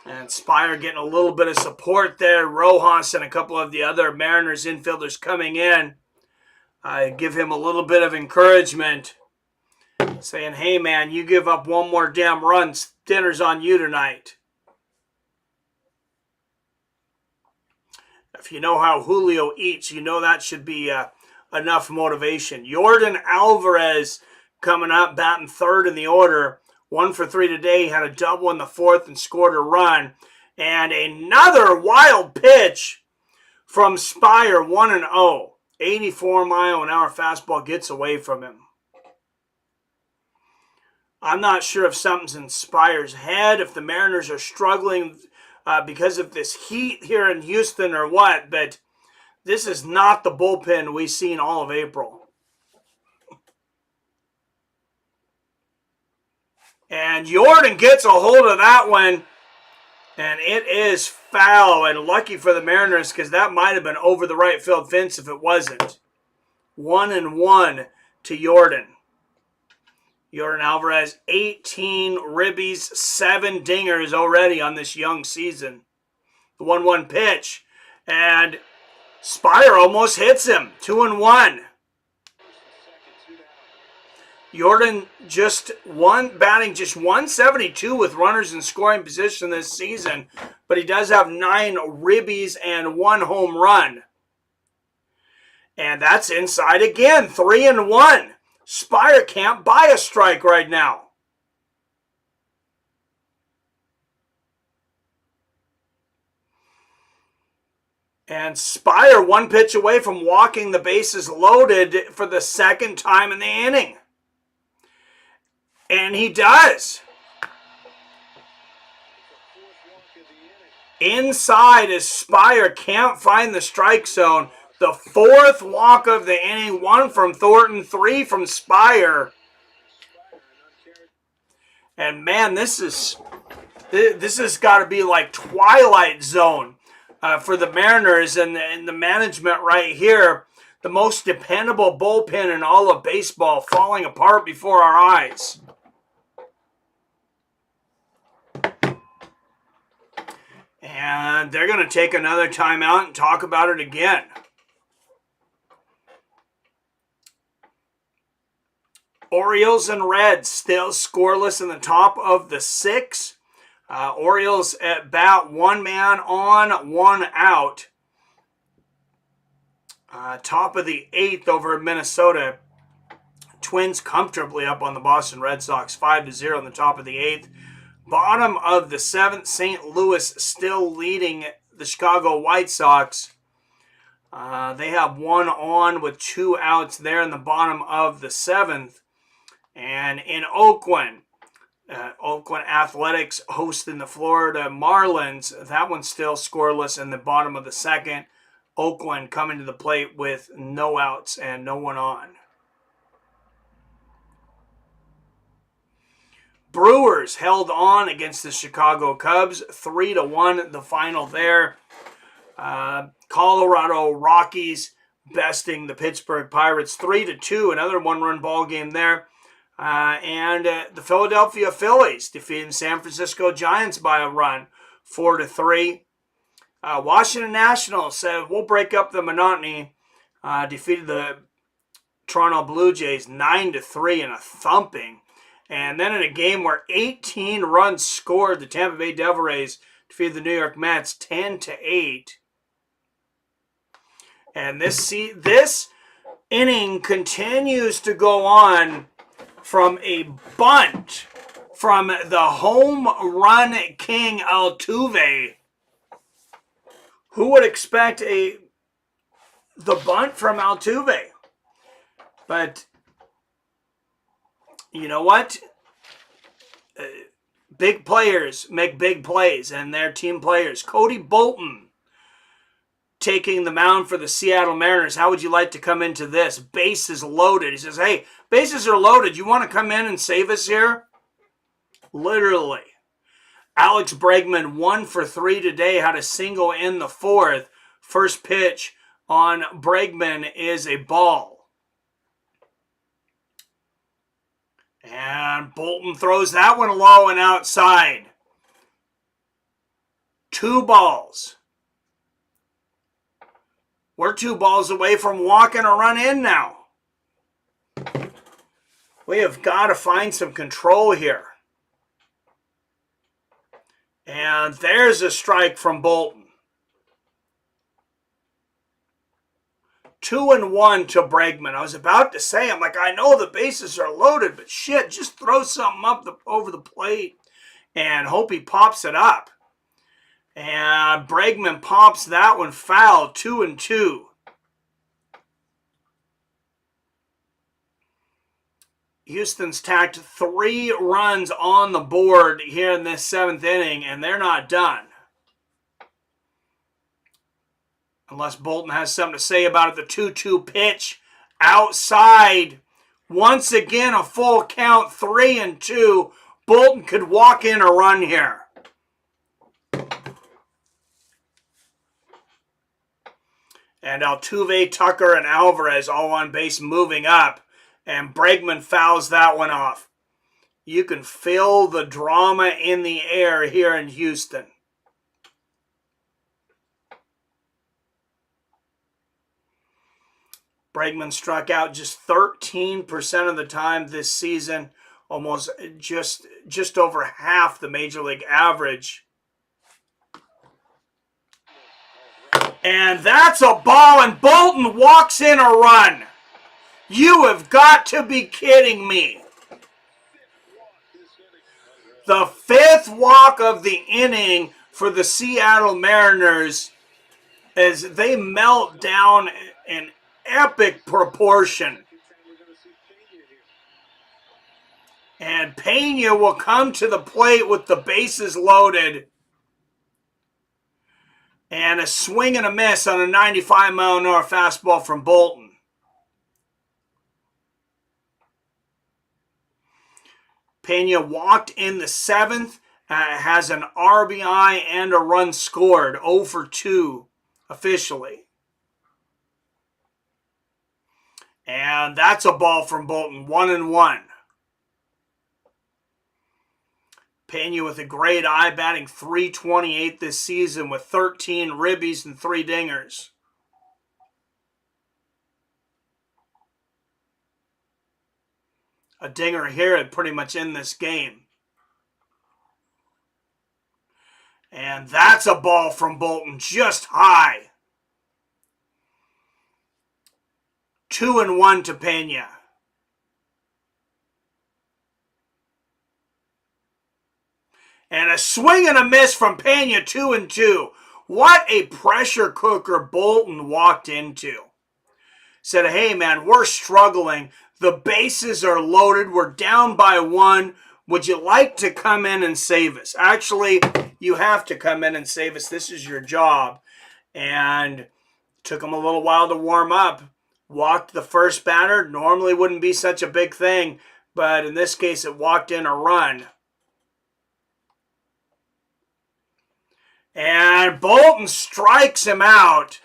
And Spire getting a little bit of support there. Rojas and a couple of the other Mariners infielders coming in. I give him a little bit of encouragement. Saying, hey man, you give up one more damn run, dinner's on you tonight. If you know how Julio eats, you know that should be enough motivation. Jordan Alvarez coming up, batting third in the order. 1 for 3 today. He had a double in the 4th and scored a run. And another wild pitch from Spire, 1-0. 84-mile-an-hour fastball gets away from him. I'm not sure if something's in Spire's head, if the Mariners are struggling because of this heat here in Houston or what, but this is not the bullpen we've seen all of April. And Jordan gets a hold of that one, and it is foul. And lucky for the Mariners because that might have been over the right field fence if it wasn't. 1-1 to Jordan. Jordan Alvarez, 18 ribbies, 7 dingers already on this young season. The 1-1 pitch. And Spire almost hits him. 2-1. Jordan batting just 172 with runners in scoring position this season, but he does have 9 ribbies and 1 home run. And that's inside again. 3-1. Spire can't buy a strike right now. And Spire 1 pitch away from walking the bases loaded for the 2nd time in the inning. And he does. Inside as Spire can't find the strike zone. The 4th walk of the inning. 1 from Thornton, 3 from Spire. And man, this has got to be like Twilight Zone for the Mariners and the management right here. The most dependable bullpen in all of baseball falling apart before our eyes. And they're going to take another timeout and talk about it again. Orioles and Reds still scoreless in the top of the 6th. Orioles at bat, 1 man on, 1 out. Top of the 8th over Minnesota. Twins comfortably up on the Boston Red Sox, 5-0 in the top of the 8th. Bottom of the 7th, St. Louis still leading the Chicago White Sox. They have 1 on with 2 outs there in the bottom of the 7th. And in Oakland, Oakland Athletics hosting the Florida Marlins. That one's still scoreless in the bottom of the 2nd. Oakland coming to the plate with no outs and no one on. Brewers held on against the Chicago Cubs, 3-1 the final there. Colorado Rockies besting the Pittsburgh Pirates 3-2, another 1-run ball game there. And the Philadelphia Phillies defeating San Francisco Giants by a run, 4-3. Washington Nationals said, we'll break up the monotony. Defeated the Toronto Blue Jays 9-3 in a thumping. And then in a game where 18 runs scored, the Tampa Bay Devil Rays defeated the New York Mets 10-8. And this inning continues to go on from a bunt from the home run king Altuve. Who would expect the bunt from Altuve? But you know what? Big players make big plays, and they're team players. Cody Bolton taking the mound for the Seattle Mariners. How would you like to come into this? Bases loaded. He says, hey, bases are loaded. You want to come in and save us here? Literally. Alex Bregman 1 for 3 today. Had a single in the 4th. First pitch on Bregman is a ball. And Bolton throws that one low and outside. 2 balls. We're 2 balls away from walking a run in now. We have got to find some control here. And there's a strike from Bolton. 2-1 to Bregman. I was about to say, I'm like, I know the bases are loaded, but shit, just throw something up over the plate and hope he pops it up. And Bregman pops that one foul, 2-2. Houston's tacked 3 runs on the board here in this 7th inning, and they're not done. Unless Bolton has something to say about it. The 2-2 pitch outside. Once again, a full count, 3-2. Bolton could walk in a run here. And Altuve, Tucker, and Alvarez all on base moving up. And Bregman fouls that one off. You can feel the drama in the air here in Houston. Bregman struck out just 13% of the time this season, almost just over half the major league average. And that's a ball, and Bolton walks in a run. You have got to be kidding me. The 5th walk of the inning for the Seattle Mariners as they melt down in epic proportion. And Pena will come to the plate with the bases loaded. And a swing and a miss on a 95-mile-an-hour fastball from Bolton. Pena walked in the 7th, has an RBI and a run scored, 0 for 2 officially. And that's a ball from Bolton, 1-1. Pena with a great eye, batting .328 this season with 13 ribbies and 3 dingers. A dinger here and pretty much in this game. And that's a ball from Bolton, just high. 2-1 to Pena. And a swing and a miss from Pena, 2-2. What a pressure cooker Bolton walked into. Said, hey man, we're struggling. The bases are loaded. We're down by 1. Would you like to come in and save us? Actually, you have to come in and save us. This is your job. And took him a little while to warm up. Walked the first batter. Normally wouldn't be such a big thing, but in this case, it walked in a run. And Bolton strikes him out.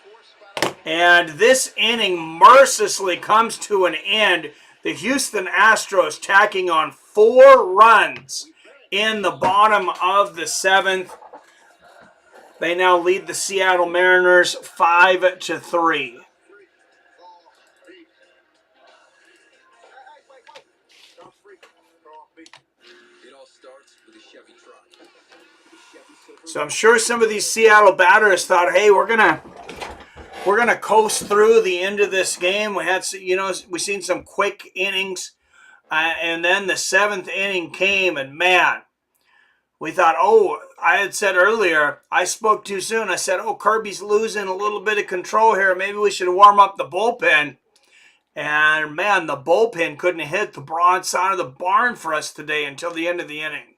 And this inning mercilessly comes to an end. The Houston Astros tacking on 4 runs in the bottom of the 7th. They now lead the Seattle Mariners 5-3. So I'm sure some of these Seattle batters thought, hey, we're gonna coast through the end of this game. We had, we've seen some quick innings, and then the 7th inning came, and man, we thought, I had said earlier, I spoke too soon. I said, Kirby's losing a little bit of control here. Maybe we should warm up the bullpen. And man, the bullpen couldn't hit the broadside of the barn for us today until the end of the inning.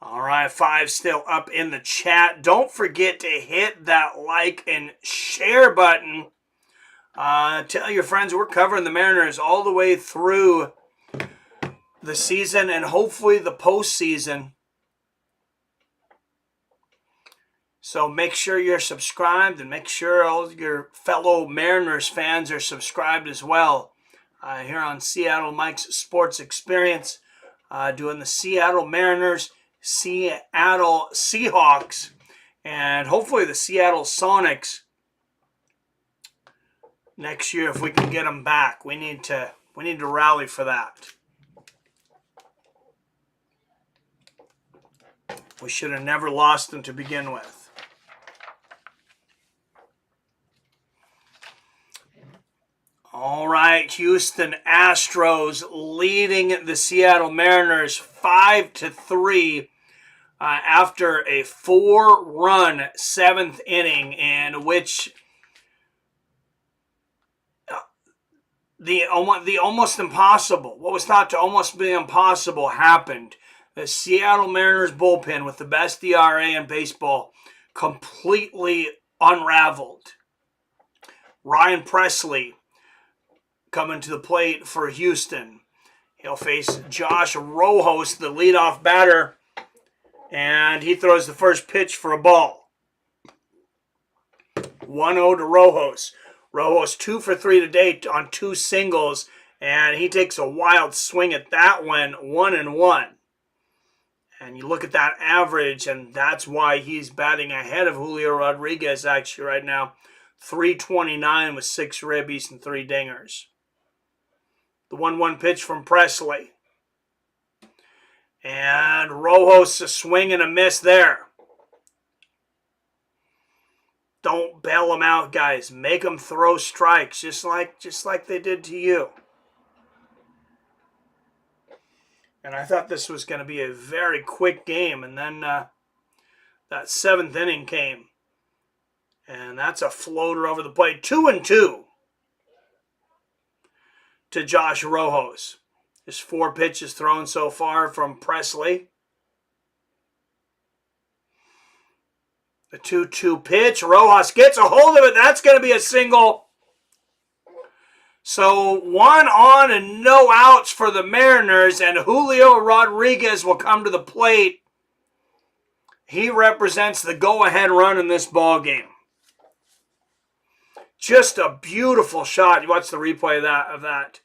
All right, 5 still up in the chat. Don't forget to hit that like and share button. Tell your friends we're covering the Mariners all the way through the season and hopefully the postseason. So make sure you're subscribed and make sure all your fellow Mariners fans are subscribed as well. Here on Seattle Mike's Sports Experience, doing the Seattle Mariners, Seattle Seahawks, and hopefully the Seattle Sonics next year if we can get them back. We need to rally for that. We should have never lost them to begin with. All right, Houston Astros leading the Seattle Mariners 5-3 after a 4-run 7th inning in which the almost impossible, what was thought to almost be impossible, happened. The Seattle Mariners bullpen with the best ERA in baseball completely unraveled. Ryan Presley coming to the plate for Houston. He'll face Josh Rojas, the leadoff batter, and he throws the first pitch for a ball. 1-0 to Rojas. Rojas 2 for 3 today on 2 singles, and he takes a wild swing at that one, 1-1. And you look at that average, and that's why he's batting ahead of Julio Rodriguez actually right now. 329 with 6 ribbies and 3 dingers. The 1-1 pitch from Presley. And Rojas a swing and a miss there. Don't bail them out, guys. Make them throw strikes, just like they did to you. And I thought this was going to be a very quick game, and then that 7th inning came. And that's a floater over the plate. 2-2 to Josh Rojas. There's 4 pitches thrown so far from Presley. The 2-2 pitch. Rojas gets a hold of it. That's going to be a single. So 1 on and no outs for the Mariners, and Julio Rodriguez will come to the plate. He represents the go-ahead run in this ball game. Just a beautiful shot. You watch the replay of that.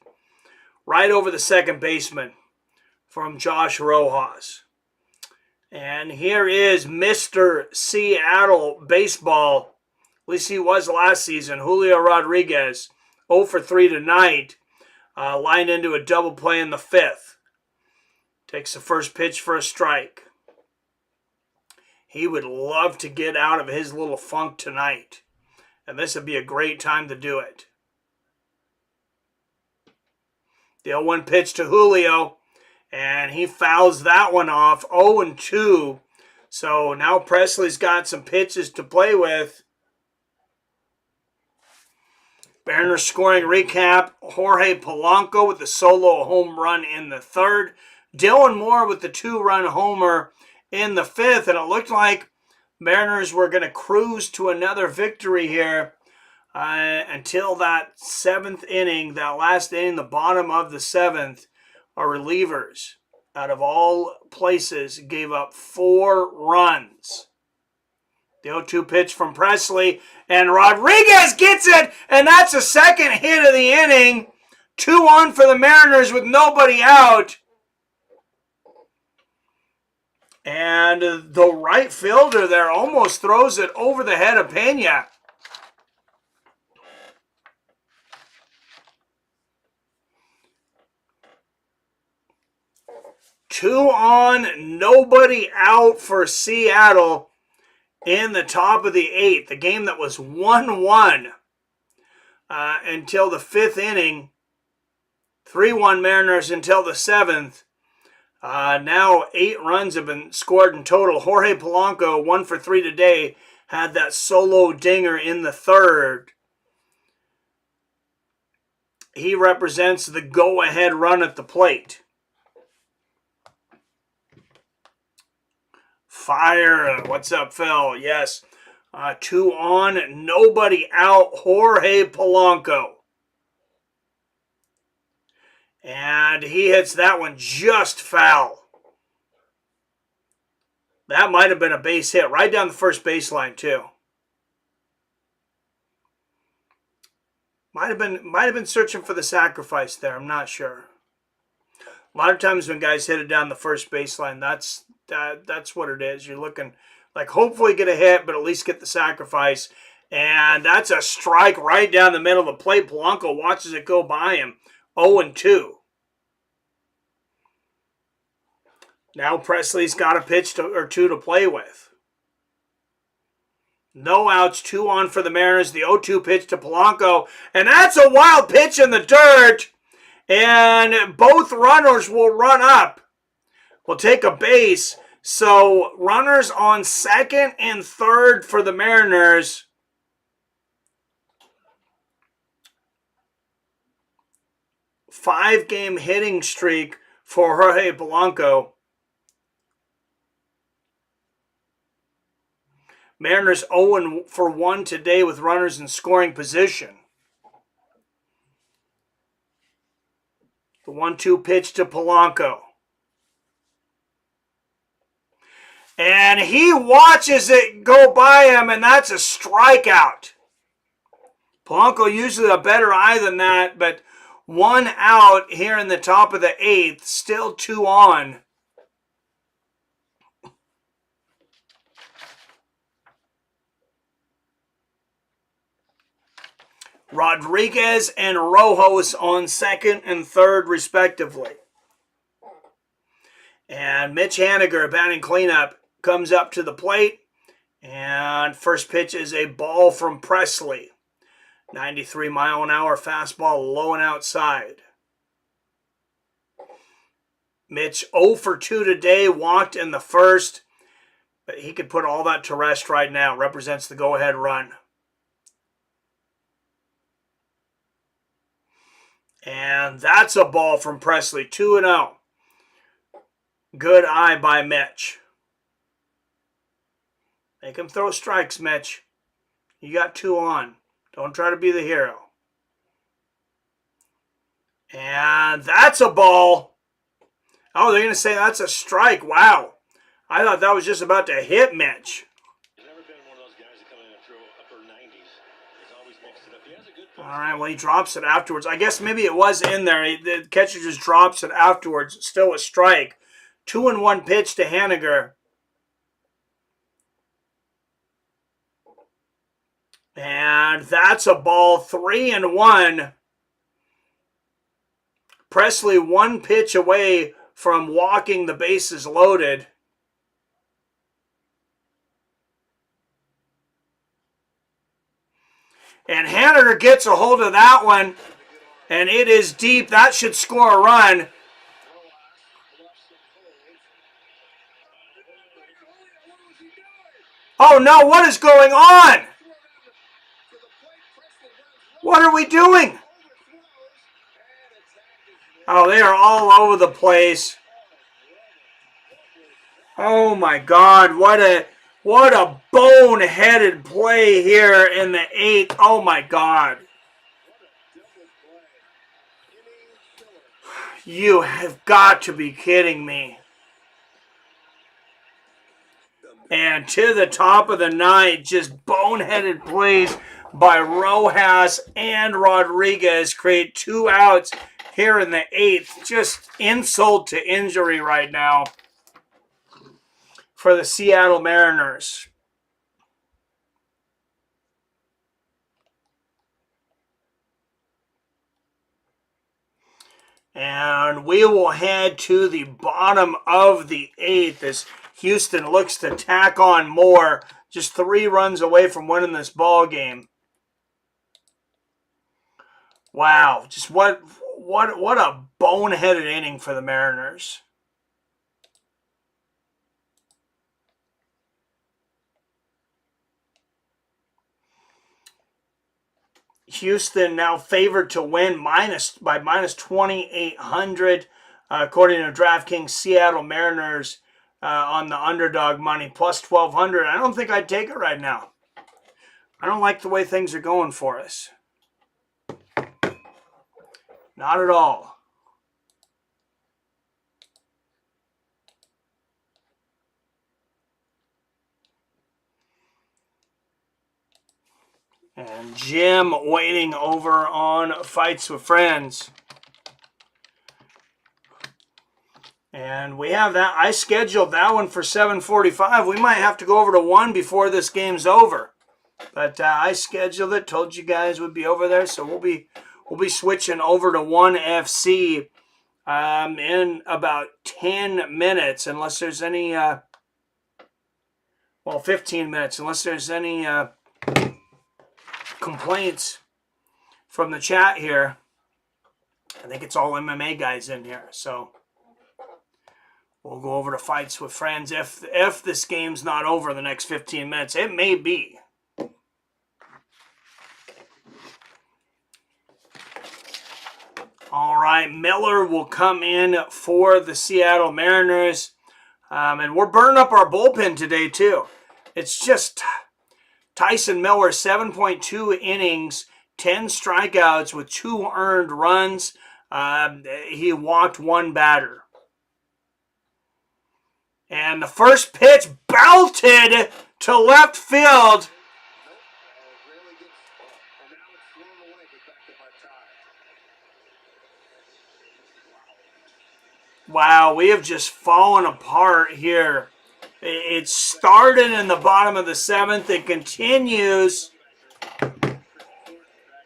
Right over the second baseman from Josh Rojas. And here is Mr. Seattle baseball. At least he was last season. Julio Rodriguez, 0 for 3 tonight. Lined into a double play in the 5th. Takes the first pitch for a strike. He would love to get out of his little funk tonight. And this would be a great time to do it. The 0-1 pitch to Julio. And he fouls that one off. 0-2. So now Presley's got some pitches to play with. Mariners scoring recap. Jorge Polanco with the solo home run in the 3rd. Dylan Moore with the 2-run homer in the 5th. And it looked like Mariners were going to cruise to another victory here until that 7th inning, that last inning, the bottom of the 7th. Our relievers, out of all places, gave up 4 runs. The 0-2 pitch from Presley, and Rodriguez gets it, and that's a second hit of the inning. 2 on for the Mariners with nobody out. And the right fielder there almost throws it over the head of Pena. Two on, nobody out for Seattle in the top of the 8th. The game that was 1-1 until the 5th inning. 3-1 Mariners until the 7th. Now 8 runs have been scored in total. Jorge Polanco, 1 for 3 today, had that solo dinger in the 3rd. He represents the go-ahead run at the plate. Fire. What's up, Phil? Yes. 2 on, nobody out. Jorge Polanco. And he hits that one just foul. That might have been a base hit right down the first baseline, too. Might have been searching for the sacrifice there. I'm not sure. A lot of times when guys hit it down the first baseline, that's what it is. You're looking like hopefully get a hit, but at least get the sacrifice. And that's a strike right down the middle of the plate. Polanco watches it go by him. 0-2. Now Presley's got a pitch or 2 to play with. No outs, 2 on for the Mariners. The 0-2 pitch to Polanco. And that's a wild pitch in the dirt. And both runners will run up. Will take a base. So runners on 2nd and 3rd for the Mariners. Five-game hitting streak for Jorge Polanco. Mariners 0 for 1 today with runners in scoring position. The 1-2 pitch to Polanco. And he watches it go by him, and that's a strikeout. Polanco usually a better eye than that, but 1 out here in the top of the 8th, still 2 on. Rodriguez and Rojas on second and third, respectively. And Mitch Haniger, batting cleanup, comes up to the plate. And first pitch is a ball from Presley. 93-mile-an-hour fastball, low and outside. Mitch 0 for 2 today, walked in the first. But he could put all that to rest right now. Represents the go-ahead run. And that's a ball from Presley, 2-0. Good eye by Mitch. Make him throw strikes, Mitch. You got 2 on. Don't try to be the hero. And that's a ball. Oh, they're going to say that's a strike. Wow. I thought that was just about to hit Mitch. He's never been one of those guys that come in and throw upper 90s. He's always mixed it up. He has a good All right, well, he drops it afterwards. I guess maybe it was in there. The catcher just drops it afterwards. Still a strike. 2-1 pitch to Haniger. And that's a ball, 3-1. Presley 1 pitch away from walking the bases loaded. And Haniger gets a hold of that one, and it is deep. That should score a run. Oh no, what is going on? What are we doing? Oh, they are all over the place. Oh my God, what a boneheaded play here in the 8th. Oh my God. You have got to be kidding me. And to the top of the 9th, just boneheaded plays by Rojas and Rodriguez create 2 outs here in the 8th. Just insult to injury right now for the Seattle Mariners. And we will head to the bottom of the 8th as Houston looks to tack on more. Just 3 runs away from winning this ball game. Wow, just what a boneheaded inning for the Mariners. Houston now favored to win by minus 2,800, according to DraftKings. Seattle Mariners on the underdog money, plus 1,200. I don't think I'd take it right now. I don't like the way things are going for us. Not at all. And Jim waiting over on Fights with Friends. And we have that. I scheduled that one for 7:45. We might have to go over to 1 before this game's over. But I scheduled it, told you guys we'd be over there, so we'll be switching over to 1 FC in about 10 minutes, unless there's any 15 minutes, unless there's any complaints from the chat here. I think it's all MMA guys in here, so we'll go over to Fights with Friends if this game's not over the next 15 minutes. It may be. All right, Miller will come in for the Seattle Mariners. And we're burning up our bullpen today, too. It's just Tyson Miller, 7.2 innings, 10 strikeouts with 2 earned runs. He walked 1 batter. And the first pitch belted to left field. Wow, we have just fallen apart here. It started in the bottom of the 7th. It continues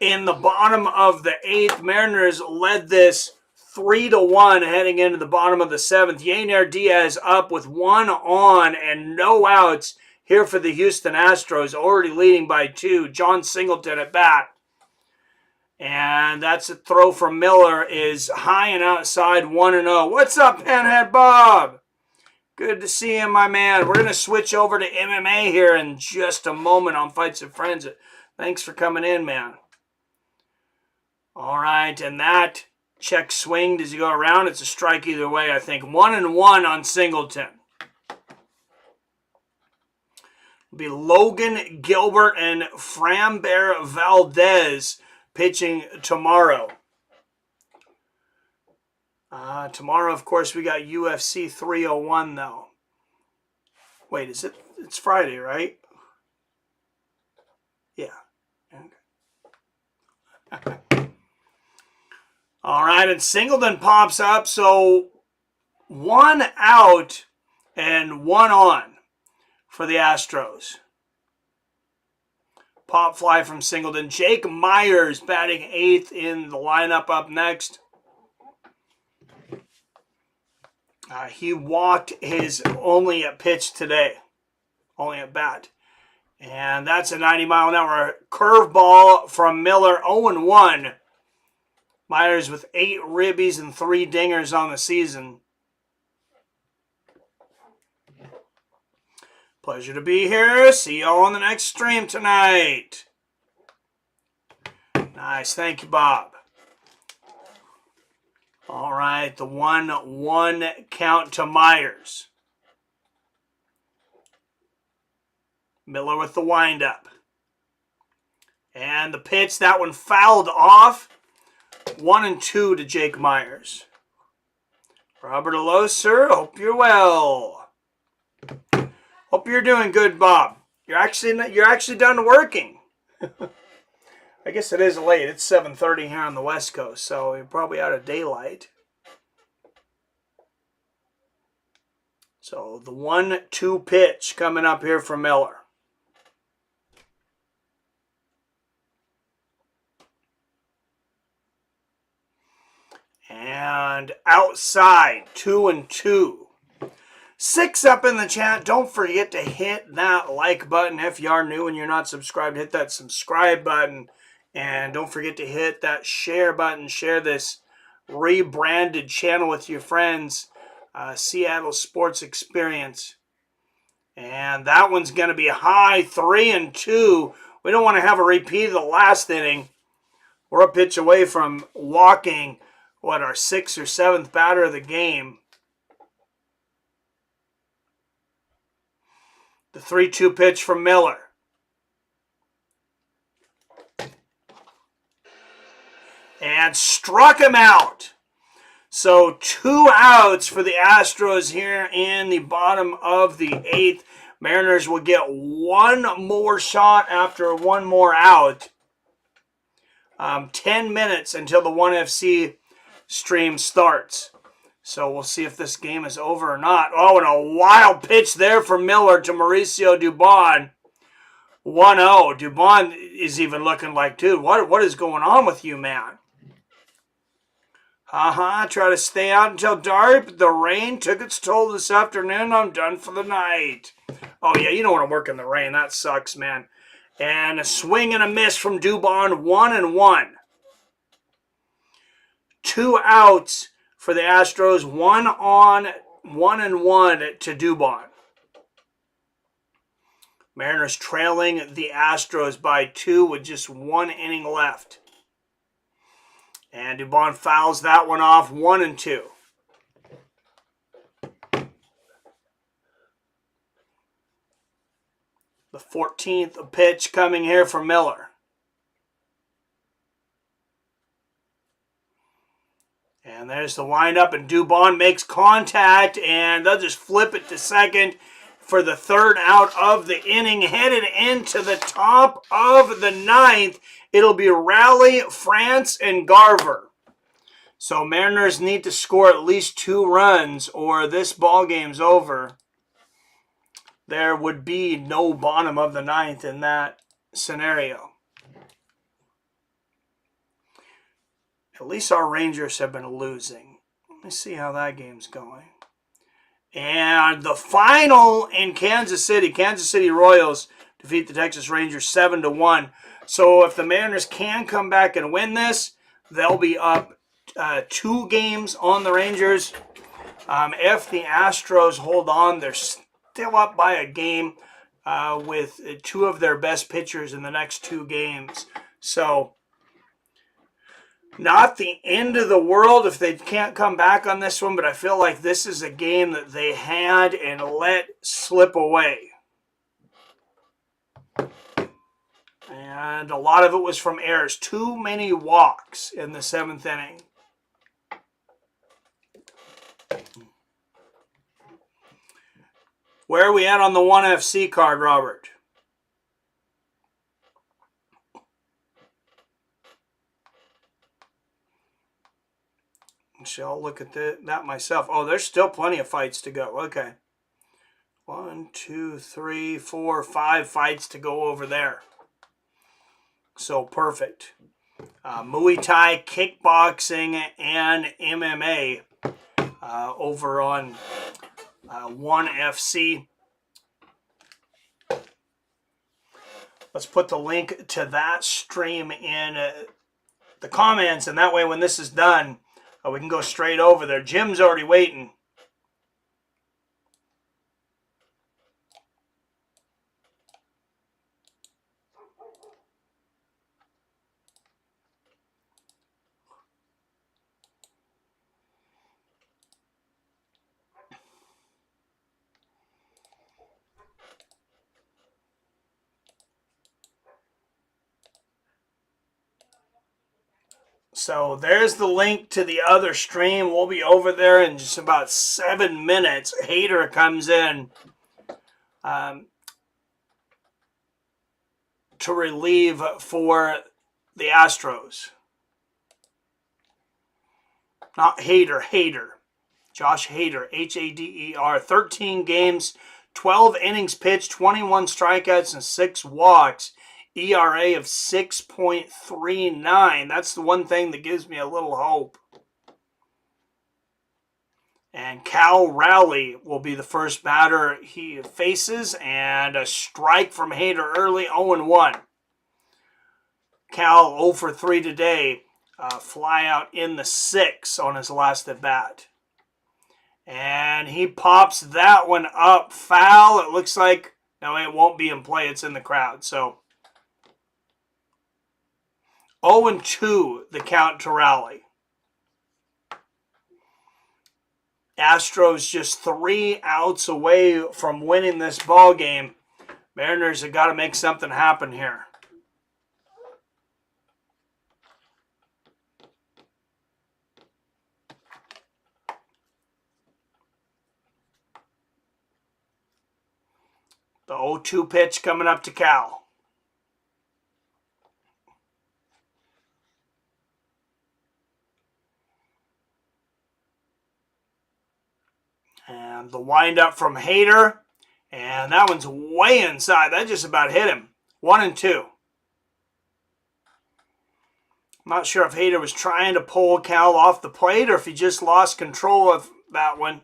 in the bottom of the 8th. Mariners led this 3-1 heading into the bottom of the 7th. Yainer Diaz up with 1 on and no outs here for the Houston Astros, already leading by 2. John Singleton at bat. And that's a throw from Miller is high and outside, 1-0. What's up, Pinhead Bob? Good to see you, my man. We're going to switch over to MMA here in just a moment on Fights and Friends. Thanks for coming in, man. All right, and that check swing. Does he go around? It's a strike either way, I think. 1-1 on Singleton. It'll be Logan Gilbert and Framber Valdez pitching tomorrow. Tomorrow, of course, we got UFC 301, though. Wait, is it? It's Friday, right? Yeah. Okay. All right, and Singleton pops up, so 1 out and 1 on for the Astros. Pop fly from Singleton. Jake Myers batting 8th in the lineup up next. He walked his only pitch today. Only at bat. And that's a 90-mile-an-hour curveball from Miller. 0-1. Myers with 8 ribbies and 3 dingers on the season. Pleasure to be here. See y'all on the next stream tonight. Nice. Thank you, Bob. All right. The 1-1 count to Myers. Miller with the windup. And the pitch, that one fouled off. 1-2 to Jake Myers. Robert Hello, sir. Hope you're well. Hope you're doing good, Bob. You're actually done working. I guess it is late. It's 7:30 here on the West Coast, so you're probably out of daylight. So the 1-2 pitch coming up here for Miller. And outside, 2-2. 6 up in the chat. Don't forget to hit that like button. If you are new and you're not subscribed, hit that subscribe button. And don't forget to hit that share button. Share this rebranded channel with your friends. Seattle Sports Experience. And that one's going to be high, 3-2. We don't want to have a repeat of the last inning. We're a pitch away from walking, our 6th or 7th batter of the game. The 3-2 pitch from Miller. And struck him out. So 2 outs for the Astros here in the bottom of the 8th. Mariners will get 1 more shot after 1 more out. 10 minutes until the 1FC stream starts. So we'll see if this game is over or not. Oh, and a wild pitch there from Miller to Mauricio Dubon. 1-0. Dubon is even looking like, dude, what is going on with you, man? Try to stay out until dark, but the rain took its toll this afternoon. I'm done for the night. Oh, yeah, you don't want to work in the rain. That sucks, man. And a swing and a miss from Dubon, 1-1. 2 outs for the Astros, 1 on, 1-1 to Dubon. Mariners trailing the Astros by 2 with just 1 inning left. And Dubon fouls that one off, 1-2. The 14th pitch coming here for Miller. And there's the windup, and Dubon makes contact, and they'll just flip it to second for the 3rd out of the inning. Headed into the top of the 9th, it'll be Raleigh, France, and Garver. So Mariners need to score at least 2 runs, or this ball game's over. There would be no bottom of the 9th in that scenario. At least our Rangers have been losing. Let me see how that game's going. And the final in Kansas City Royals defeat the Texas Rangers 7-1. So if the Mariners can come back and win this, they'll be up 2 games on the Rangers. If the Astros hold on, they're still up by a game with 2 of their best pitchers in the next 2 games. So not the end of the world if they can't come back on this one, but I feel like this is a game that they had and let slip away. And a lot of it was from errors. Too many walks in the 7th inning. Where are we at on the 1FC card, Robert? So I'll look at that myself. Oh, there's still plenty of fights to go. Okay. 1, 2, 3, 4, 5 fights to go over there. So perfect. Muay Thai, kickboxing, and MMA over on 1FC. Let's put the link to that stream in the comments, and that way when this is done, we can go straight over there. Jim's already waiting. So there's the link to the other stream. We'll be over there in just about 7 minutes. Hader comes in to relieve for the Astros. Not Hader. Josh Hader, Hader. 13 games, 12 innings pitched, 21 strikeouts, and 6 walks. ERA of 6.39. That's the one thing that gives me a little hope. And Cal Raleigh will be the first batter he faces. And a strike from Hader early, 0-1. Cal 0 for 3 today. Fly out in the 6th on his last at bat. And he pops that one up foul. It looks like, no, it won't be in play. It's in the crowd. So 0-2 the count to Raleigh. Astros just 3 outs away from winning this ball game. Mariners have got to make something happen here. The 0-2 pitch coming up to Cal. And the windup from Hader. And that one's way inside. That just about hit him. 1-2. I'm not sure if Hader was trying to pull Cal off the plate or if he just lost control of that one.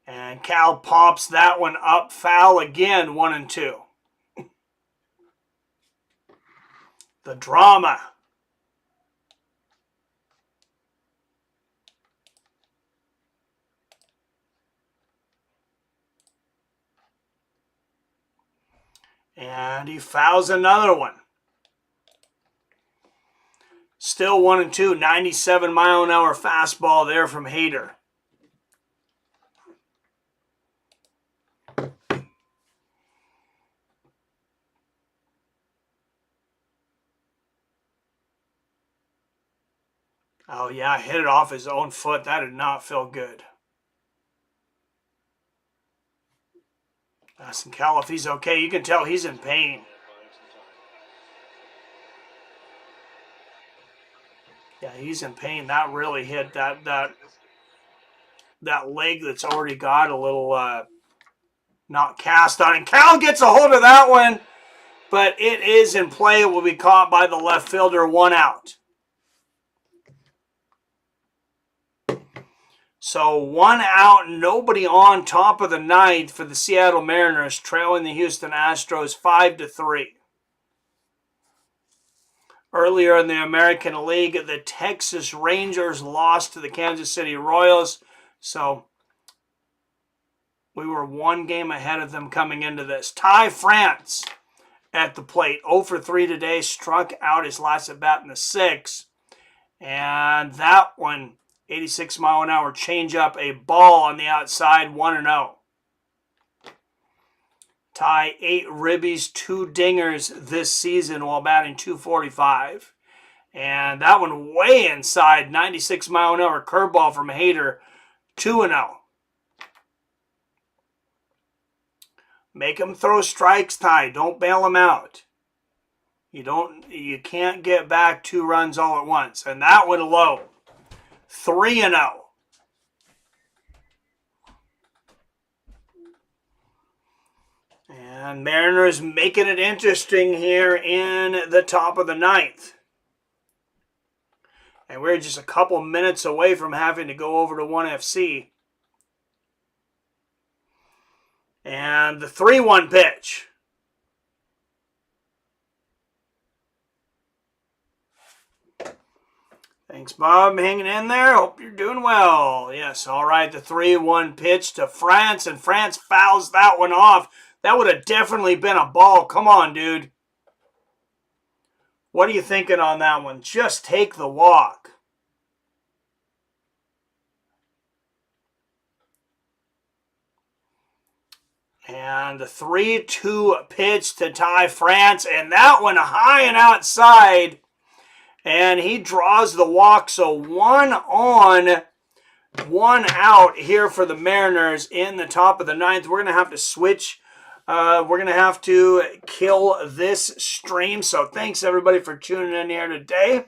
And Cal pops that one up foul again, 1-2. The drama. And he fouls another one. Still 1-2. 97-mile-an-hour fastball there from Hader. Oh, yeah, hit it off his own foot. That did not feel good. Asking Cal if he's okay. You can tell he's in pain. Yeah, he's in pain. That really hit that leg that's already got a little not cast on. And Cal gets a hold of that one, but it is in play. It will be caught by the left fielder, 1 out. So 1 out, nobody on, top of the 9th for the Seattle Mariners, trailing the Houston Astros 5-3. Earlier in the American League, the Texas Rangers lost to the Kansas City Royals. So we were 1 game ahead of them coming into this. Ty France at the plate. 0-for-3 today. Struck out his last at bat in the 6th. And that one, 86-mile-an-hour changeup, a ball on the outside, 1-0. Ty 8 ribbies, 2 dingers this season while batting .245. And that one way inside, 96-mile-an-hour curveball from Hader, 2-0. Make him throw strikes, Ty. Don't bail him out. You can't get back 2 runs all at once. And that one low, 3-0. And Mariners making it interesting here in the top of the 9th. And we're just a couple minutes away from having to go over to 1FC. And the 3-1 pitch. Thanks, Bob, hanging in there. Hope you're doing well. Yes, all right, the 3-1 pitch to France, and France fouls that one off. That would have definitely been a ball. Come on, dude. What are you thinking on that one? Just take the walk. And the 3-2 pitch to Ty France, and that one high and outside. And he draws the walk, so 1 on, 1 out here for the Mariners in the top of the 9th. We're going to have to switch. We're going to have to kill this stream. So thanks, everybody, for tuning in here today.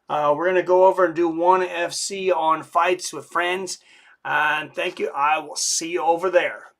We're going to go over and do 1FC on Fights with Friends. And thank you. I will see you over there.